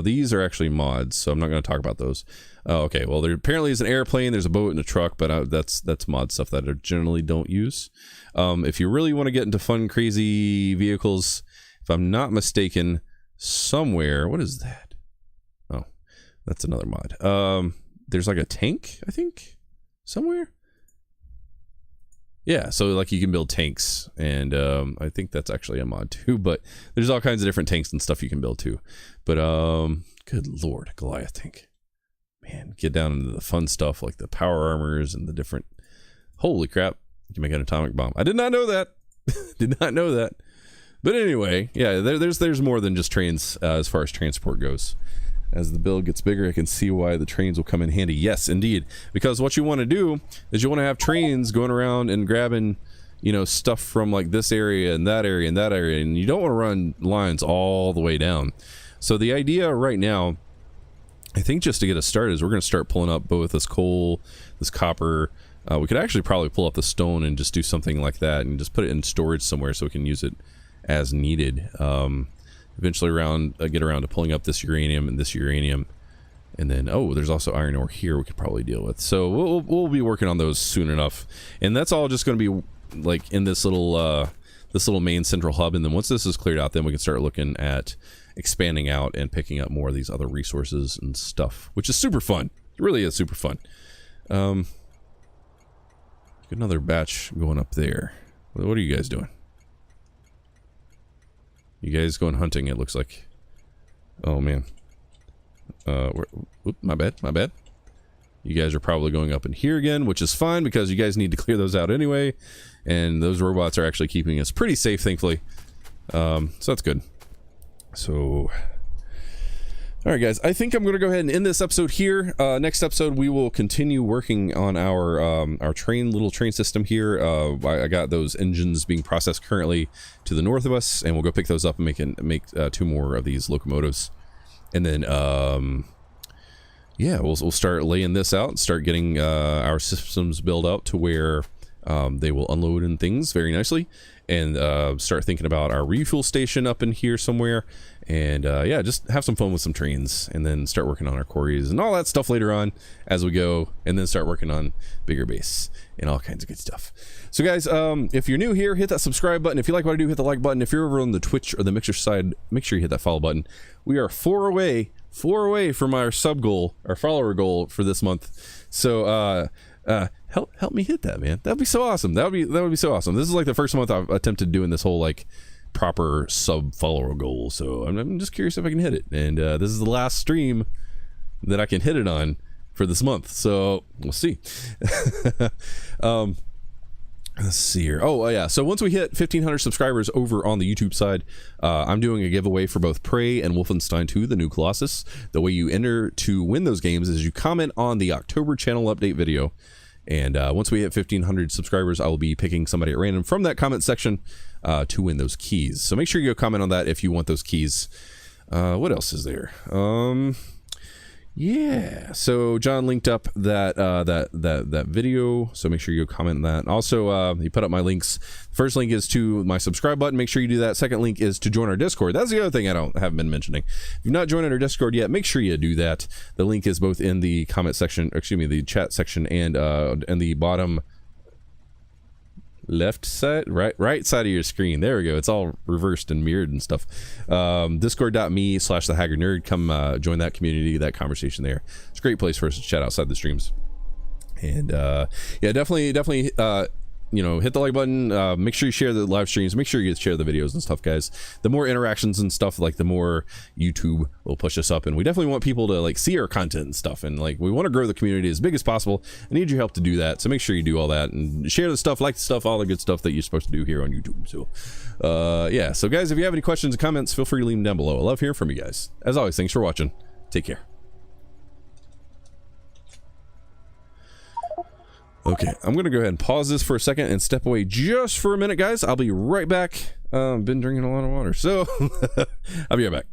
these are actually mods, so I'm not going to talk about those. Okay, well, there apparently is an airplane, there's a boat and a truck, but that's mod stuff that I generally don't use. If you really want to get into fun, crazy vehicles, if I'm not mistaken, somewhere, what is that? Oh, that's another mod. There's like a tank, I think, somewhere. Yeah, so like you can build tanks, and I think that's actually a mod too, but there's all kinds of different tanks and stuff you can build too. But good lord, Goliath tank. Man, get down into the fun stuff like the power armors and the different... Holy crap, you can make an atomic bomb. I did not know that. Did not know that. But anyway, yeah, there's more than just trains as far as transport goes. As the build gets bigger, I can see why the trains will come in handy. Yes, indeed. Because what you want to do is you want to have trains going around and grabbing, you know, stuff from like this area and that area and that area. And you don't want to run lines all the way down. So the idea right now, I think just to get us started, is we're going to start pulling up both this coal, this copper. We could actually probably pull up the stone and just do something like that and just put it in storage somewhere so we can use it as needed. Eventually get around to pulling up this uranium and this uranium. And then, oh, there's also iron ore here we could probably deal with. So we'll be working on those soon enough. And that's all just going to be like in this little main central hub. And then once this is cleared out, then we can start looking at expanding out and picking up more of these other resources and stuff, which is super fun. It really is super fun. Another batch going up there. What are you guys doing? You guys going hunting, it looks like. Oh man. My bad. You guys are probably going up in here again, which is fine because you guys need to clear those out anyway. And those robots are actually keeping us pretty safe, thankfully. So that's good. So, alright guys, I think I'm going to go ahead and end this episode here. Next episode, we will continue working on our little train system here. I got those engines being processed currently to the north of us, and we'll go pick those up and make 2 more of these locomotives. And then, yeah, we'll start laying this out and start getting our systems built out to where they will unload and things very nicely, and start thinking about our refuel station up in here somewhere, and yeah, just have some fun with some trains, and then start working on our quarries and all that stuff later on as we go, and then start working on bigger base and all kinds of good stuff. So guys, if you're new here, hit that subscribe button. If you like what I do, hit the like button. If you're over on the Twitch or the Mixer side, make sure you hit that follow button. We are four away from our sub goal, our follower goal for this month. So help me hit that, man. That'd be so awesome. That would be so awesome. This is like the first month I've attempted doing this whole like proper sub follower goal, so I'm just curious if I can hit it, and this is the last stream that I can hit it on for this month, so we'll see. Let's see here. Oh yeah, so once we hit 1,500 subscribers over on the YouTube side, I'm doing a giveaway for both Prey and Wolfenstein 2, the new Colossus. The way you enter to win those games is you comment on the October channel update video, and once we hit 1,500 subscribers, I will be picking somebody at random from that comment section to win those keys. So make sure you go comment on that if you want those keys. What else is there? Yeah, so John linked up that video, so make sure you go comment on that. Also, he put up my links. First link is to my subscribe button. Make sure you do that. Second link is to join our Discord. That's the other thing I haven't been mentioning. If you've not joined our Discord yet, make sure you do that. The link is both in the comment section, excuse me, the chat section, and the bottom left side, right side of your screen. There we go. It's all reversed and mirrored and stuff. Discord.me/TheHaggardNerd. Come join that community, that conversation there. It's a great place for us to chat outside the streams. And yeah, definitely you know, hit the like button. Make sure you share the live streams. Make sure you share the videos and stuff, guys. The more interactions and stuff, like the more YouTube will push us up, and we definitely want people to like see our content and stuff, and like we want to grow the community as big as possible. I need your help to do that, so make sure you do all that and share the stuff, like the stuff, all the good stuff that you're supposed to do here on YouTube. So yeah, so guys, if you have any questions or comments, feel free to leave them down below. I love hearing from you guys. As always, thanks for watching. Take care. Okay, I'm gonna go ahead and pause this for a second and step away just for a minute, guys. I'll be right back. Been drinking a lot of water, so I'll be right back.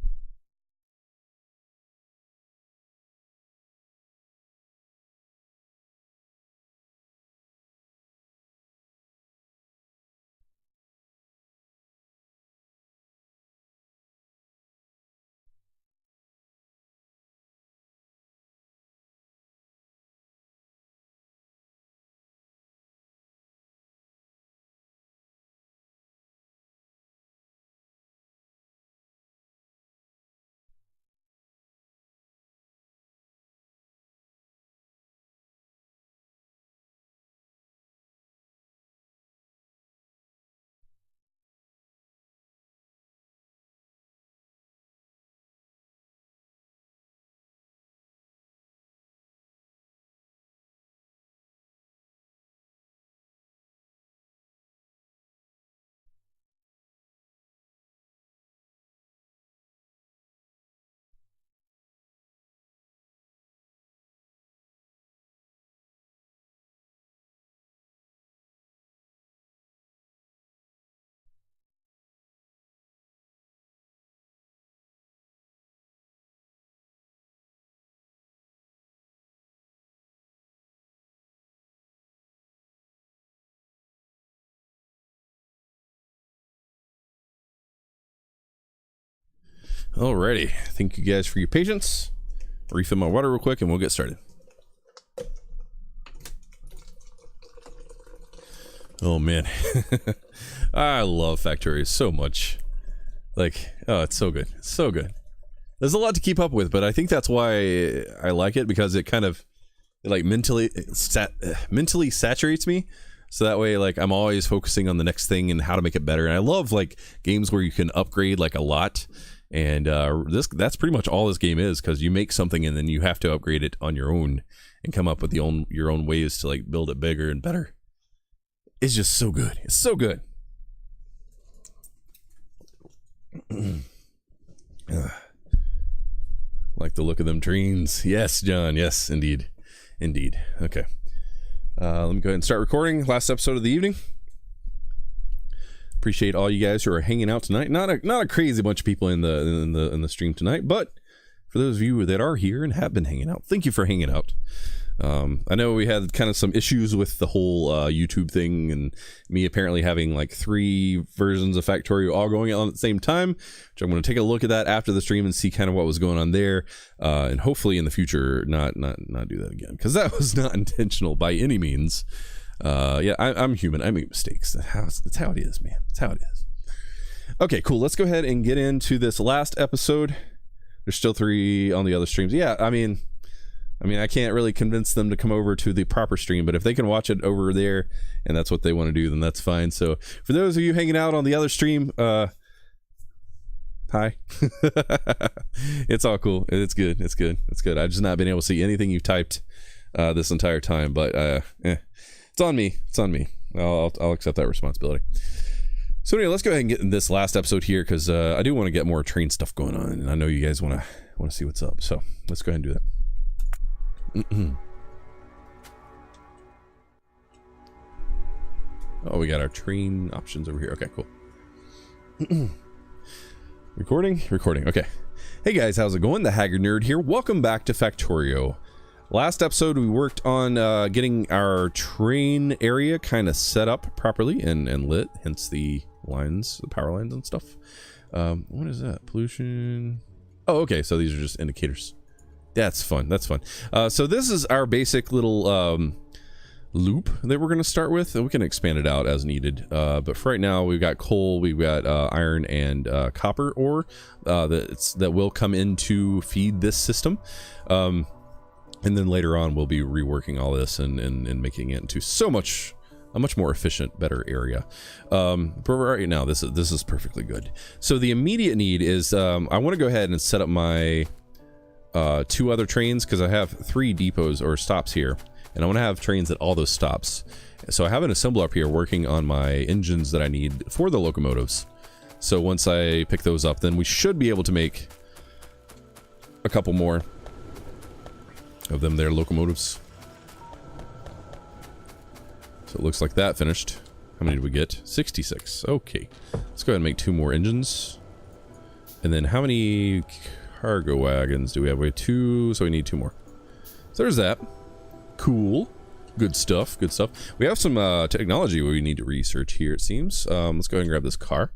Alrighty, thank you guys for your patience. Refill my water real quick and we'll get started. Oh man, I love Factorio so much. Like, oh, it's so good, it's so good. There's a lot to keep up with, but I think that's why I like it, because it kind of like mentally saturates me. So that way, like, I'm always focusing on the next thing and how to make it better. And I love like games where you can upgrade like a lot. And that's pretty much all this game is, because you make something and then you have to upgrade it on your own and come up with your own ways to like build it bigger and better. It's just so good. It's so good. Like the look of them trains. Yes, John. Yes, indeed. Indeed. Okay. Let me go ahead and start recording. Last episode of the evening. Appreciate all you guys who are hanging out tonight. Not a crazy bunch of people in the stream tonight, but for those of you that are here and have been hanging out, thank you for hanging out. I know we had kind of some issues with the whole YouTube thing, and me apparently having like 3 versions of Factorio all going on at the same time, which I'm going to take a look at that after the stream and see kind of what was going on there, and hopefully in the future not do that again, because that was not intentional by any means. Yeah, I'm human. I make mistakes. That's how it is, man. That's how it is. Okay, cool. Let's go ahead and get into this last episode. There's still 3 on the other streams. Yeah, I mean, I can't really convince them to come over to the proper stream, but if they can watch it over there and that's what they want to do, then that's fine. So for those of you hanging out on the other stream, hi. It's all cool. It's good. It's good. It's good. I've just not been able to see anything you've typed this entire time, but it's on me. It's on me. I'll accept that responsibility. So anyway, let's go ahead and get in this last episode here, because I do want to get more train stuff going on, and I know you guys want to see what's up. So let's go ahead and do that. Oh, we got our train options over here. Okay, cool. Recording. Okay. Hey guys, how's it going? TheHaggardNerd here. Welcome back to Factorio. Last episode we worked on getting our train area kind of set up properly and lit, hence the lines, the power lines and stuff. What is that? Pollution. Oh, okay, so these are just indicators. That's fun. That's fun. So this is our basic little loop that we're going to start with, and we can expand it out as needed. But for right now, we've got coal, we've got iron and copper ore that will come in to feed this system. And then later on, we'll be reworking all this and making it into a much more efficient, better area. But right now, this is perfectly good. So the immediate need is I want to go ahead and set up my 2 other trains, because I have 3 depots or stops here, and I want to have trains at all those stops. So I have an assembler up here working on my engines that I need for the locomotives. So once I pick those up, then we should be able to make a couple more of them there locomotives. So it looks like that finished. How many did we get? 66. Okay, let's go ahead and make 2 more engines. And then how many cargo wagons do we have? We have 2, so we need 2 more. So there's that. Cool. Good stuff. Good stuff. We have some technology we need to research here, it seems. Let's go ahead and grab this car,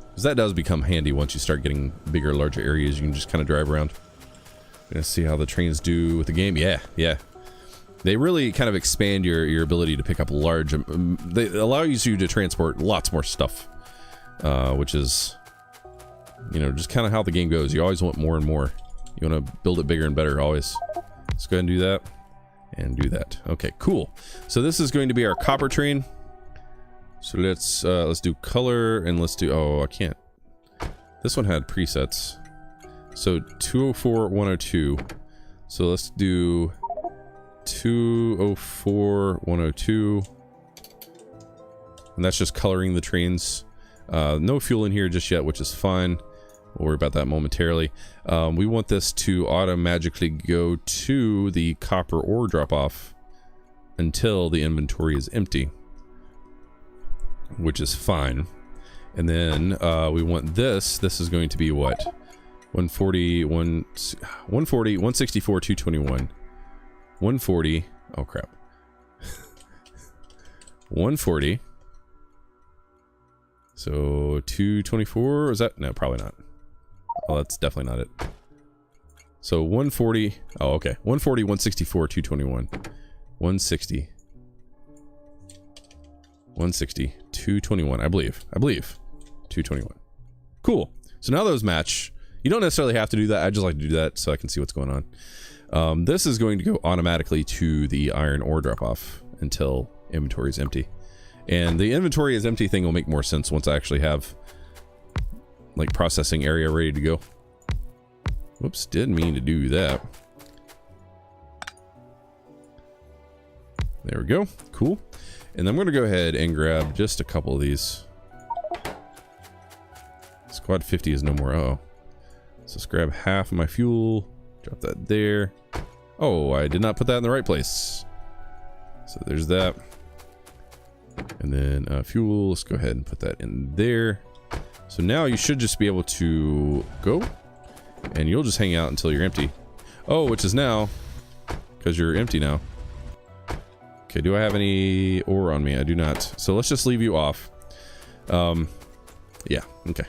because that does become handy once you start getting bigger, larger areas. You can just kind of drive around. Gonna see how the trains do with the game. Yeah. They really kind of expand your ability to pick up large. They allow you to transport lots more stuff, which is, you know, just kind of how the game goes. You always want more and more. You want to build it bigger and better always. Let's go ahead and do that and do that. Okay, cool. So this is going to be our copper train. So let's do color, and let's do, oh, I can't. This one had presets. So 204, 102. So let's do 204, 102. And that's just coloring the trains. No fuel in here just yet, which is fine. We'll worry about that momentarily. We want this to automatically go to the copper ore drop-off until the inventory is empty, which is fine. And then we want this. This is going to be what? 140, 164, 221. 140. Oh, crap. 140. So 224. Is that? No, probably not. Oh, that's definitely not it. So 140. Oh, okay. 140, 164, 221. 160. 160, 221. I believe. 221. Cool. So now those match. You don't necessarily have to do that. I just like to do that so I can see what's going on. This is going to go automatically to the iron ore drop-off until inventory is empty. And the inventory is empty thing will make more sense once I actually have like processing area ready to go. Whoops, didn't mean to do that. There we go. Cool. And I'm going to go ahead and grab just a couple of these. Squad 50 is no more. Uh-oh. So let's grab half of my fuel. Drop that there. Oh, I did not put that in the right place. So there's that. And then fuel, let's go ahead and put that in there. So now you should just be able to go And you'll just hang out until you're empty. Oh, which is now, because you're empty now. Okay, do I have any ore on me? I do not. So let's just leave you off. Yeah, okay.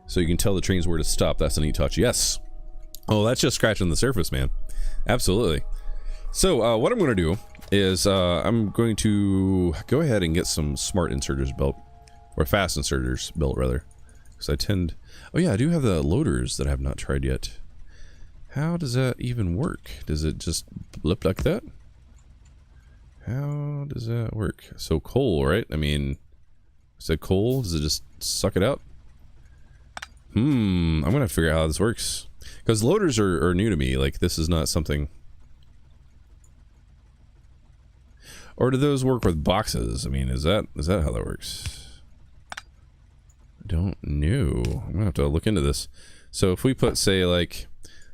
So you can tell the trains where to stop. That's a neat touch. Yes. Oh, that's just scratching the surface, man. Absolutely. So what I'm going to do is I'm going to go ahead and get some smart inserters built. Or fast inserters built, rather. Because I tend... Oh yeah, I do have the loaders that I have not tried yet. How does that even work? Does it just blip like that? How does that work? So coal, right? I mean, is it coal? Does it just suck it out? I'm gonna figure out how this works. Because loaders are new to me. Like, this is not something... Or do those work with boxes? I mean, is that how that works? I don't know. I'm gonna have to look into this. So if we put, say, like,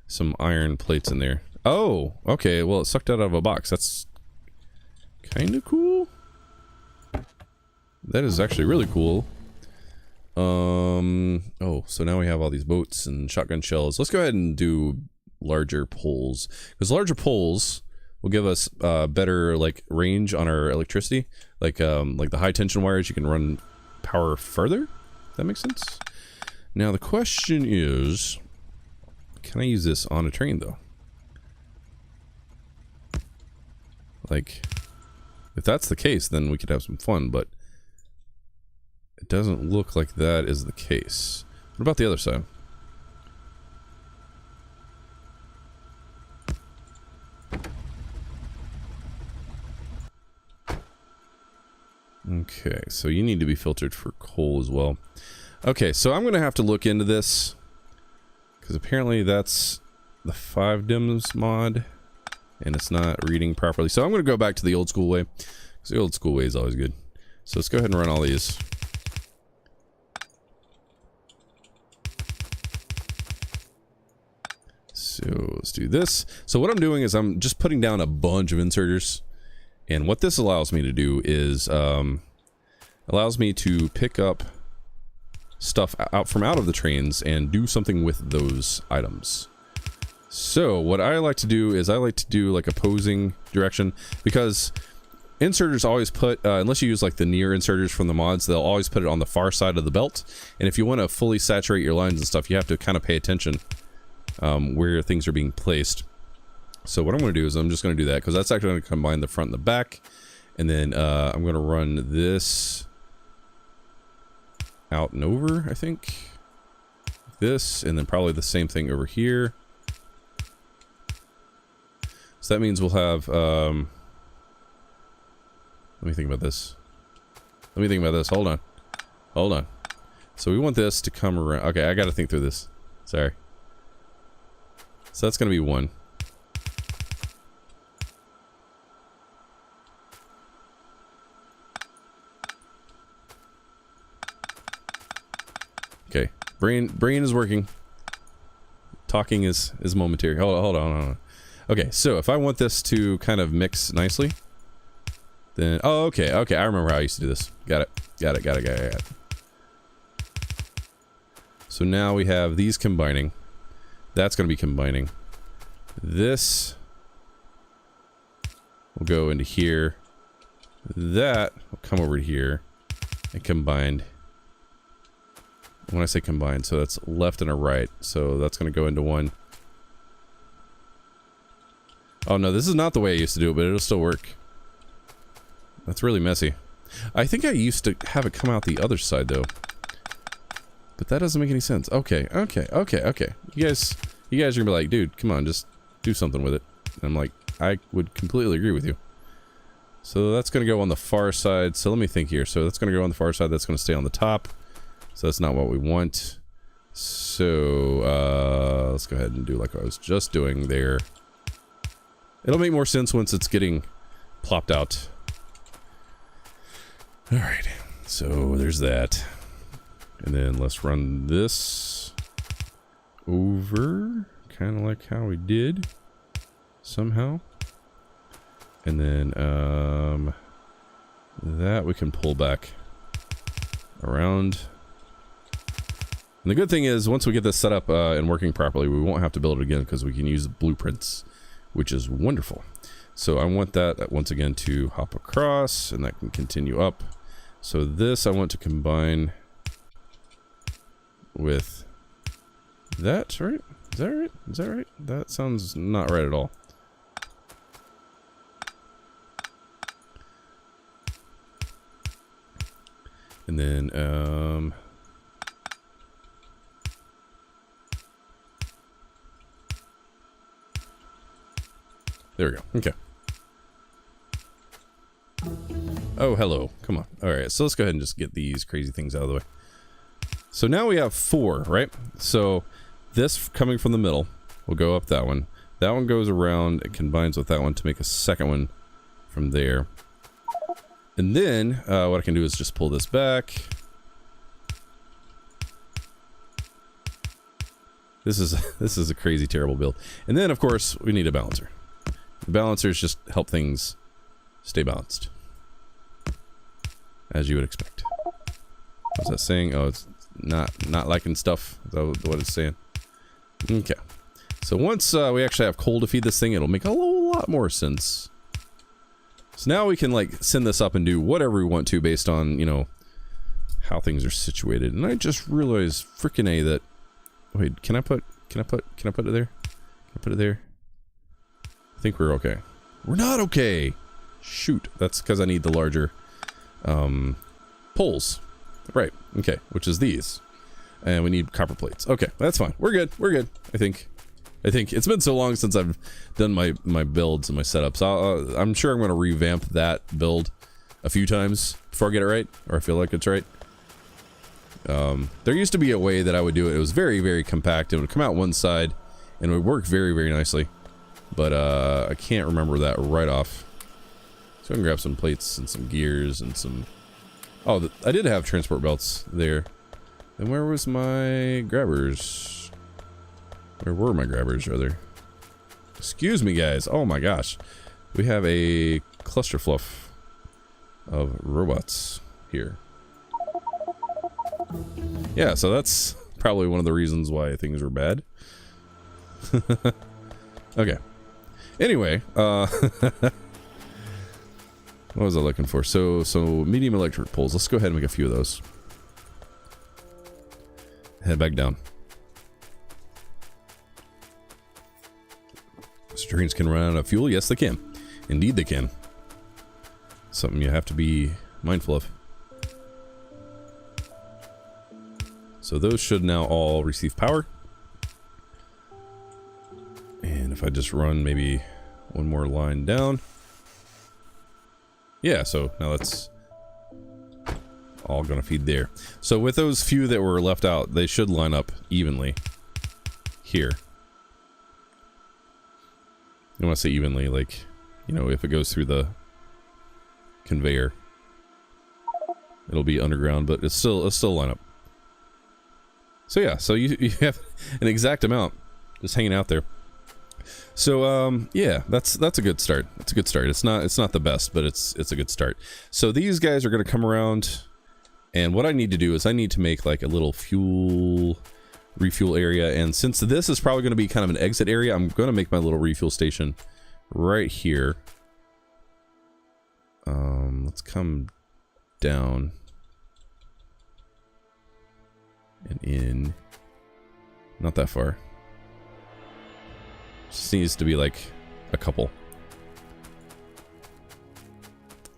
some iron plates in there. Oh, okay. Well, it sucked out of a box. That's kind of cool. That is actually really cool. Oh, so now we have all these boats and shotgun shells. Let's go ahead and do larger poles, because larger poles will give us better like range on our electricity. Like the high tension wires, you can run power further. That makes sense. Now the question is, can I use this on a train though? Like, if that's the case, then we could have some fun, but it doesn't look like that is the case. What about the other side? Okay, so you need to be filtered for coal as well. Okay, so I'm going to have to look into this, because apparently that's the 5dims mod, and it's not reading properly. So I'm going to go back to the old school way, because the old school way is always good. So let's go ahead and run all these. So let's do this. So what I'm doing is I'm just putting down a bunch of inserters. And what this allows me to do is allows me to pick up stuff out of the trains and do something with those items. So what I like to do is I like to do like opposing direction, because inserters always put, unless you use like the near inserters from the mods, they'll always put it on the far side of the belt. And if you want to fully saturate your lines and stuff, you have to kind of pay attention where things are being placed. So what I'm going to do is I'm just going to do that, because that's actually going to combine the front and the back. And then I'm going to run this out and over, I think. This, and then probably the same thing over here. So that means we'll have... let me think about this. Hold on. Hold on. So we want this to come around. Okay, I got to think through this. Sorry. So that's going to be one. Okay, brain is working. Talking is momentary. Hold on. Okay, so if I want this to kind of mix nicely, then okay. I remember how I used to do this. Got it. So now we have these combining. That's going to be combining. This will go into here. That will come over here and combined. When I say combined, so that's left and a right. So that's going to go into one. Oh no, this is not the way I used to do it, but it'll still work. That's really messy. I think I used to have it come out the other side though. But that doesn't make any sense. Okay. You guys are gonna be like, dude, come on, just do something with it. And I'm like, I would completely agree with you. So that's gonna go on the far side. So let me think here. So that's gonna go on the far side. That's gonna stay on the top. So that's not what we want. So let's go ahead and do like I was just doing there. It'll make more sense once it's getting plopped out. Alright, so there's that. And then let's run this over, kind of like how we did, somehow. And then that we can pull back around And the good thing is, once we get this set up and working properly, we won't have to build it again because we can use blueprints, which is wonderful. So I want that once again to hop across, and that can continue up. So this I want to combine with that, right? Is that right? Is that right? That sounds not right at all. And then, there we go. Okay. Oh, hello. Come on. All right. So let's go ahead and just get these crazy things out of the way. So now we have 4, right? So this coming from the middle will go up that one. That one goes around. It combines with that one to make a second one from there. And then what I can do is just pull this back. This is a crazy terrible build. And then of course we need a balancer. The balancers just help things stay balanced, as you would expect. What's that saying? Oh, it's not liking stuff. Is that what it's saying? Okay. So once we actually have coal to feed this thing, it'll make a whole lot more sense. So now we can like send this up and do whatever we want to based on, you know, how things are situated. And I just realized freaking A that, wait, can I put it there? Can I put it there? I think we're okay. We're not okay. Shoot. That's because I need the larger poles. Right. Okay. Which is these. And we need copper plates. Okay. That's fine. We're good. We're good. I think it's been so long since I've done my builds and my setups. I'm sure I'm going to revamp that build a few times before I get it right, or I feel like it's right. There used to be a way that I would do it. It was very, very compact. It would come out one side and it would work very, very nicely. But I can't remember that right off. So I can grab some plates and some gears and some... Oh, I did have transport belts there. And where was my grabbers? Where were my grabbers, rather? Excuse me, guys. Oh my gosh. We have a cluster fluff of robots here. Yeah, so that's probably one of the reasons why things were bad. Okay. Anyway, what was I looking for? So medium electric poles. Let's go ahead and make a few of those. Head back down. Trains can run out of fuel. Yes, they can. Indeed, they can. Something you have to be mindful of. So those should now all receive power. And if I just run maybe one more line down. Yeah, so now that's all gonna feed there. So with those few that were left out, they should line up evenly here. I want to say evenly, like, you know, if it goes through the conveyor, it'll be underground, but it'll still line up. So yeah, so you have an exact amount just hanging out there. So yeah, that's a good start. It's a good start. It's not the best, but it's a good start. So these guys are going to come around, and what I need to do is I need to make like a little refuel area, and since this is probably going to be kind of an exit area, I'm going to make my little refuel station right here. Let's come down and in, not that far. Just needs to be like a couple.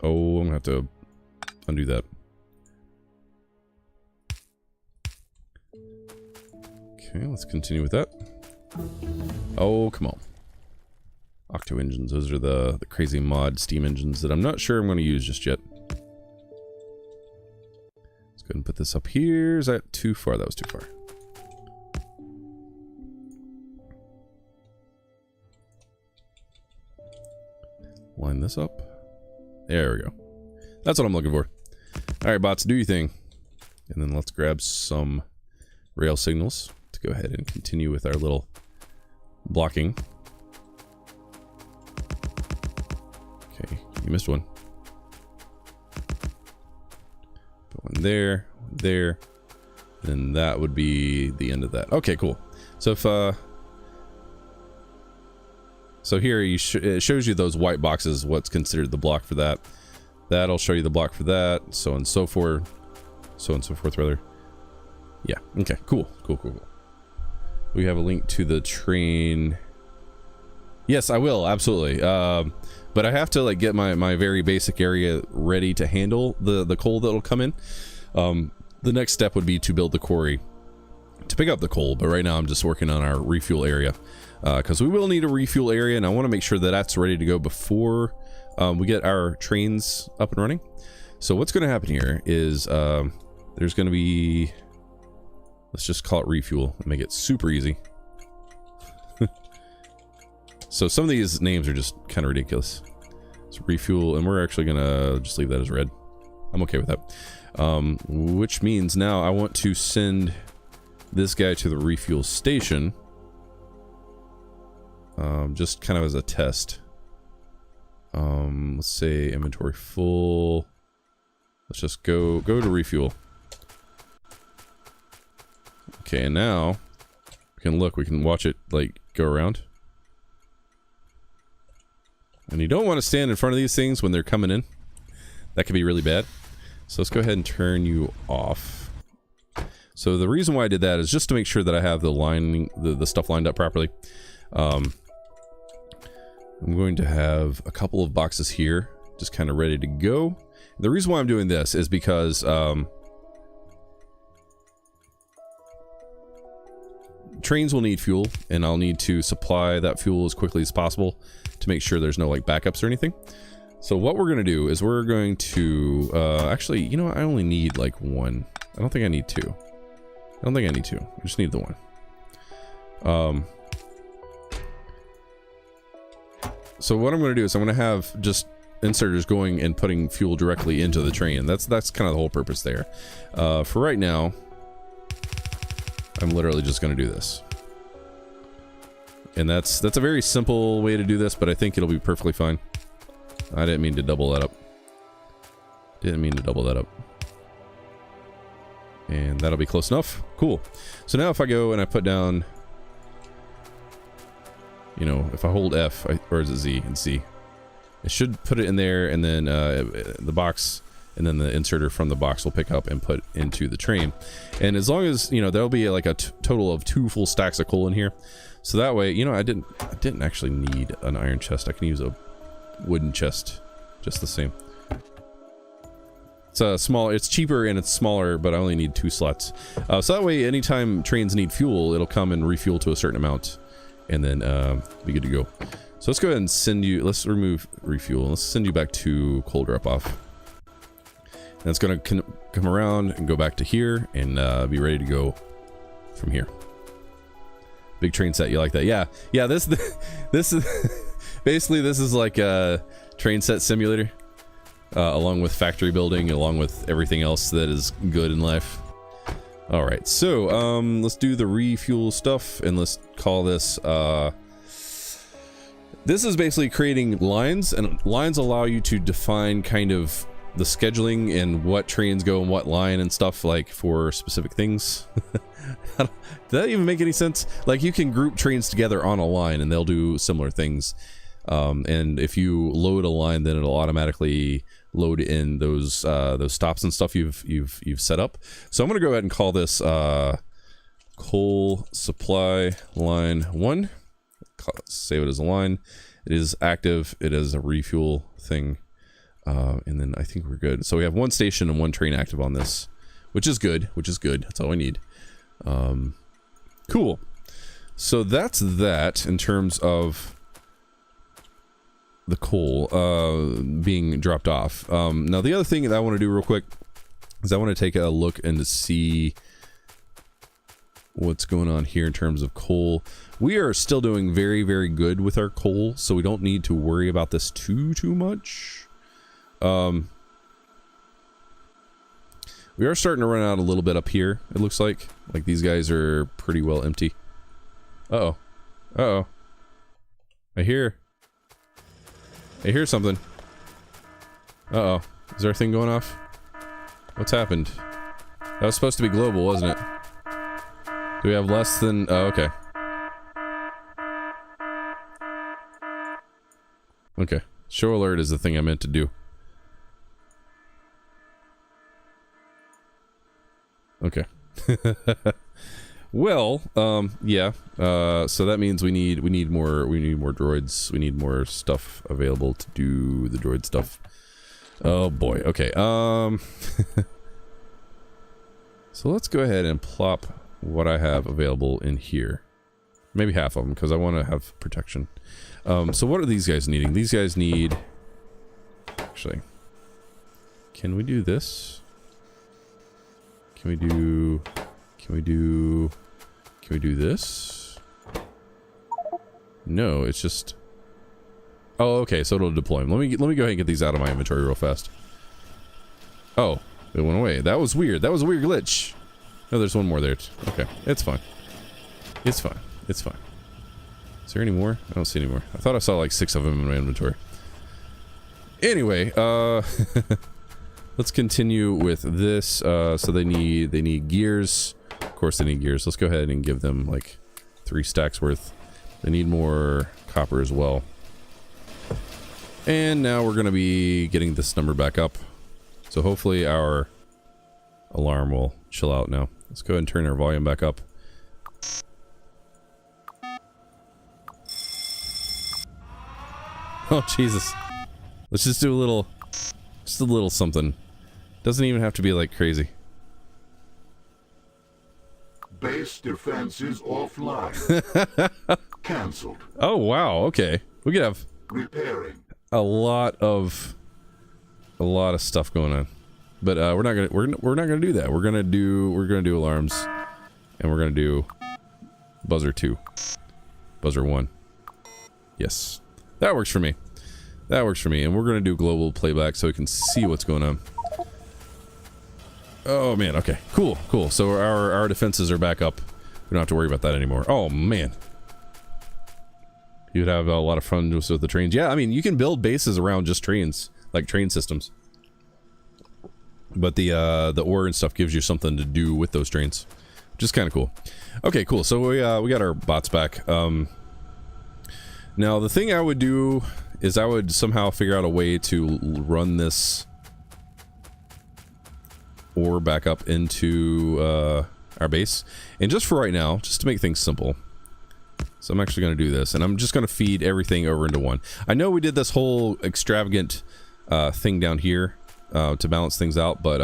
Oh, I'm gonna have to undo that. Okay, let's continue with that. Oh, come on. Octo engines, those are the crazy mod steam engines that I'm not sure I'm going to use just yet. Let's go ahead and put this up here. Is that too far? That was too far. Line this up. There we go. That's what I'm looking for. Alright, bots, do your thing. And then let's grab some rail signals to go ahead and continue with our little blocking. Okay, you missed one. Put one there, And that would be the end of that. Okay, cool. So if so here it shows you those white boxes, what's considered the block for that. That'll show you the block for that, so on and so forth. So on and so forth, rather. Yeah, okay, cool. We have a link to the train. Yes, I will, absolutely. But I have to like get my very basic area ready to handle the coal that'll come in. The next step would be to build the quarry to pick up the coal, but right now I'm just working on our refuel area. Because we will need a refuel area, and I want to make sure that that's ready to go before we get our trains up and running. So what's going to happen here is there's going to be, let's just call it refuel and make it super easy. So some of these names are just kind of ridiculous. It's refuel, and we're actually going to just leave that as red. I'm okay with that. Which means now I want to send this guy to the refuel station. Just kind of as a test. Let's say inventory full. Let's just go to refuel. Okay, and now we can look, we can watch it like go around. And you don't want to stand in front of these things when they're coming in. That could be really bad. So let's go ahead and turn you off. So the reason why I did that is just to make sure that I have the lining, the stuff lined up properly. I'm going to have a couple of boxes here, just kind of ready to go. The reason why I'm doing this is because trains will need fuel, and I'll need to supply that fuel as quickly as possible to make sure there's no like backups or anything. So what we're going to do is we're going to actually, you know what, I only need like one. I don't think I need two. I don't think I need two. I just need the one. So what I'm going to do is I'm going to have just inserters going and putting fuel directly into the train. That's kind of the whole purpose there. For right now, I'm literally just going to do this. And that's a very simple way to do this, but I think it'll be perfectly fine. I didn't mean to double that up. And that'll be close enough. Cool. So now if I go and I put down, you know, if I hold F, or is it Z and C? It should put it in there, and then the box, and then the inserter from the box will pick up and put into the train. And as long as, you know, there'll be like a total of 2 full stacks of coal in here. So that way, you know, I didn't actually need an iron chest. I can use a wooden chest just the same. It's smaller, it's cheaper and it's smaller, but I only need 2 slots. So that way, anytime trains need fuel, it'll come and refuel to a certain amount, and then be good to go. So let's go ahead and send you, let's remove refuel. Let's send you back to coal drop off. And it's gonna come around and go back to here and be ready to go from here. Big train set, you like that? Yeah, yeah. This is basically, this is like a train set simulator, along with factory building, along with everything else that is good in life. All right, so let's do the refuel stuff, and let's call this. This is basically creating lines, and lines allow you to define kind of the scheduling and what trains go in what line and stuff, like for specific things. Did that even make any sense? Like, you can group trains together on a line and they'll do similar things. And if you load a line, then it'll automatically load in those stops and stuff you've set up. So I'm gonna go ahead and call this coal supply line 1. Save it as a line. It is active. It is a refuel thing. And then I think we're good. So we have 1 station and 1 train active on this, which is good. That's all I need. Cool. So that's that in terms of the coal being dropped off. Now the other thing that I want to do real quick is I want to take a look and to see what's going on here in terms of coal. We are still doing very, very good with our coal, so we don't need to worry about this too much. We are starting to run out a little bit up here, it looks like. Like, these guys are pretty well empty. Uh-oh. Uh-oh. I hear something. Uh-oh. Is our thing going off? What's happened? That was supposed to be global, wasn't it? Do we have less than... Oh, okay. Okay. Show alert is the thing I meant to do. Okay. Well, yeah. So that means we need more droids. We need more stuff available to do the droid stuff. Oh boy. Okay. So let's go ahead and plop what I have available in here. Maybe half of them, because I want to have protection. So what are these guys needing? These guys need... Actually, can we do this? Can we do this? No, it's just... Oh, okay, so it'll deploy them. Let me go ahead and get these out of my inventory real fast. Oh, it went away. That was weird. That was a weird glitch. No, there's one more there. Okay, it's fine. It's fine. It's fine. Is there any more? I don't see any more. I thought I saw like 6 of them in my inventory. Anyway, let's continue with this. So they need gears. Of course they need gears. Let's go ahead and give them like 3 stacks worth. They need more copper as well. And now we're going to be getting this number back up. So hopefully our alarm will chill out now. Let's go ahead and turn our volume back up. Oh, Jesus. Let's just do a little something. Doesn't even have to be like crazy. Base defense is offline. Cancelled. Oh, wow. Okay. We could have repairing. a lot of stuff going on. But we're not gonna do that. We're gonna do alarms, and we're gonna do buzzer 2, buzzer 1. Yes, that works for me. That works for me. And we're gonna do global playback so we can see what's going on. Oh man, okay, cool. So our defenses are back up. We don't have to worry about that anymore. Oh man, you'd have a lot of fun just with the trains. Yeah, I mean you can build bases around just trains, like train systems. But the ore and stuff gives you something to do with those trains, which is kind of cool. Okay, cool. So we got our bots back. Now the thing I would do is I would somehow figure out a way to run this ore back up into our base. And just for right now, just to make things simple, so I'm actually going to do this, and I'm just going to feed everything over into one. I know we did this whole extravagant thing down here to balance things out, but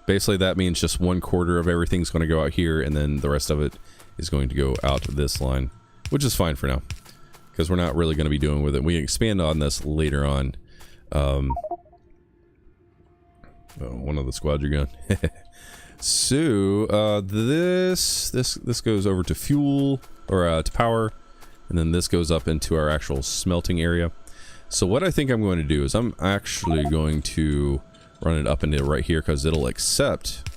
basically that means just 1/4 of everything's going to go out here, and then the rest of it is going to go out this line, which is fine for now, because we're not really going to be doing with it. We can expand on this later on. Oh, one of the squads are gone. So this goes over to fuel, or to power, and then this goes up into our actual smelting area. So what I think I'm going to do is I'm actually going to run it up into right here, because it'll accept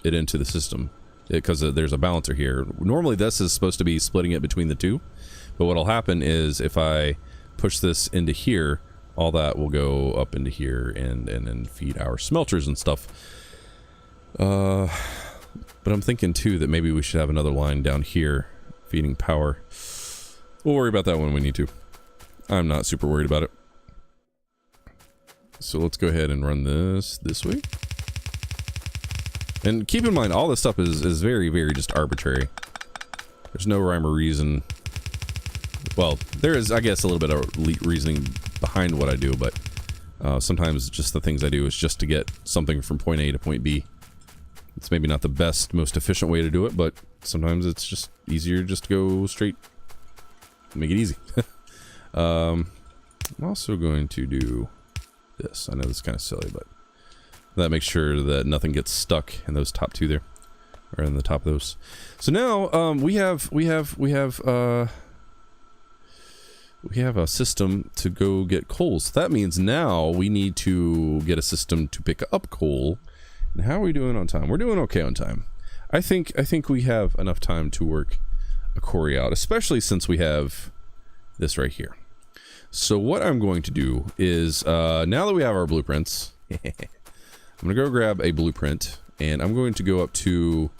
it into the system, because there's a balancer here. Normally this is supposed to be splitting it between the two, but what'll happen is if I push this into here, all that will go up into here and feed our smelters and stuff. But I'm thinking too that maybe we should have another line down here feeding power. We'll worry about that when we need to. I'm not super worried about it. So let's go ahead and run this way. And keep in mind, all this stuff is very, very just arbitrary. There's no rhyme or reason. Well, there is, I guess, a little bit of reasoning behind what I do, but sometimes just the things I do is just to get something from point A to point B. It's maybe not the best, most efficient way to do it, but sometimes it's just easier just to go straight. Make it easy. I'm also going to do this. I know this is kind of silly, but that makes sure that nothing gets stuck in those top 2 there, or in the top of those. So now we have a system to go get coal. So that means now we need to get a system to pick up coal. And how are we doing on time? We're doing okay on time. I think we have enough time to work a quarry out, especially since we have this right here. So what I'm going to do is, now that we have our blueprints, I'm going to go grab a blueprint, and I'm going to go up to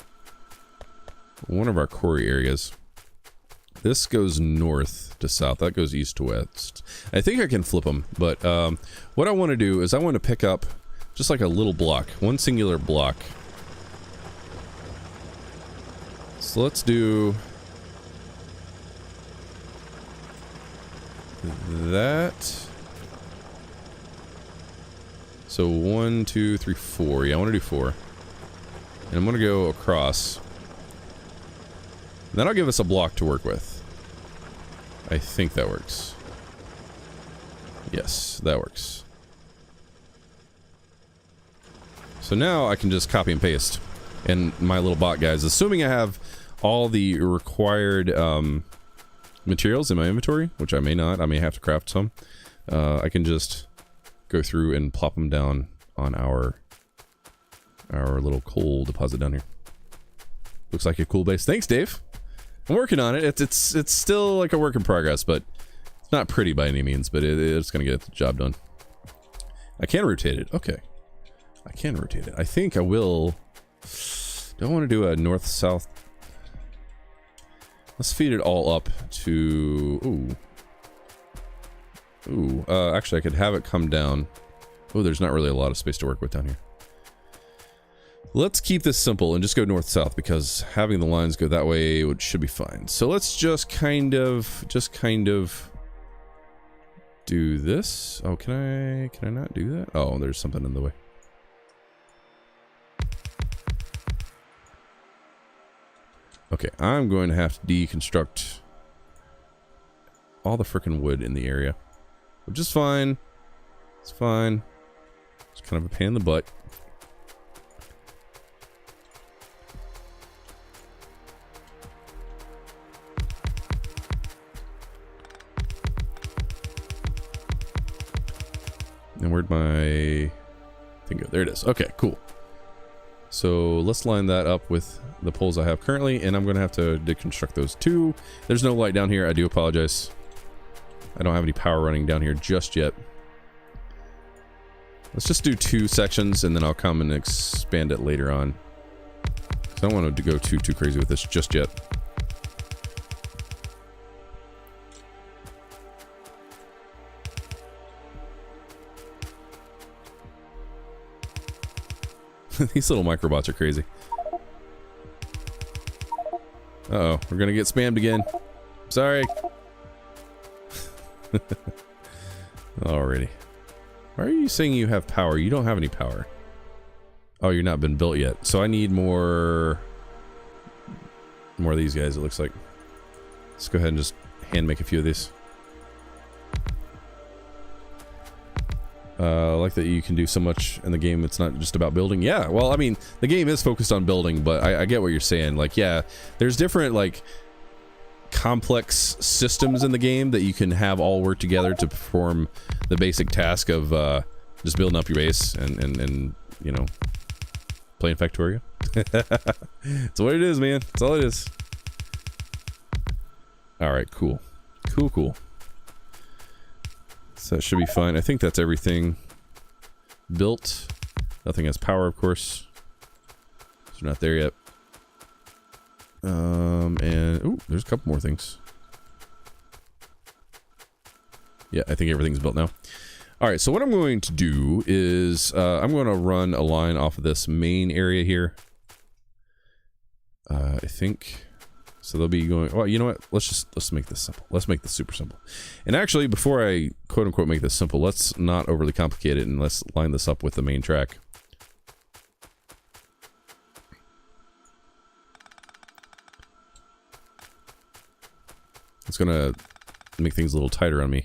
one of our quarry areas. This goes north to south. That goes east to west. I think I can flip them, but what I want to do is I want to pick up just like a little block, one singular block. So let's do that. So 1, 2, 3, 4. Yeah, I want to do 4. And I'm going to go across. And then I'll give us a block to work with. I think that works. Yes, that works. So now I can just copy and paste. And my little bot guys, assuming I have all the required materials in my inventory, which I may not, I may have to craft some, I can just go through and plop them down on our little coal deposit down here. Looks like a cool base. Thanks, Dave. I'm working on it. It's still like a work in progress, but it's not pretty by any means, but it's gonna get the job done. I can rotate it. Okay. I can rotate it. I think I will. Do I want to do a north-south? Let's feed it all up to... Ooh. Actually, I could have it come down. Oh, there's not really a lot of space to work with down here. Let's keep this simple and just go north-south, because having the lines go that way should be fine. So let's just kind of do this. Oh, can I not do that? Oh, there's something in the way. Okay, I'm going to have to deconstruct all the frickin' wood in the area, which is fine. It's fine. It's kind of a pain in the butt. And where'd my thing go? There it is. Okay, cool. So let's line that up with the poles I have currently, and I'm going to have to deconstruct those too. There's no light down here. I do apologize. I don't have any power running down here just yet. Let's just do 2 sections, and then I'll come and expand it later on. I don't want to go too crazy with this just yet. These little microbots are crazy. Uh-oh, we're gonna get spammed again. Sorry. Alrighty. Why are you saying you have power? You don't have any power. Oh, you're not been built yet. So I need more of these guys, it looks like. Let's go ahead and just hand make a few of these. I like that you can do so much in the game. It's not just about building. Yeah, well, I mean, the game is focused on building, but I get what you're saying. Like, yeah, there's different, like, complex systems in the game that you can have all work together to perform the basic task of just building up your base and you know, playing Factorio. That's what it is, man. That's all it is. Alright, cool. Cool. So that should be fine. I think that's everything built. Nothing has power, of course. So we're not there yet. And ooh, there's a couple more things. Yeah, I think everything's built now. All right, so what I'm going to do is I'm going to run a line off of this main area here. I think. So they'll be going, well, you know what? Let's make this simple. Let's make this super simple. And actually, before I quote unquote make this simple, let's not overly complicate it and let's line this up with the main track. It's gonna make things a little tighter on me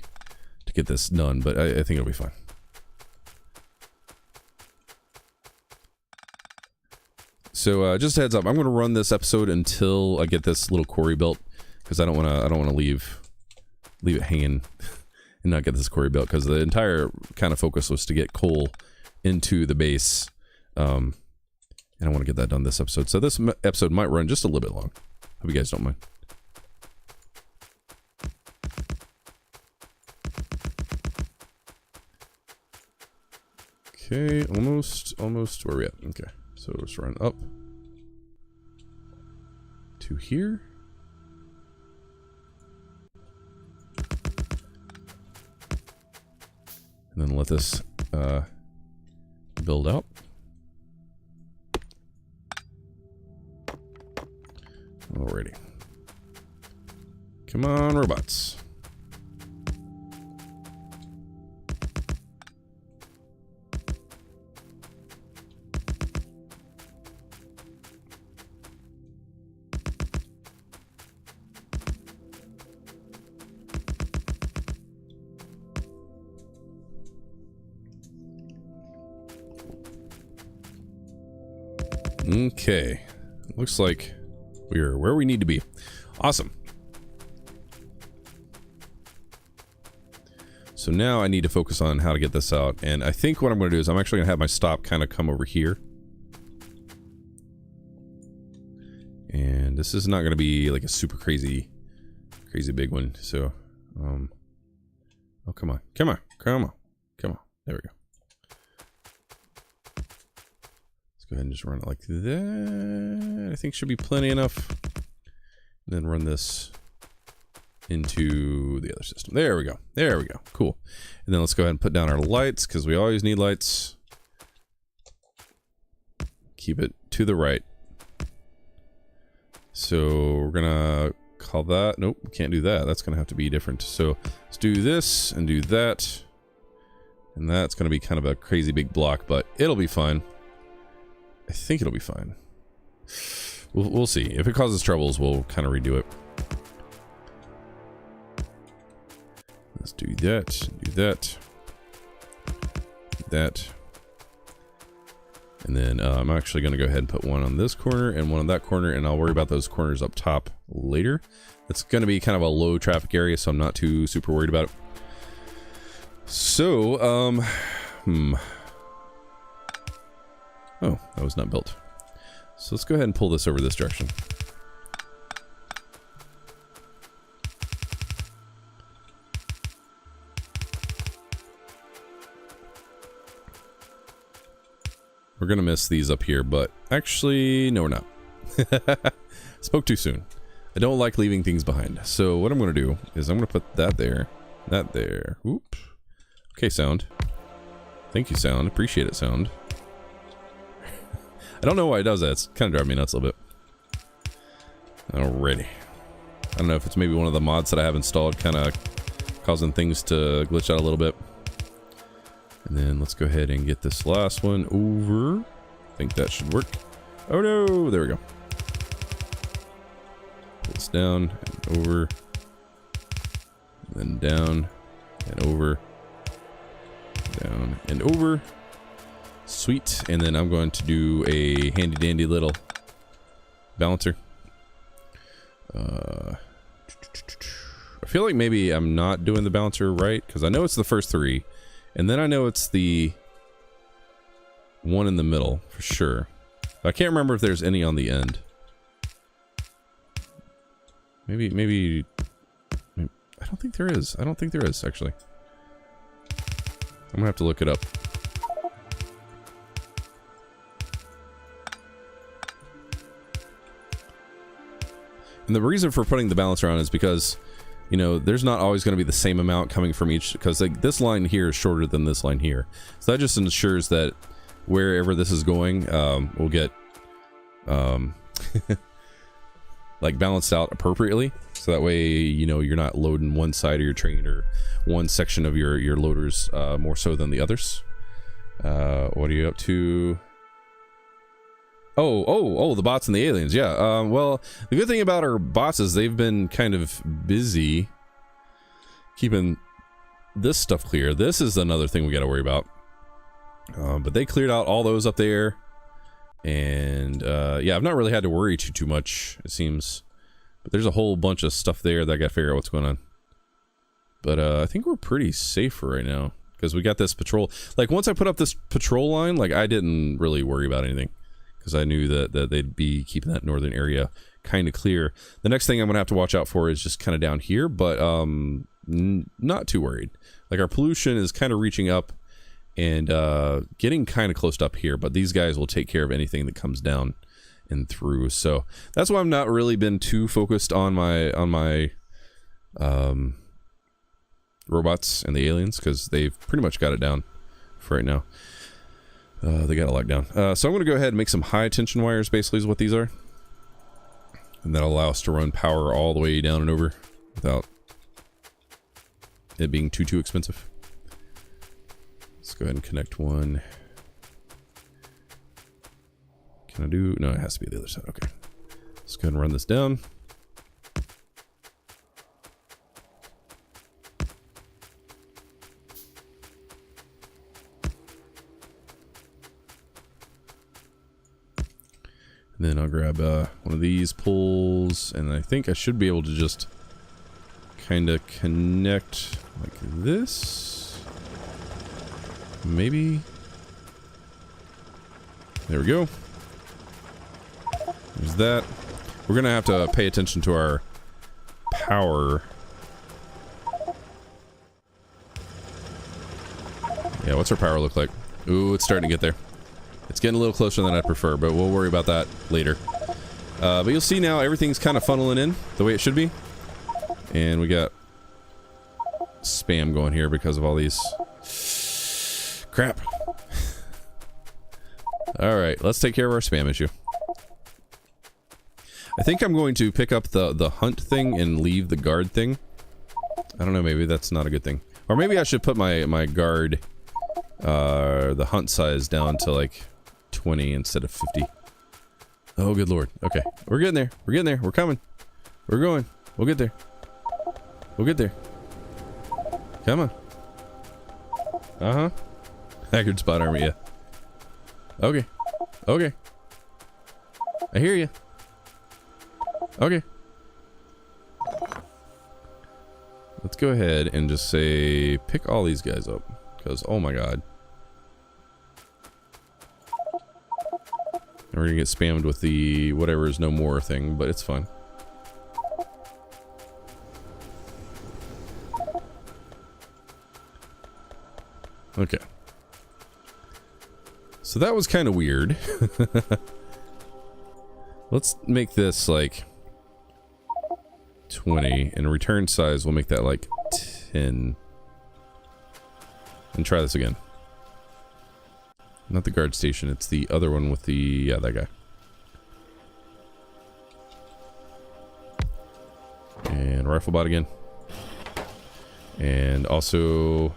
to get this done, but I think it'll be fine. So just a heads up, I'm going to run this episode until I get this little quarry built, because I don't want to leave it hanging and not get this quarry built, because the entire kind of focus was to get coal into the base, and I want to get that done this episode. So this episode might run just a little bit long. Hope you guys don't mind. Okay, almost where are we at? Okay, so let's run up to here. And then let this build out. Alrighty. Come on, robots. Okay. Looks like we're where we need to be. Awesome. So now I need to focus on how to get this out. And I think what I'm going to do is I'm actually going to have my stop kind of come over here. And this is not going to be like a super crazy big one. So, oh, come on. Come on. Come on. Come on. There we go. Go ahead and just run it like that. I think should be plenty enough. And then run this into the other system. There we go. There we go. Cool. And then let's go ahead and put down our lights because we always need lights. Keep it to the right. So we're gonna call that. Nope, we can't do that. That's gonna have to be different. So let's do this and do that. And that's gonna be kind of a crazy big block, but it'll be fine. I think it'll be fine. We'll see. If it causes troubles, we'll kind of redo it. Let's do that. Do that. Do that. And then I'm actually going to go ahead and put one on this corner and one on that corner, and I'll worry about those corners up top later. It's going to be kind of a low traffic area, so I'm not too super worried about it. So, oh, that was not built. So let's go ahead and pull this over this direction. We're gonna miss these up here, but actually, no, we're not. Spoke too soon. I don't like leaving things behind. So what I'm gonna do is I'm gonna put that there, that there. Oop. Okay, sound. Thank you, sound. Appreciate it, sound. I don't know why it does that. It's kind of driving me nuts a little bit. Alrighty. I don't know if it's maybe one of the mods that I have installed kind of causing things to glitch out a little bit. And then let's go ahead and get this last one over. I think that should work. Oh no! There we go. Pull this down and over. And then down and over. Down and over. Sweet. And then I'm going to do a handy dandy little balancer. I feel like maybe I'm not doing the balancer right, because I know it's the first three, and then I know it's the one in the middle for sure. I can't remember if there's any on the end. Maybe I don't think there is. I don't think there is, actually. I'm gonna have to look it up. And the reason for putting the balancer on is because, you know, there's not always going to be the same amount coming from each, because like this line here is shorter than this line here. So that just ensures that wherever this is going, we'll get like balanced out appropriately. So that way, you know, you're not loading one side of your train or one section of your loaders more so than the others. What are you up to? Oh, the bots and the aliens, yeah. Well, the good thing about our bots is they've been kind of busy keeping this stuff clear. This is another thing we got to worry about. But they cleared out all those up there. And, yeah, I've not really had to worry too much, it seems. But there's a whole bunch of stuff there that I got to figure out what's going on. But, I think we're pretty safe for right now. Because we got this patrol. Like, once I put up this patrol line, like, I didn't really worry about anything. Because I knew that they'd be keeping that northern area kind of clear. The next thing I'm going to have to watch out for is just kind of down here, but not too worried. Like, our pollution is kind of reaching up and getting kind of close to up here, but these guys will take care of anything that comes down and through. So that's why I've not really been too focused on my robots and the aliens, because they've pretty much got it down for right now. They got it locked down. So I'm going to go ahead and make some high tension wires, basically is what these are. And that'll allow us to run power all the way down and over without it being too expensive. Let's go ahead and connect one. Can I do? No, it has to be the other side. Okay. Let's go ahead and run this down. And then I'll grab one of these poles, and I think I should be able to just kind of connect like this. Maybe. There we go. There's that. We're gonna have to pay attention to our power. Yeah, what's our power look like? Ooh, it's starting to get there. It's getting a little closer than I'd prefer, but we'll worry about that later. But you'll see now everything's kind of funneling in the way it should be. And we got spam going here because of all these... crap. Alright, let's take care of our spam issue. I think I'm going to pick up the hunt thing and leave the guard thing. I don't know, maybe that's not a good thing. Or maybe I should put my guard, the hunt size down to like 20 instead of 50. Oh, good lord. Okay, we're getting there. We're getting there. We're coming. We're going. We'll get there. We'll get there. Come on. Uh-huh. Haggard spot army, yeah. Okay. Okay. I hear you. Okay. Let's go ahead and just say, pick all these guys up. Because, oh my god. And we're gonna get spammed with the whatever is no more thing, but it's fine. Okay. So that was kind of weird. Let's make this like 20, and return size, we'll make that like 10. And try this again. Not the guard station, it's the other one with the... yeah, that guy. And rifle bot again. And also...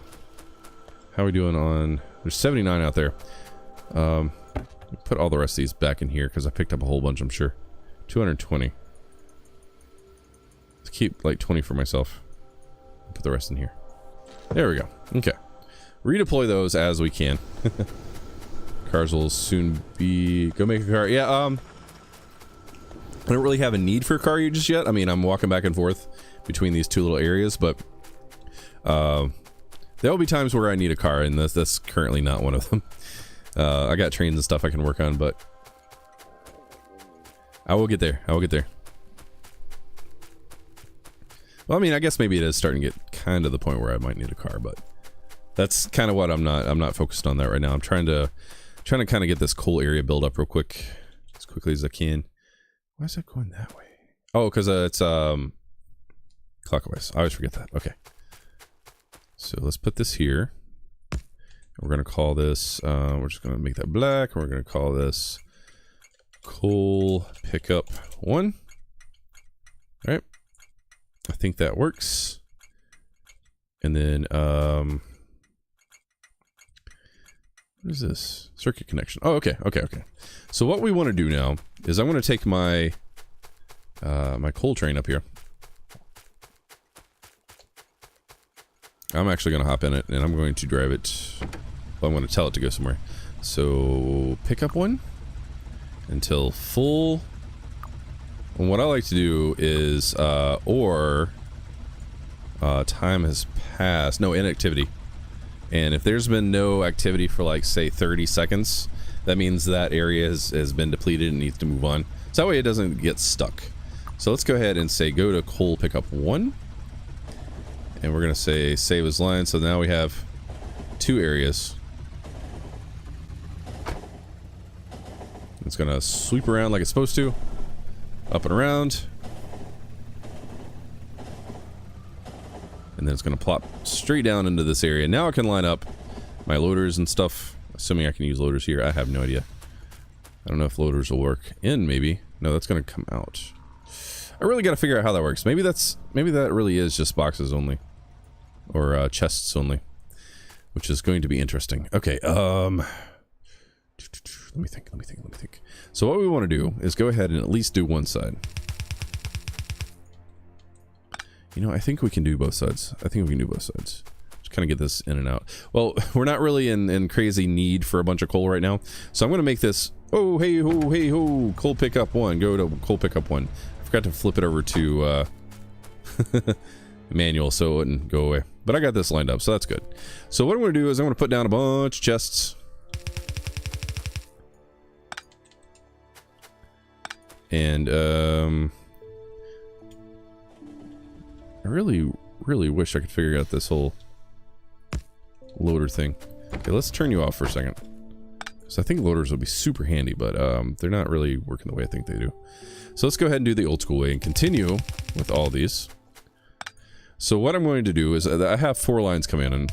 how are we doing on... there's 79 out there. Put all the rest of these back in here, because I picked up a whole bunch, I'm sure. 220. Let's keep like 20 for myself. Put the rest in here. There we go. Okay. Redeploy those as we can. Cars will soon be... go make a car. Yeah, I don't really have a need for a car just yet. I mean, I'm walking back and forth between these two little areas, but there will be times where I need a car, and that's currently not one of them. I got trains and stuff I can work on, but I will get there. I will get there. Well, I mean, I guess maybe it is starting to get kind of the point where I might need a car, but that's kind of what I'm not focused on that right now. I'm trying to kind of get this coal area built up real quick, as quickly as I can. Why is that going that way? Oh, because it's clockwise. I always forget that. Okay. So let's put this here. We're gonna call this. We're just gonna make that black. And we're gonna call this coal pickup 1. All right. I think that works. And then what is this? Circuit connection. Oh, okay, okay, okay. So what we want to do now is I want to take my my coal train up here. I'm actually going to hop in it, and I'm going to drive it. Well, I'm going to tell it to go somewhere. So pick up 1 until full. And what I like to do is time has passed. No, inactivity. And if there's been no activity for like, say, 30 seconds, that means that area has been depleted and needs to move on. So that way it doesn't get stuck. So let's go ahead and say go to coal pickup 1. And we're going to say save as line. So now we have 2 areas. And It's gonna sweep around like it's supposed to. Up and around. And then it's gonna plop straight down into this area. Now I can line up my loaders and stuff. Assuming I can use loaders here. I have no idea. I don't know if loaders will work in, maybe. No, that's gonna come out. I really gotta figure out how that works. Maybe that really is just boxes only. Or chests only. Which is going to be interesting. Okay, let me think. So what we want to do is go ahead and at least do one side. You know, I think we can do both sides. Just kind of get this in and out. Well, we're not really in crazy need for a bunch of coal right now. So I'm going to make this... Oh, hey ho, coal pickup 1. Go to coal pickup 1. I forgot to flip it over to manual so it wouldn't go away. But I got this lined up, so that's good. So what I'm going to do is I'm going to put down a bunch of chests. And I really wish I could figure out this whole loader thing. Okay, let's turn you off for a second. So I think loaders would be super handy, but they're not really working the way I think they do. So let's go ahead and do the old school way and continue with all these. So what I'm going to do is I have 4 lines coming in.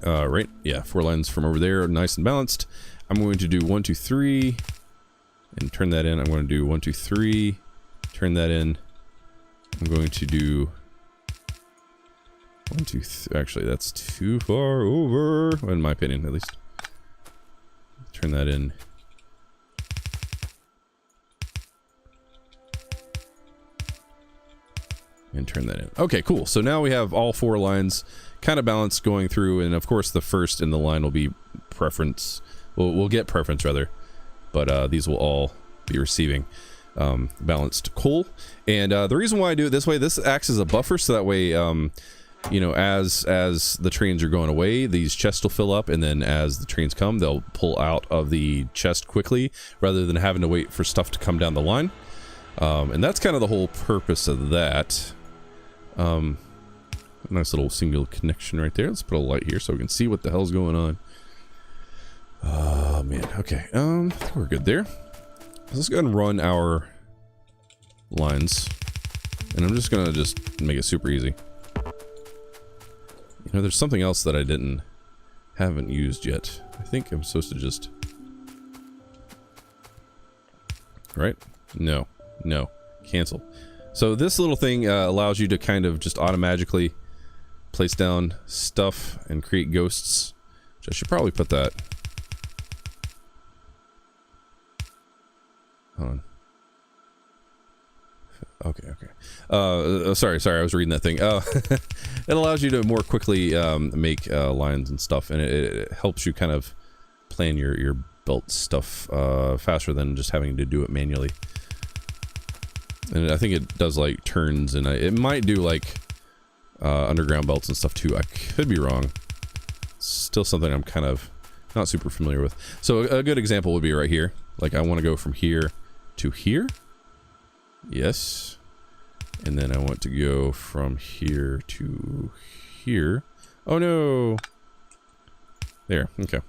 Right? Yeah, 4 lines from over there, nice and balanced. I'm going to do 1, 2, 3, and turn that in. I'm going to do 1, 2, 3, turn that in. I'm going to do 1, 2, actually that's too far over, in my opinion at least. Turn that in. And turn that in. Okay, cool. So now we have all 4 lines kind of balanced going through, and of course the first in the line will be preference. We'll get preference rather, but these will all be receiving balanced coal. And the reason why I do it this way, this acts as a buffer, so that way, you know, as the trains are going away, these chests will fill up, and then as the trains come, they'll pull out of the chest quickly, rather than having to wait for stuff to come down the line. And that's kind of the whole purpose of that. Nice little single connection right there. Let's put a light here so we can see what the hell's going on. Oh man, okay. I think we're good there. Let's go ahead and run our lines. And I'm just gonna make it super easy. You know, there's something else that I haven't used yet. I think I'm supposed to just... Right? No. Cancel. So this little thing allows you to kind of just automatically place down stuff and create ghosts. Which I should probably put that. Hold on. Okay. Sorry, I was reading that thing. It allows you to more quickly make lines and stuff, and it helps you kind of plan your belt stuff faster than just having to do it manually. And I think it does like turns, and it might do like underground belts and stuff too. I could be wrong. It's still something I'm kind of not super familiar with. So a good example would be right here. Like I want to go from here to here. Yes. And then I want to go from here to here. Oh no. There. Okay.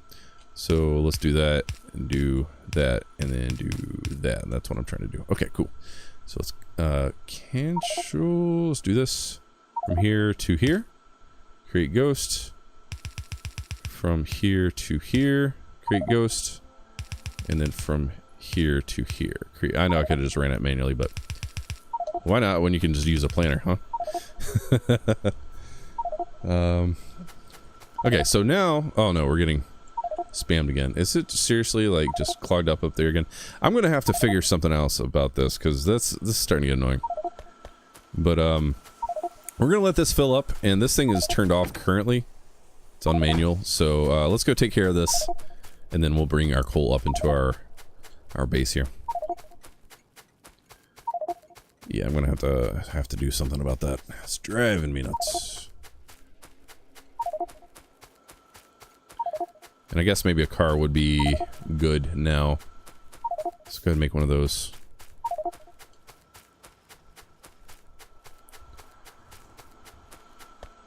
So let's do that and do that and then do that. And that's what I'm trying to do. Okay, cool. So let's cancel. Let's do this from here to here. Create ghost. From here to here. Create ghost. And then from here to here. I know I could have just ran it manually, but why not when you can just use a planner, huh? Okay, so now... Oh no, we're getting spammed again. Is it seriously like just clogged up there again? I'm gonna have to figure something else about this, because this is starting to get annoying. But we're gonna let this fill up, and this thing is turned off currently. It's on manual, so let's go take care of this, and then we'll bring our coal up into our base here. Yeah, I'm gonna have to do something about that. It's driving me nuts. And I guess maybe a car would be good now. Let's go ahead and make one of those.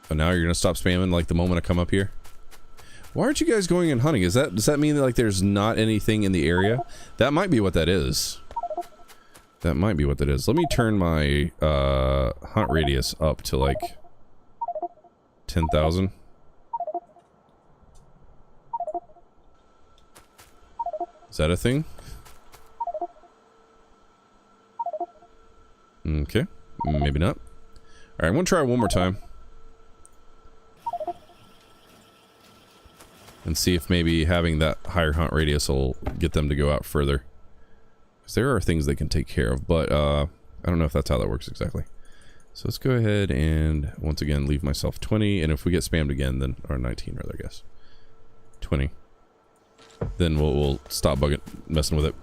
But now you're gonna stop spamming like the moment I come up here? Why aren't you guys going and hunting? Does that mean that, like, there's not anything in the area? That might be what that is. That might be what that is. Let me turn my hunt radius up to like 10,000. Is that a thing? Okay, maybe not. Alright, I'm gonna try one more time. And see if maybe having that higher hunt radius will get them to go out further. Because there are things they can take care of, but I don't know if that's how that works exactly. So let's go ahead and once again leave myself 20, and if we get spammed again, then, or 19 rather, I guess. 20. Then we'll stop messing with it.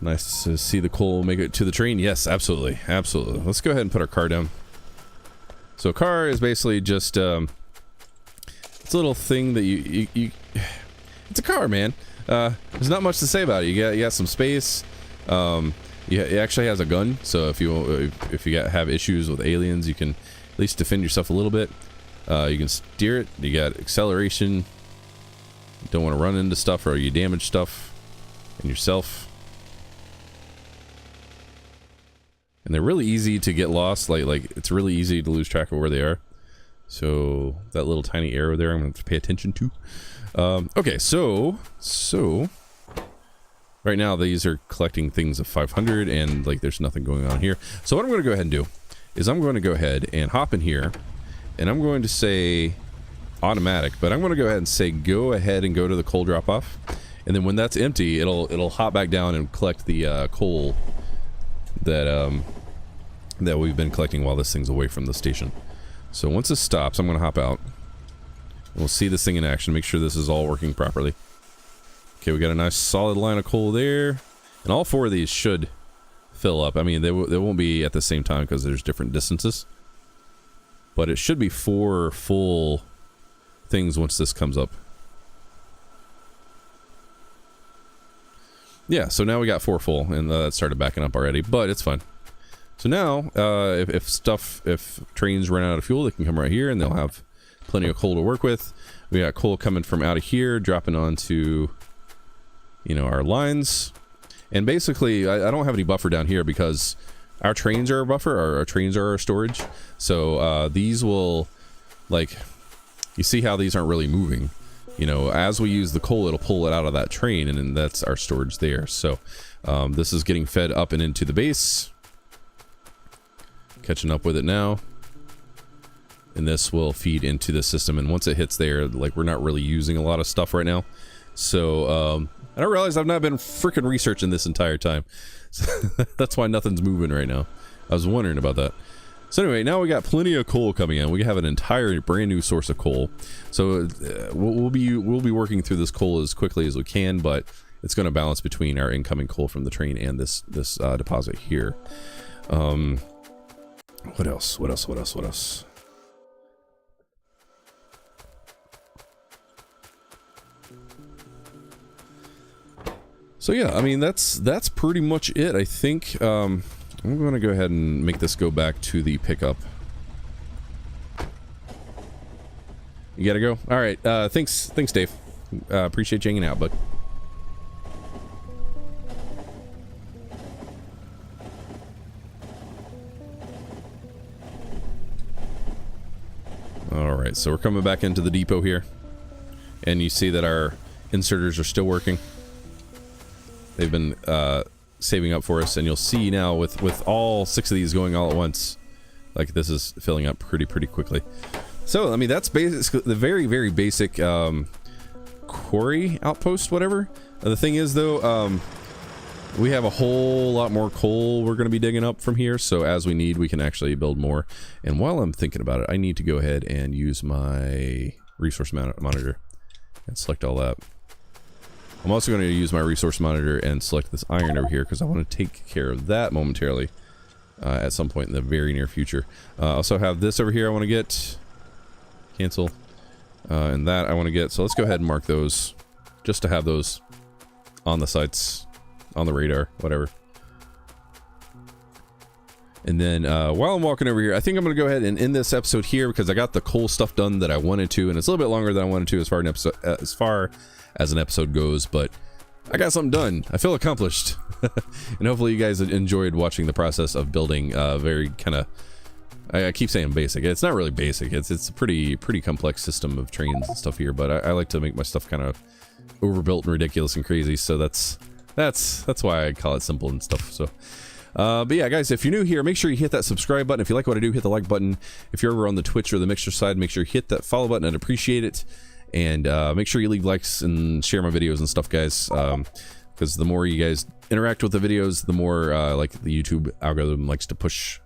Nice to see the coal make it to the train. Yes, absolutely, absolutely. Let's go ahead and put our car down. So a car is basically just it's a little thing that you it's a car, man. There's not much to say about it. You got some space. It actually has a gun, so if you have issues with aliens, you can at least defend yourself a little bit. You can steer it. You got acceleration. You don't want to run into stuff or you damage stuff and yourself. And they're really easy to get lost. Like it's really easy to lose track of where they are. So that little tiny arrow there, I'm going to have to pay attention to. Okay, so right now these are collecting things of 500, and like there's nothing going on here. So what I'm going to go ahead and do is I'm going to go ahead and hop in here, and I'm going to say automatic, but I'm going to go ahead and say go ahead and go to the coal drop off, and then when that's empty, it'll hop back down and collect the coal that we've been collecting while this thing's away from the station. So once this stops, I'm going to hop out. We'll see this thing in action, make sure this is all working properly. Okay, we got a nice solid line of coal there. And all four of these should fill up. I mean, they won't be at the same time because there's different distances. But it should be 4 full things once this comes up. Yeah, so now we got 4 full, and that started backing up already, but it's fine. So now, if trains run out of fuel, they can come right here, and they'll have plenty of coal to work with. We got coal coming from out of here, dropping onto, you know, our lines. And basically, I don't have any buffer down here because our trains are our buffer, our trains are our storage. So these will, like, you see how these aren't really moving. You know, as we use the coal, it'll pull it out of that train, and then that's our storage there. So this is getting fed up and into the base. Catching up with it now. And this will feed into the system, and once it hits there, like, we're not really using a lot of stuff right now. So I don't realize I've not been freaking researching this entire time. So that's why nothing's moving right now. I was wondering about that. So anyway, now we got plenty of coal coming in. We have an entire brand new source of coal. So we'll be working through this coal as quickly as we can, but it's going to balance between our incoming coal from the train and this deposit here. What else? So yeah, I mean, that's pretty much it, I think. I'm going to go ahead and make this go back to the pickup. You gotta go? Alright, thanks Dave. Appreciate you hanging out, bud. Alright, so we're coming back into the depot here. And you see that our inserters are still working. They've been saving up for us, and you'll see now with all 6 of these going all at once, like, this is filling up pretty quickly. So I mean, that's basically the very basic quarry outpost, whatever. The thing is though, we have a whole lot more coal we're going to be digging up from here, so as we need, we can actually build more. And while I'm thinking about it, I need to go ahead and use my resource monitor and select all that. I'm also going to use my resource monitor and select this iron over here because I want to take care of that momentarily at some point in the very near future. I also have this over here I want to get. Cancel. And that I want to get. So let's go ahead and mark those just to have those on the sites, on the radar, whatever. And then while I'm walking over here, I think I'm going to go ahead and end this episode here because I got the cool stuff done that I wanted to, and it's a little bit longer than I wanted to as far as an episode goes, but I got something done. I feel accomplished. And hopefully you guys enjoyed watching the process of building very kind of, I keep saying basic. It's not really basic. It's a pretty complex system of trains and stuff here, but I like to make my stuff kind of overbuilt and ridiculous and crazy, so that's why I call it simple and stuff. So but yeah, guys, if you're new here, make sure you hit that subscribe button. If you like what I do, hit the like button. If you're over on the Twitch or the Mixer side, make sure you hit that follow button. I'd appreciate it. And make sure you leave likes and share my videos and stuff, guys, because the more you guys interact with the videos, the more like the YouTube algorithm likes to push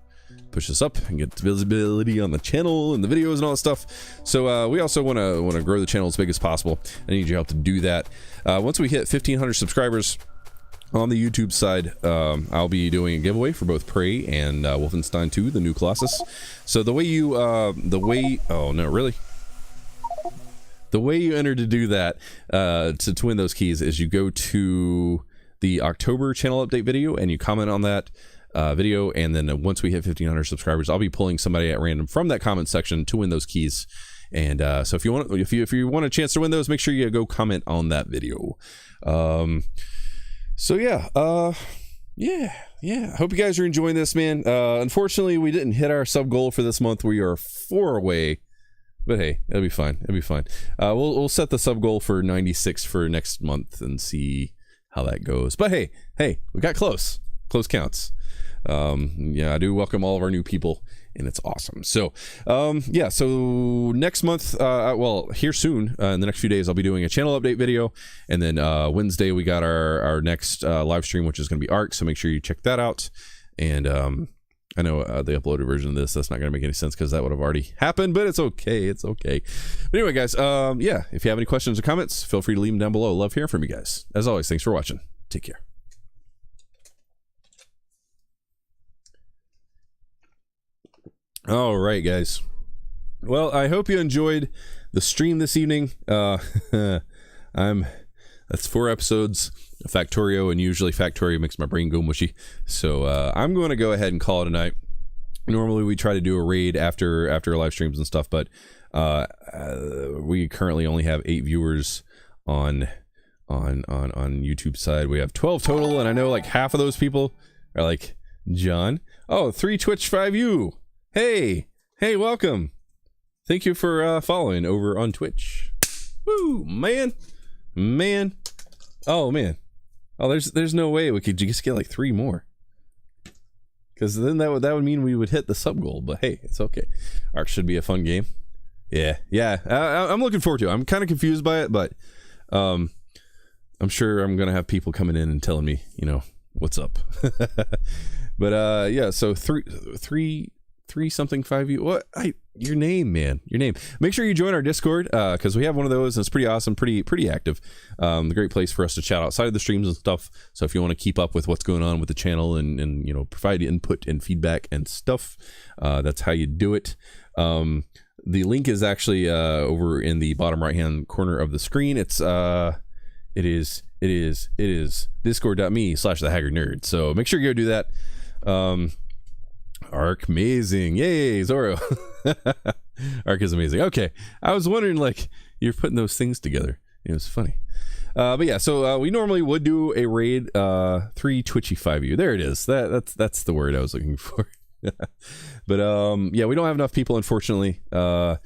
us up and get visibility on the channel and the videos and all that stuff. So we also want to grow the channel as big as possible. I need your help to do that. Once we hit 1,500 subscribers on the YouTube side, I'll be doing a giveaway for both Prey and Wolfenstein 2, the new Colossus. So the way you oh no, really? The way you enter to do that, to win those keys, is you go to the October channel update video and you comment on that video, and then once we hit 1,500 subscribers, I'll be pulling somebody at random from that comment section to win those keys. And so if you want a chance to win those, make sure you go comment on that video. So yeah, I hope you guys are enjoying this, man. Unfortunately, we didn't hit our sub goal for this month. We are 4 away, but hey, it'll be fine. It'll be fine. We'll set the sub goal for 96 for next month and see how that goes. But hey, we got close. Close counts. Yeah, I do welcome all of our new people, and it's awesome. So yeah, so next month, well, here soon, in the next few days, I'll be doing a channel update video, and then Wednesday we got our next live stream, which is going to be ARC, so make sure you check that out. And I know the uploaded version of this, that's not going to make any sense because that would have already happened, but it's okay. It's okay. But anyway, guys, yeah, if you have any questions or comments, feel free to leave them down below. Love hearing from you guys. As always, thanks for watching. Take care. All right, guys. Well, I hope you enjoyed the stream this evening. That's 4 episodes of Factorio, and usually Factorio makes my brain go mushy. So I'm going to go ahead and call it a night. Normally we try to do a raid after live streams and stuff, but we currently only have 8 viewers on YouTube side. We have 12 total, and I know like half of those people are like, John, oh, 3 Twitch, 5 you. Hey, welcome. Thank you for following over on Twitch. Woo, man. Oh, man. Oh, there's no way we could just get like 3 more. Because then that would mean we would hit the sub goal. But hey, it's okay. ARC should be a fun game. Yeah. I'm looking forward to it. I'm kind of confused by it, but I'm sure I'm gonna have people coming in and telling me, you know, what's up. But yeah, so three something 5 you. What? Your name, man. Your name. Make sure you join our Discord, because we have one of those, and it's pretty awesome, pretty active. The great place for us to chat outside of the streams and stuff. So if you want to keep up with what's going on with the channel and you know, provide input and feedback and stuff, that's how you do it. The link is actually over in the bottom right hand corner of the screen. It is discord.me/TheHaggardNerd. So make sure you go do that. ARC amazing, yay, Zoro. ARC is amazing. Okay, I was wondering, like, you're putting those things together. It was funny. But yeah, so we normally would do a raid 3 Twitchy 5U. There it is. That's the word I was looking for. But yeah, we don't have enough people, unfortunately. On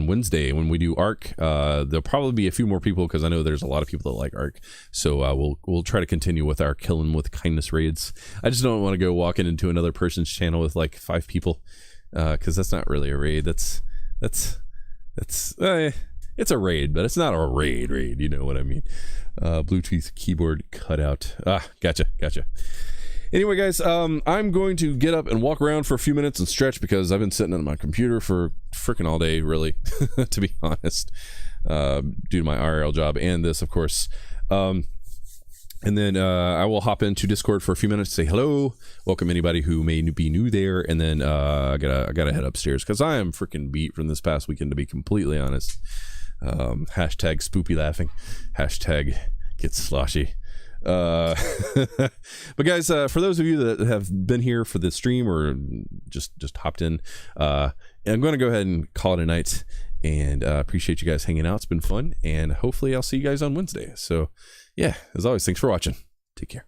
Wednesday when we do ARC, there'll probably be a few more people because I know there's a lot of people that like ARC. So we'll try to continue with our kill 'em with kindness raids. I just don't want to go walking into another person's channel with like 5 people, because that's not really a raid. It's a raid, but it's not a raid. You know what I mean? Bluetooth keyboard cutout. Gotcha. Anyway, guys, I'm going to get up and walk around for a few minutes and stretch because I've been sitting on my computer for freaking all day, really, to be honest, due to my IRL job and this, of course. And then I will hop into Discord for a few minutes to say hello, welcome anybody who may be new there, and then I gotta head upstairs because I am freaking beat from this past weekend, to be completely honest. Hashtag spoopy laughing, hashtag get sloshy. But guys, for those of you that have been here for the stream or just hopped in, I'm going to go ahead and call it a night, and appreciate you guys hanging out. It's been fun, and hopefully I'll see you guys on Wednesday. So yeah, as always, thanks for watching. Take care.